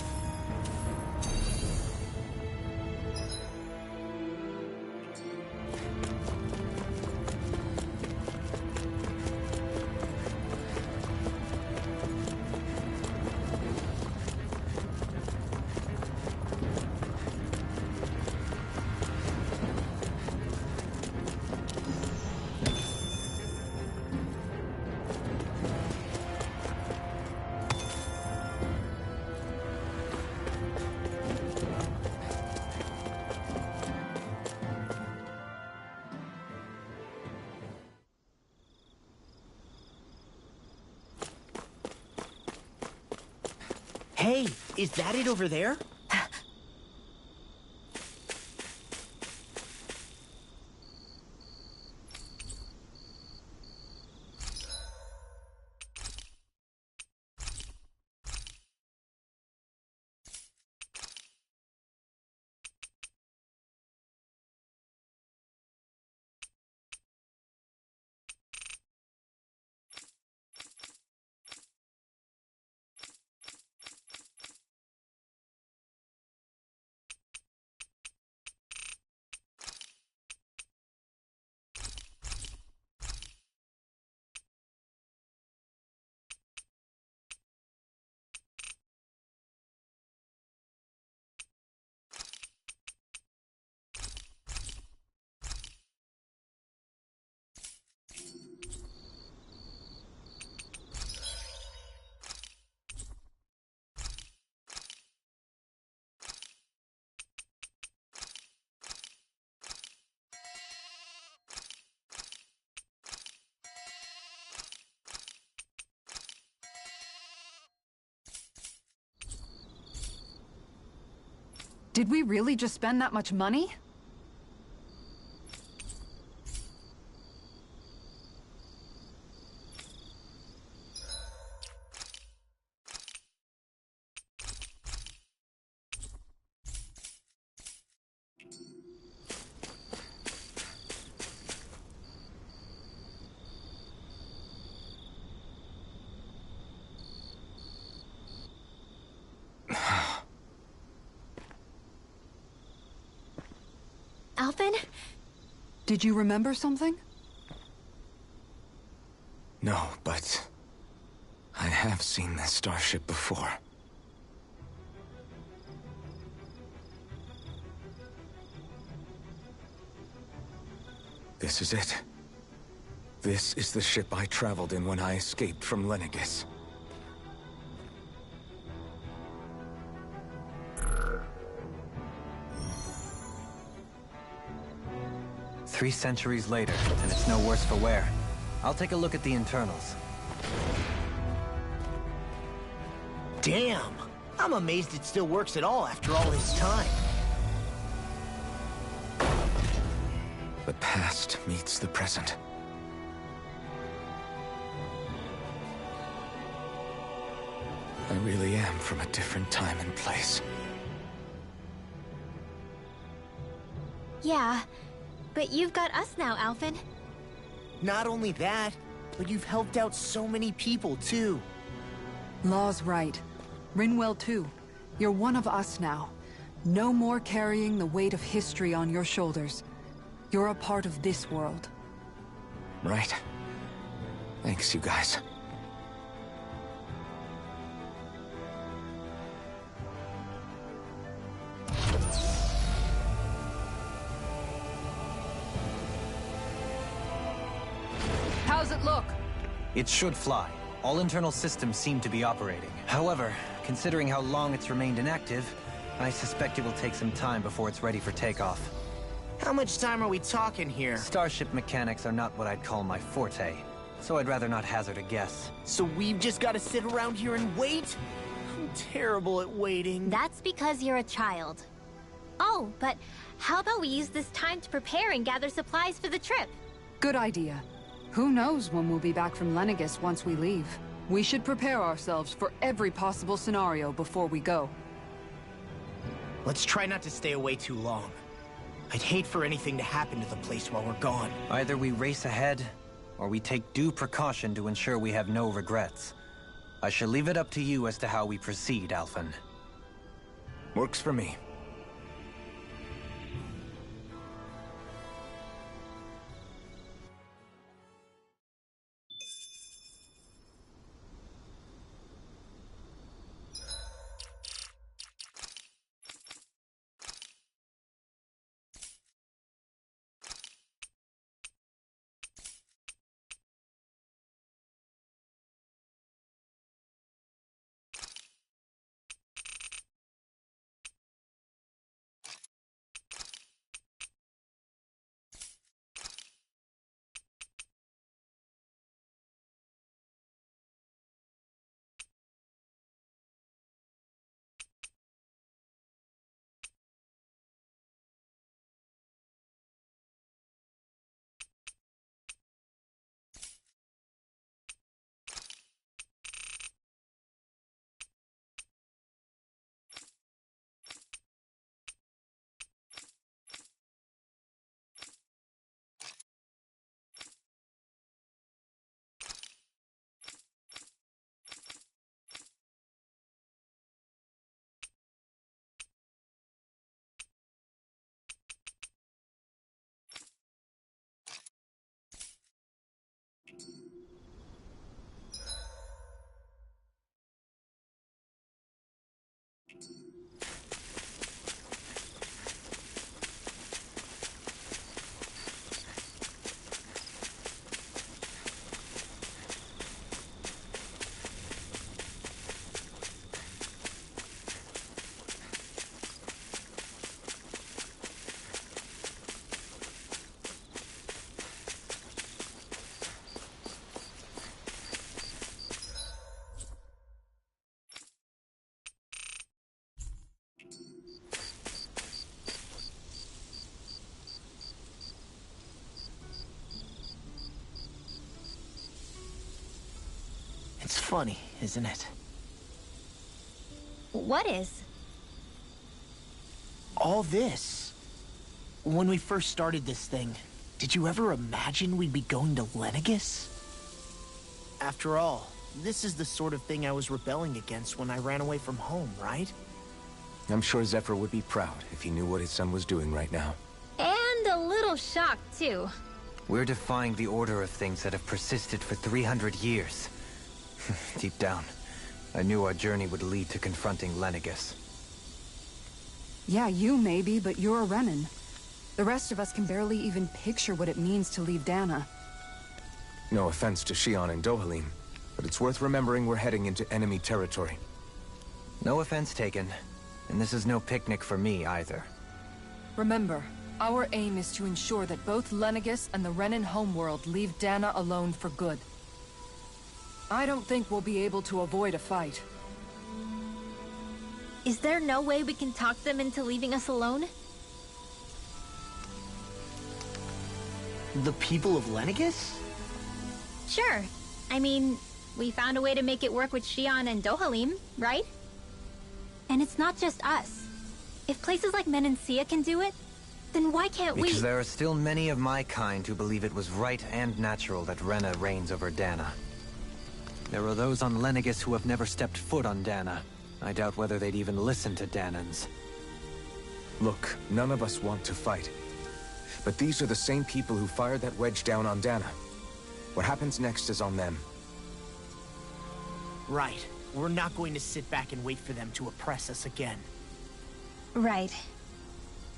Hey, is that it over there? Did we really just spend that much money? Alphen? Did you remember something? No, but I have seen this starship before. This is it. This is the ship I traveled in when I escaped from Lenegis. Three centuries later, and it's no worse for wear. I'll take a look at the internals. Damn! I'm amazed it still works at all after all this time. The past meets the present. I really am from a different time and place. Yeah, but you've got us now, Alphen. Not only that, but you've helped out so many people, too. Law's right. Rinwell too. You're one of us now. No more carrying the weight of history on your shoulders. You're a part of this world. Right. Thanks, you guys. How's it look? It should fly. All internal systems seem to be operating. However, considering how long it's remained inactive, I suspect it will take some time before it's ready for takeoff. How much time are we talking here? Starship mechanics are not what I'd call my forte, so I'd rather not hazard a guess. So we've just got to sit around here and wait? I'm terrible at waiting. That's because you're a child. Oh, but how about we use this time to prepare and gather supplies for the trip? Good idea. Who knows when we'll be back from Lenegis once we leave. We should prepare ourselves for every possible scenario before we go. Let's try not to stay away too long. I'd hate for anything to happen to the place while we're gone. Either we race ahead, or we take due precaution to ensure we have no regrets. I shall leave it up to you as to how we proceed, Alphen. Works for me. It's funny, isn't it? What is? All this. When we first started this thing, did you ever imagine we'd be going to Lenegis? After all, this is the sort of thing I was rebelling against when I ran away from home, right? I'm sure Zephyr would be proud if he knew what his son was doing right now. And a little shocked, too. We're defying the order of things that have persisted for 300 years. Deep down, I knew our journey would lead to confronting Lenegis. Yeah, you maybe, but you're a Renan. The rest of us can barely even picture what it means to leave Dana. No offense to Shion and Dohalim, but it's worth remembering we're heading into enemy territory. No offense taken. And this is no picnic for me, either. Remember, our aim is to ensure that both Lenegis and the Renan homeworld leave Dana alone for good. I don't think we'll be able to avoid a fight. Is there no way we can talk them into leaving us alone? The people of Lenegis? Sure. I mean, we found a way to make it work with Shion and Dohalim, right? And it's not just us. If places like Menancia can do it, then why can't we? Because there are still many of my kind who believe it was right and natural that Rena reigns over Dana. There are those on Lenegis who have never stepped foot on Dana. I doubt whether they'd even listen to Danans. Look, none of us want to fight. But these are the same people who fired that wedge down on Dana. What happens next is on them. Right. We're not going to sit back and wait for them to oppress us again. Right.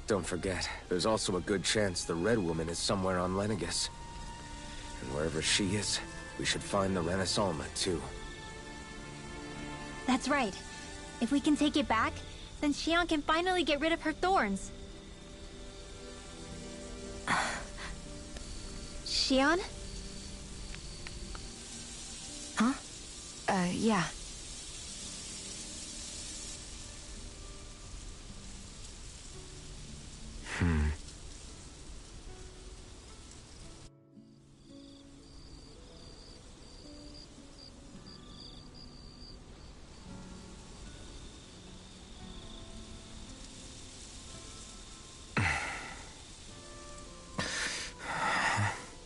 Don't forget, there's also a good chance the Red Woman is somewhere on Lenegis. And wherever she is, we should find the Renaissalma, too. That's right. If we can take it back, then Shion can finally get rid of her thorns. Shion? Huh? Yeah.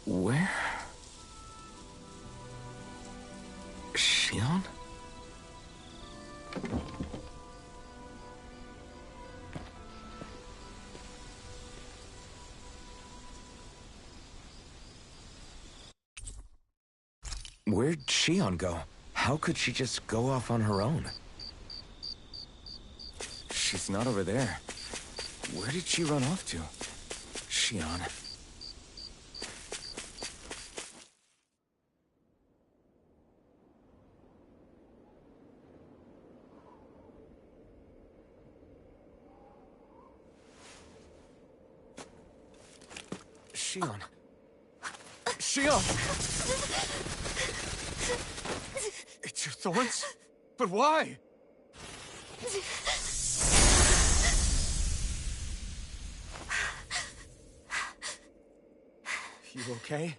Where? Shion? Where'd Shion go? How could she just go off on her own? She's not over there. Where did she run off to? Shion. Shion. Shion! It's your thorns? But why? You okay?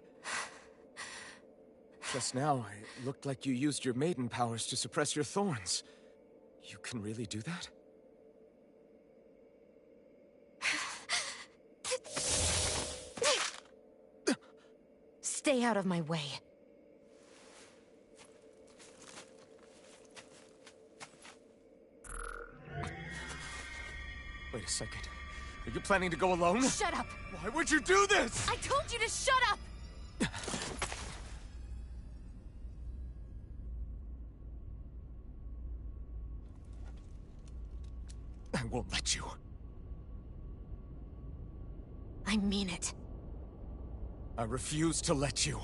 Just now, it looked like you used your maiden powers to suppress your thorns. You can really do that? Stay out of my way. Wait a second. Are you planning to go alone? Shut up! Why would you do this? I told you to shut up! I won't let you. I mean it. I refuse to let you.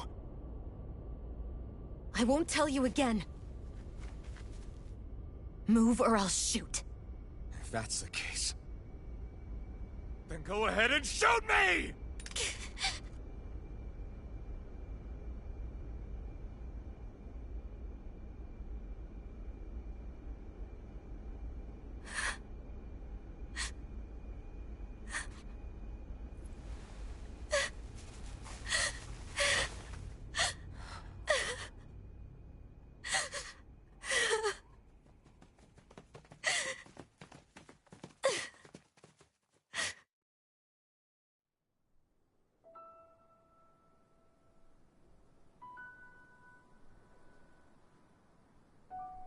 I won't tell you again. Move or I'll shoot. If that's the case, then go ahead and shoot me!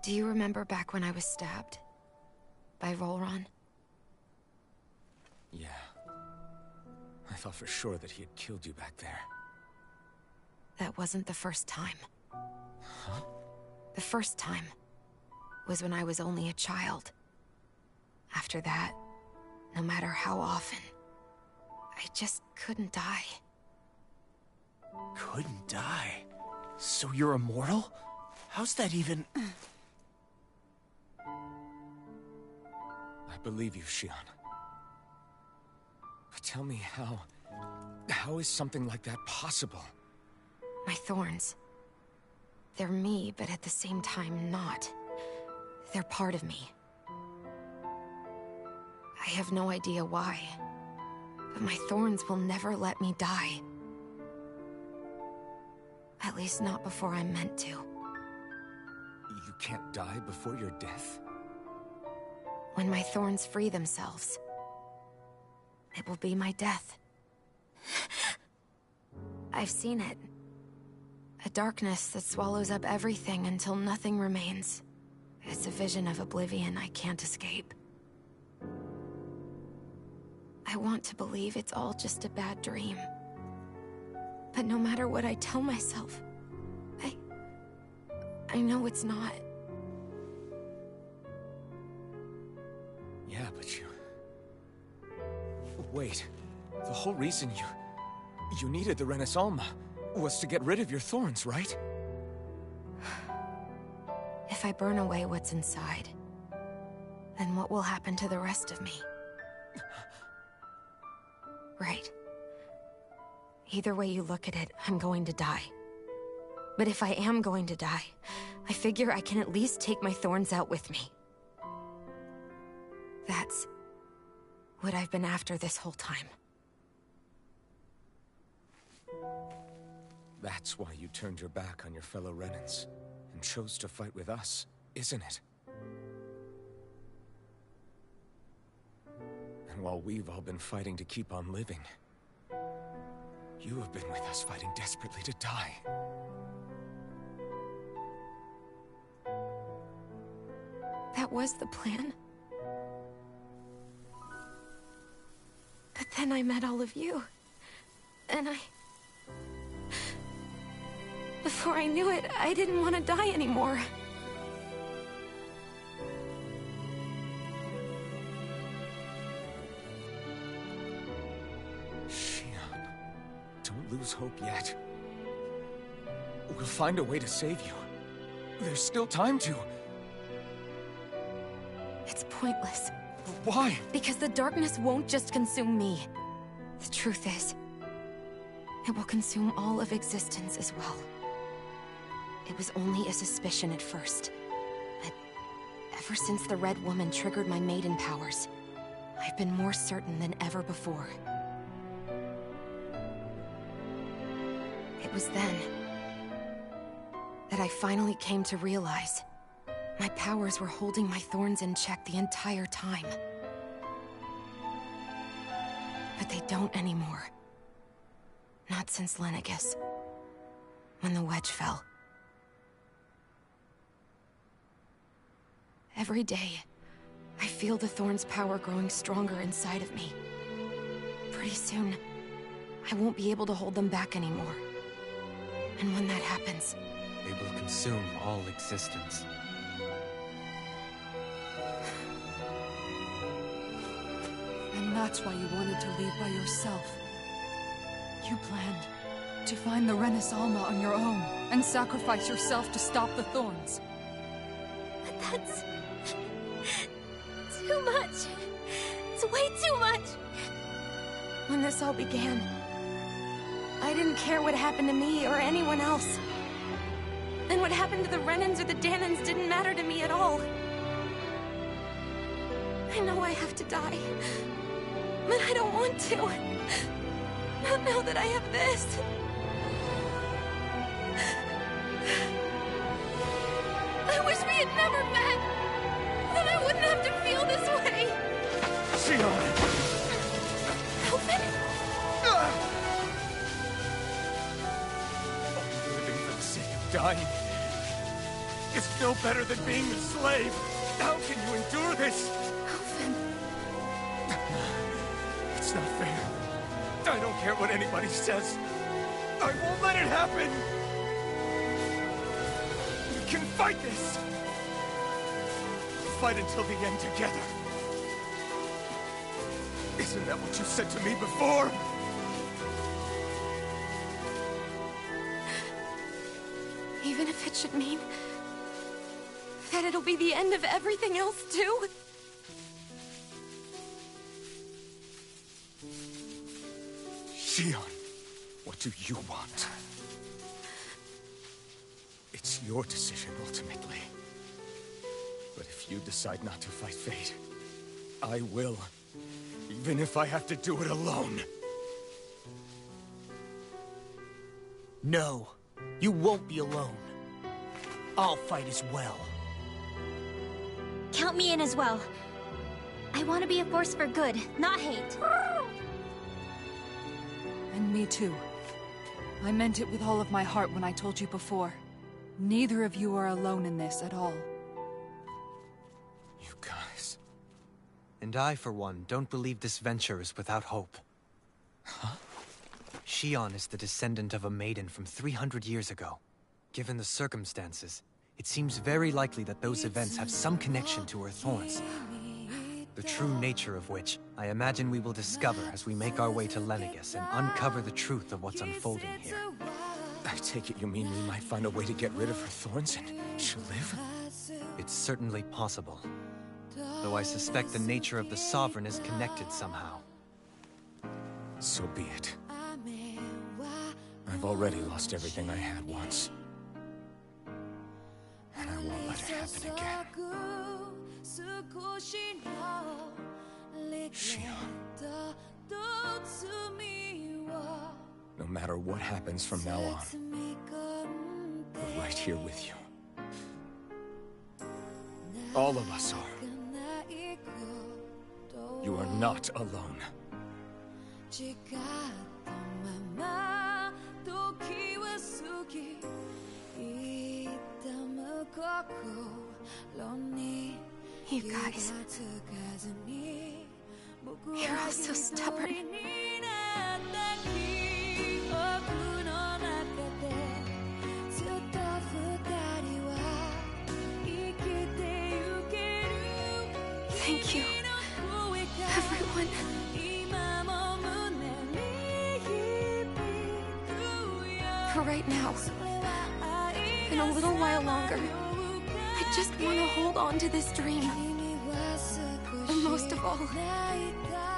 Do you remember back when I was stabbed? By Rolron? Yeah. I thought for sure that he had killed you back there. That wasn't the first time. Huh? The first time was when I was only a child. After that, no matter how often, I just couldn't die. Couldn't die? So you're immortal? How's that even... I believe you, Shion. But tell me how... How is something like that possible? My thorns. They're me, but at the same time not. They're part of me. I have no idea why, but my thorns will never let me die. At least not before I'm meant to. You can't die before your death? When my thorns free themselves, it will be my death. I've seen it. A darkness that swallows up everything until nothing remains. It's a vision of oblivion I can't escape. I want to believe it's all just a bad dream. But no matter what I tell myself, I know it's not. Yeah, but you... Wait. The whole reason you needed the Renis Alma was to get rid of your thorns, right? If I burn away what's inside, then what will happen to the rest of me? Right. Either way you look at it, I'm going to die. But if I am going to die, I figure I can at least take my thorns out with me. That's what I've been after this whole time. That's why you turned your back on your fellow Renins and chose to fight with us, isn't it? And while we've all been fighting to keep on living, you have been with us fighting desperately to die. That was the plan. But then I met all of you. And before I knew it, I didn't want to die anymore. Shion, don't lose hope yet. We'll find a way to save you. There's still time to. It's pointless. Why? Because the darkness won't just consume me. The truth is, it will consume all of existence as well. It was only a suspicion at first, but ever since the Red Woman triggered my maiden powers, I've been more certain than ever before. It was then that I finally came to realize my powers were holding my thorns in check the entire time. But they don't anymore. Not since Lenegis, when the wedge fell. Every day, I feel the thorn's power growing stronger inside of me. Pretty soon, I won't be able to hold them back anymore. And when that happens, They will consume all existence. And that's why you wanted to leave by yourself. You planned to find the Renis Alma on your own and sacrifice yourself to stop the thorns. But that's... too much. It's way too much. when this all began, I didn't care what happened to me or anyone else. And what happened to the Renins or the Dahnans didn't matter to me at all. I know I have to die, but I don't want to. Not now that I have this. I wish we had never met. Then I wouldn't have to feel this way. Shion! Alphen? Living for the sake of dying is no better than being a slave. How can you endure this? Alphen. It's not fair. I don't care what anybody says. I won't let it happen. We can fight this. Fight until the end together. Isn't that what you said to me before? Even if it should mean that it'll be the end of everything else, too? Shion, what do you want? It's your decision, ultimately. But if you decide not to fight fate, I will. Even if I have to do it alone. No, you won't be alone. I'll fight as well. Count me in as well. I want to be a force for good, not hate. And me too. I meant it with all of my heart when I told you before. Neither of you are alone in this at all. You guys... And I, for one, don't believe this venture is without hope. Huh? Shion is the descendant of a maiden from 300 years ago. Given the circumstances, it seems very likely that those events have some connection to her thorns. The true nature of which, I imagine we will discover as we make our way to Lenegis and uncover the truth of what's unfolding here. I take it you mean we might find a way to get rid of her thorns and she'll live? It's certainly possible. Though I suspect the nature of the Sovereign is connected somehow. So be it. I've already lost everything I had once. And I won't let it happen again. Shion. No matter what happens from now on, we're right here with you. All of us are. You are not alone. You guys... You're all so stubborn. Thank you, everyone. For right now, and a little while longer, I just want to hold on to this dream. And most of all,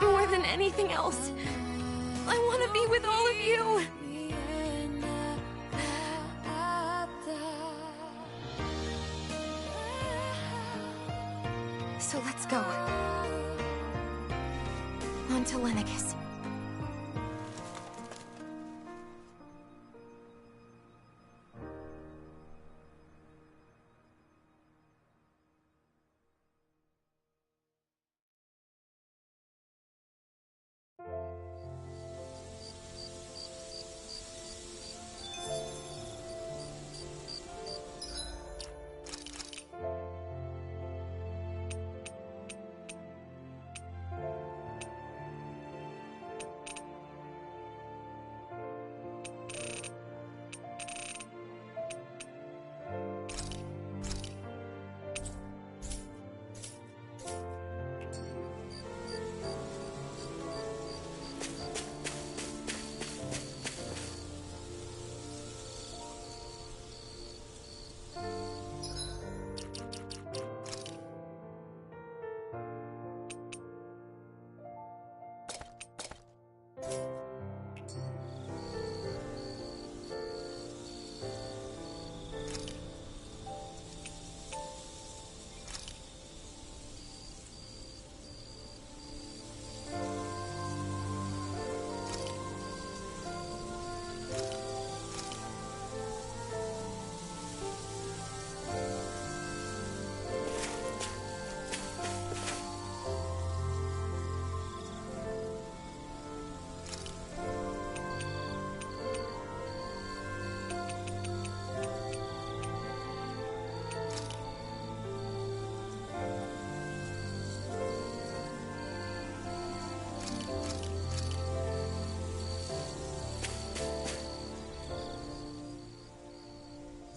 more than anything else, I want to be with all of you. So let's go. On to Lenegis.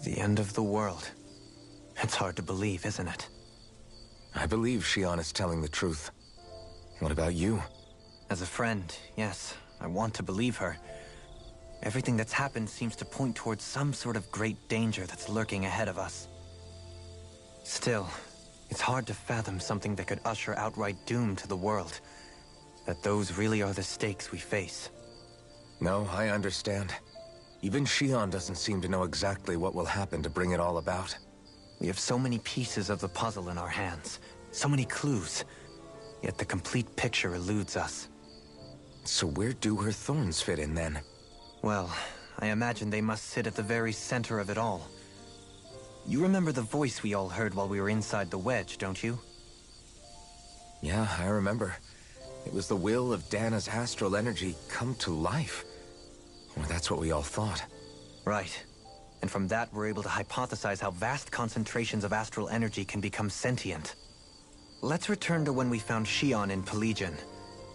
The end of the world. It's hard to believe, isn't it? I believe Shion is telling the truth. What about you? As a friend, yes, I want to believe her. Everything that's happened seems to point towards some sort of great danger that's lurking ahead of us. Still, it's hard to fathom something that could usher outright doom to the world. That those really are the stakes we face. No, I understand. Even Shion doesn't seem to know exactly what will happen to bring it all about. We have so many pieces of the puzzle in our hands, so many clues, yet the complete picture eludes us. So where do her thorns fit in, then? Well, I imagine they must sit at the very center of it all. You remember the voice we all heard while we were inside the wedge, don't you? Yeah, I remember. It was the will of Dana's astral energy come to life. Or that's what we all thought. Right. And from that, we're able to hypothesize how vast concentrations of astral energy can become sentient. Let's return to when we found Shion in Pelegion.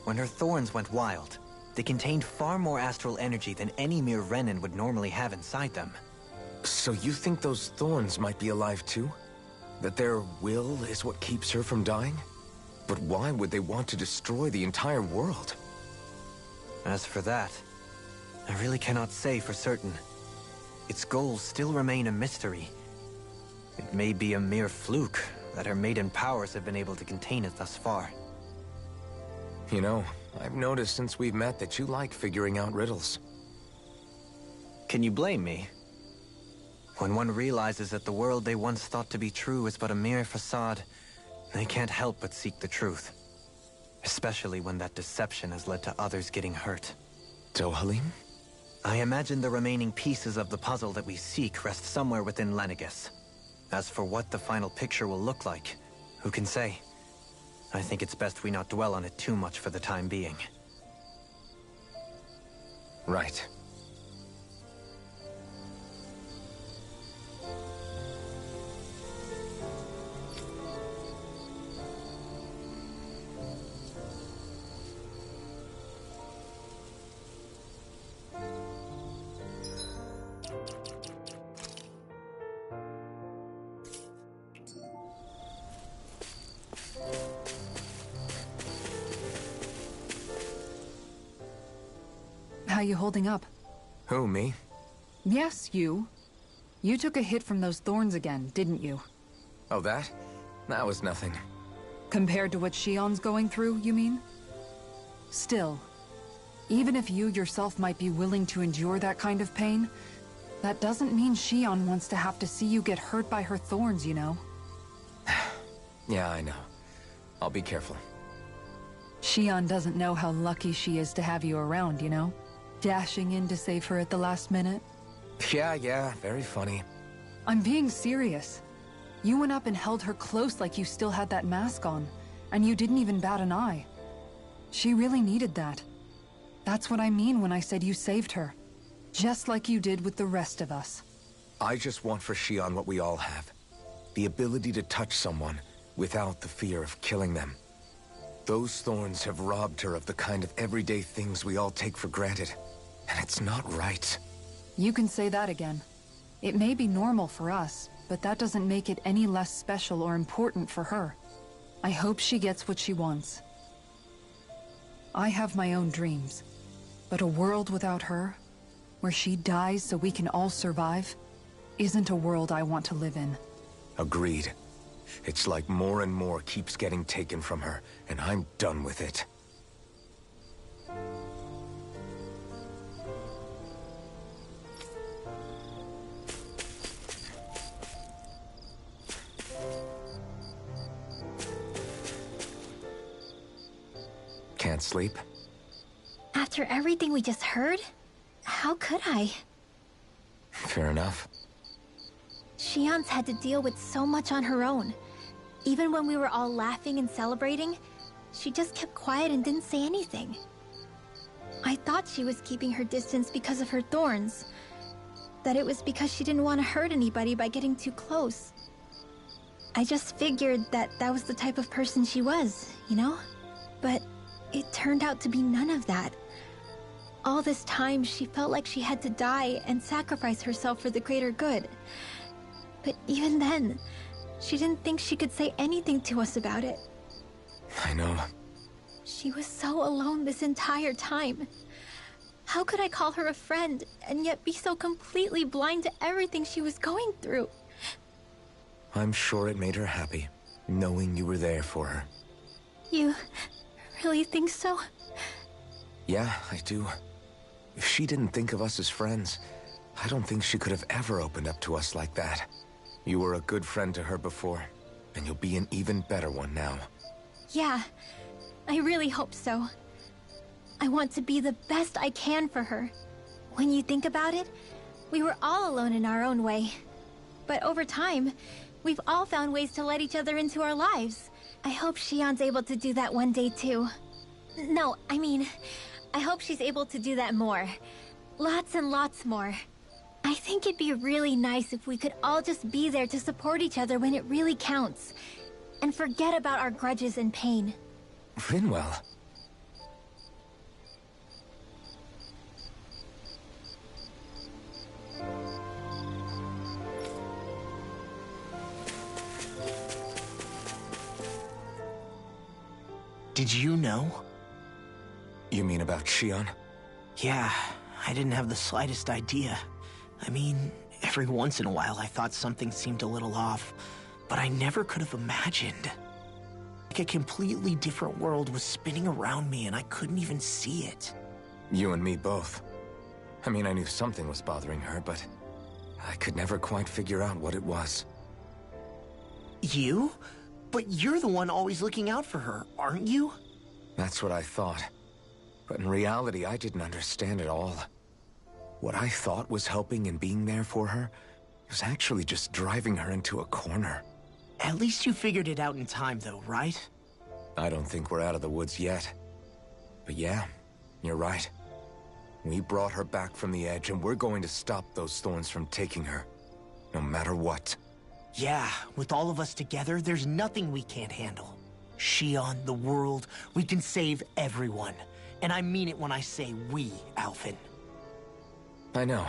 When her thorns went wild, they contained far more astral energy than any mere Renin would normally have inside them. So you think those thorns might be alive too? That their will is what keeps her from dying? But why would they want to destroy the entire world? As for that, I really cannot say for certain. Its goals still remain a mystery. It may be a mere fluke that her maiden powers have been able to contain it thus far. You know, I've noticed since we've met that you like figuring out riddles. Can you blame me? When one realizes that the world they once thought to be true is but a mere facade, they can't help but seek the truth. Especially when that deception has led to others getting hurt. Dohalim? I imagine the remaining pieces of the puzzle that we seek rest somewhere within Lenegis. As for what the final picture will look like, who can say? I think it's best we not dwell on it too much for the time being. Right. How you holding up? Who, me? Yes, you. You took a hit from those thorns again, didn't you? Oh, that? That was nothing. Compared to what Shion's going through, you mean? Still, even if you yourself might be willing to endure that kind of pain, that doesn't mean Shion wants to have to see you get hurt by her thorns, you know? Yeah, I know. I'll be careful. Shion doesn't know how lucky she is to have you around, you know? Dashing in to save her at the last minute. Yeah, very funny. I'm being serious. You went up and held her close like you still had that mask on, and you didn't even bat an eye. She really needed that. That's what I mean when I said you saved her. Just like you did with the rest of us. I just want for Shion what we all have. The ability to touch someone without the fear of killing them. Those thorns have robbed her of the kind of everyday things we all take for granted. And it's not right. You can say that again. It may be normal for us, but that doesn't make it any less special or important for her. I hope she gets what she wants. I have my own dreams, but a world without her, where she dies so we can all survive, isn't a world I want to live in. Agreed. It's like more and more keeps getting taken from her, and I'm done with it. Can't sleep? After everything we just heard, how could I? Fair enough. Shion's had to deal with so much on her own. Even when we were all laughing and celebrating, she just kept quiet and didn't say anything. I thought she was keeping her distance because of her thorns. That it was because she didn't want to hurt anybody by getting too close. I just figured that that was the type of person she was, you know? But it turned out to be none of that. All this time, she felt like she had to die and sacrifice herself for the greater good. But even then, she didn't think she could say anything to us about it. I know. She was so alone this entire time. How could I call her a friend and yet be so completely blind to everything she was going through? I'm sure it made her happy, knowing you were there for her. You really think so? Yeah, I do. If she didn't think of us as friends, I don't think she could have ever opened up to us like that. You were a good friend to her before, and you'll be an even better one now. Yeah, I really hope so. I want to be the best I can for her. When you think about it, we were all alone in our own way. But over time, we've all found ways to let each other into our lives. I hope Shion's able to do that one day too. No, I mean, I hope she's able to do that more. Lots and lots more. I think it'd be really nice if we could all just be there to support each other when it really counts. And forget about our grudges and pain. Rinwell. Did you know? You mean about Shion? Yeah, I didn't have the slightest idea. I mean, every once in a while I thought something seemed a little off, but I never could have imagined. Like a completely different world was spinning around me and I couldn't even see it. You and me both. I mean, I knew something was bothering her, but I could never quite figure out what it was. You? But you're the one always looking out for her, aren't you? That's what I thought. But in reality, I didn't understand it all. What I thought was helping and being there for her was actually just driving her into a corner. At least you figured it out in time, though, right? I don't think we're out of the woods yet. But yeah, you're right. We brought her back from the edge, and we're going to stop those thorns from taking her. No matter what. Yeah, with all of us together, there's nothing we can't handle. Shion, the world, we can save everyone. And I mean it when I say we, Alphen. I know.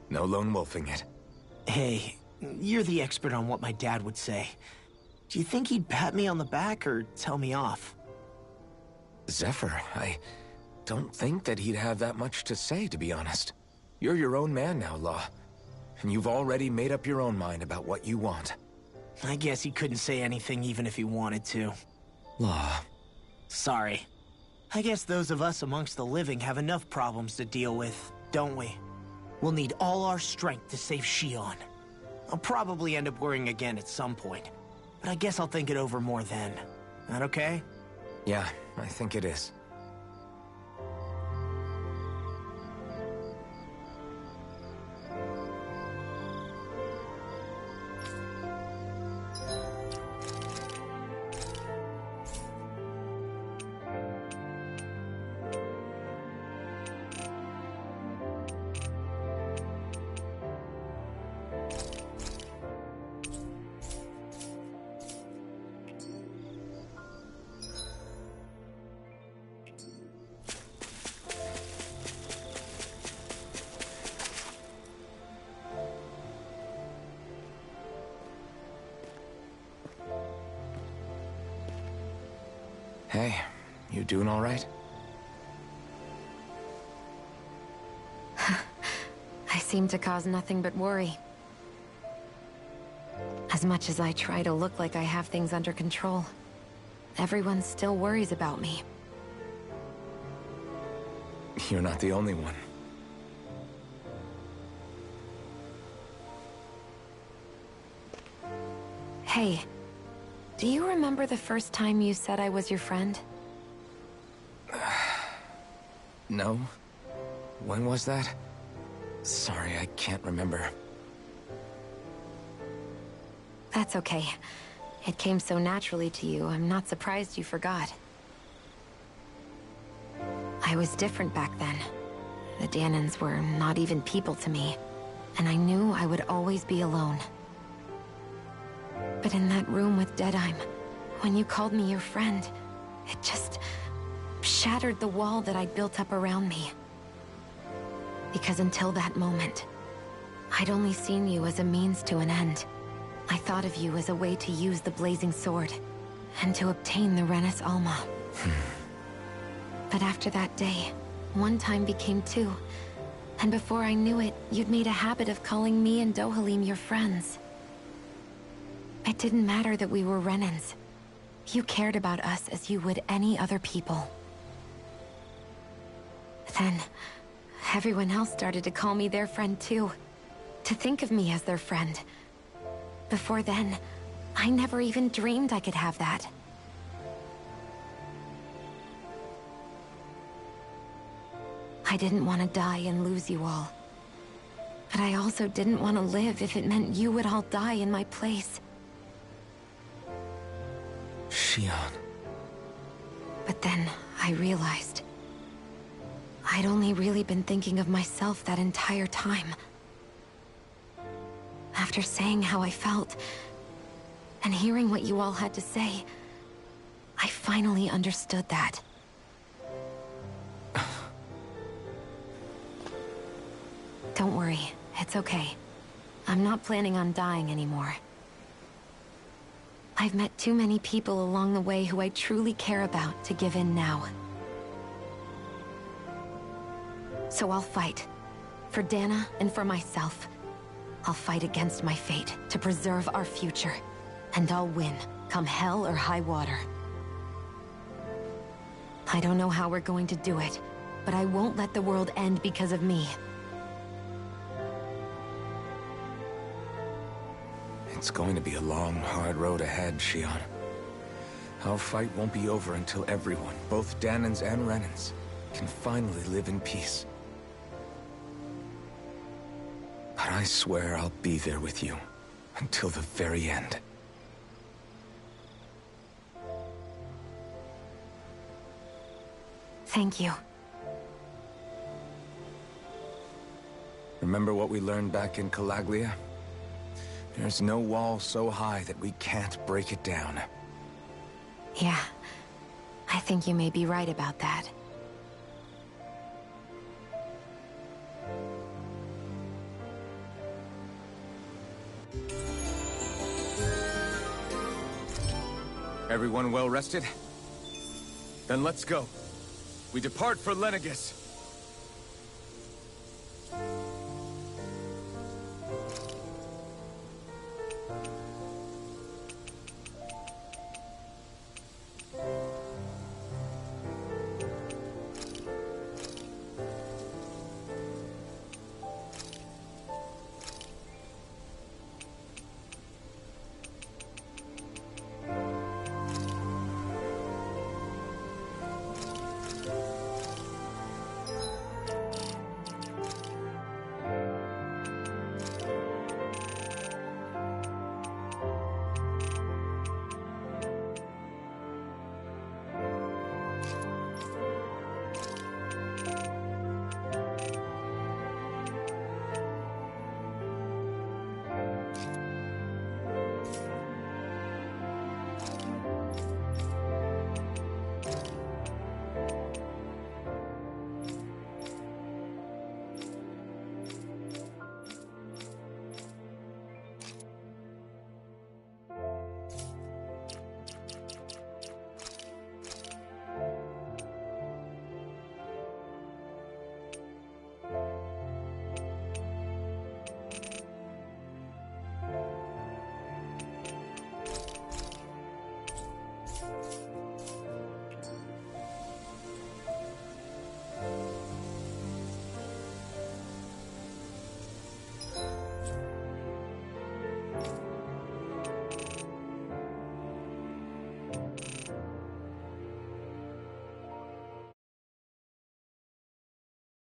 No lone wolfing it. Hey, you're the expert on what my dad would say. Do you think he'd pat me on the back or tell me off? Zephyr, I don't think that he'd have that much to say, to be honest. You're your own man now, Law. And you've already made up your own mind about what you want. I guess he couldn't say anything even if he wanted to. Law. Sorry. I guess those of us amongst the living have enough problems to deal with, don't we? We'll need all our strength to save Shion. I'll probably end up worrying again at some point, but I guess I'll think it over more then. That okay? Yeah, I think it is. Hey, you doing all right? I seem to cause nothing but worry. As much as I try to look like I have things under control, everyone still worries about me. You're not the only one. Hey, do you remember the first time you said I was your friend? No? When was that? Sorry, I can't remember. That's okay. It came so naturally to you, I'm not surprised you forgot. I was different back then. The Dahnans were not even people to me, and I knew I would always be alone. But in that room with Deadheim, when you called me your friend, it just shattered the wall that I'd built up around me. Because until that moment, I'd only seen you as a means to an end. I thought of you as a way to use the Blazing Sword, and to obtain the Renis Alma. But after that day, one time became two. And before I knew it, you'd made a habit of calling me and Dohalim your friends. It didn't matter that we were Renans. You cared about us as you would any other people. Then, everyone else started to call me their friend too. To think of me as their friend. Before then, I never even dreamed I could have that. I didn't want to die and lose you all. But I also didn't want to live if it meant you would all die in my place. Shionne. But then, I realized... I'd only really been thinking of myself that entire time. After saying how I felt, and hearing what you all had to say, I finally understood that. Don't worry, it's okay. I'm not planning on dying anymore. I've met too many people along the way who I truly care about to give in now. So I'll fight. For Dana and for myself. I'll fight against my fate to preserve our future. And I'll win, come hell or high water. I don't know how we're going to do it, but I won't let the world end because of me. It's going to be a long, hard road ahead, Shionne. Our fight won't be over until everyone, both Dahnans and Renans, can finally live in peace. But I swear I'll be there with you, until the very end. Thank you. Remember what we learned back in Calaglia? There's no wall so high that we can't break it down. Yeah, I think you may be right about that. Everyone well rested? Then let's go. We depart for Lenegis.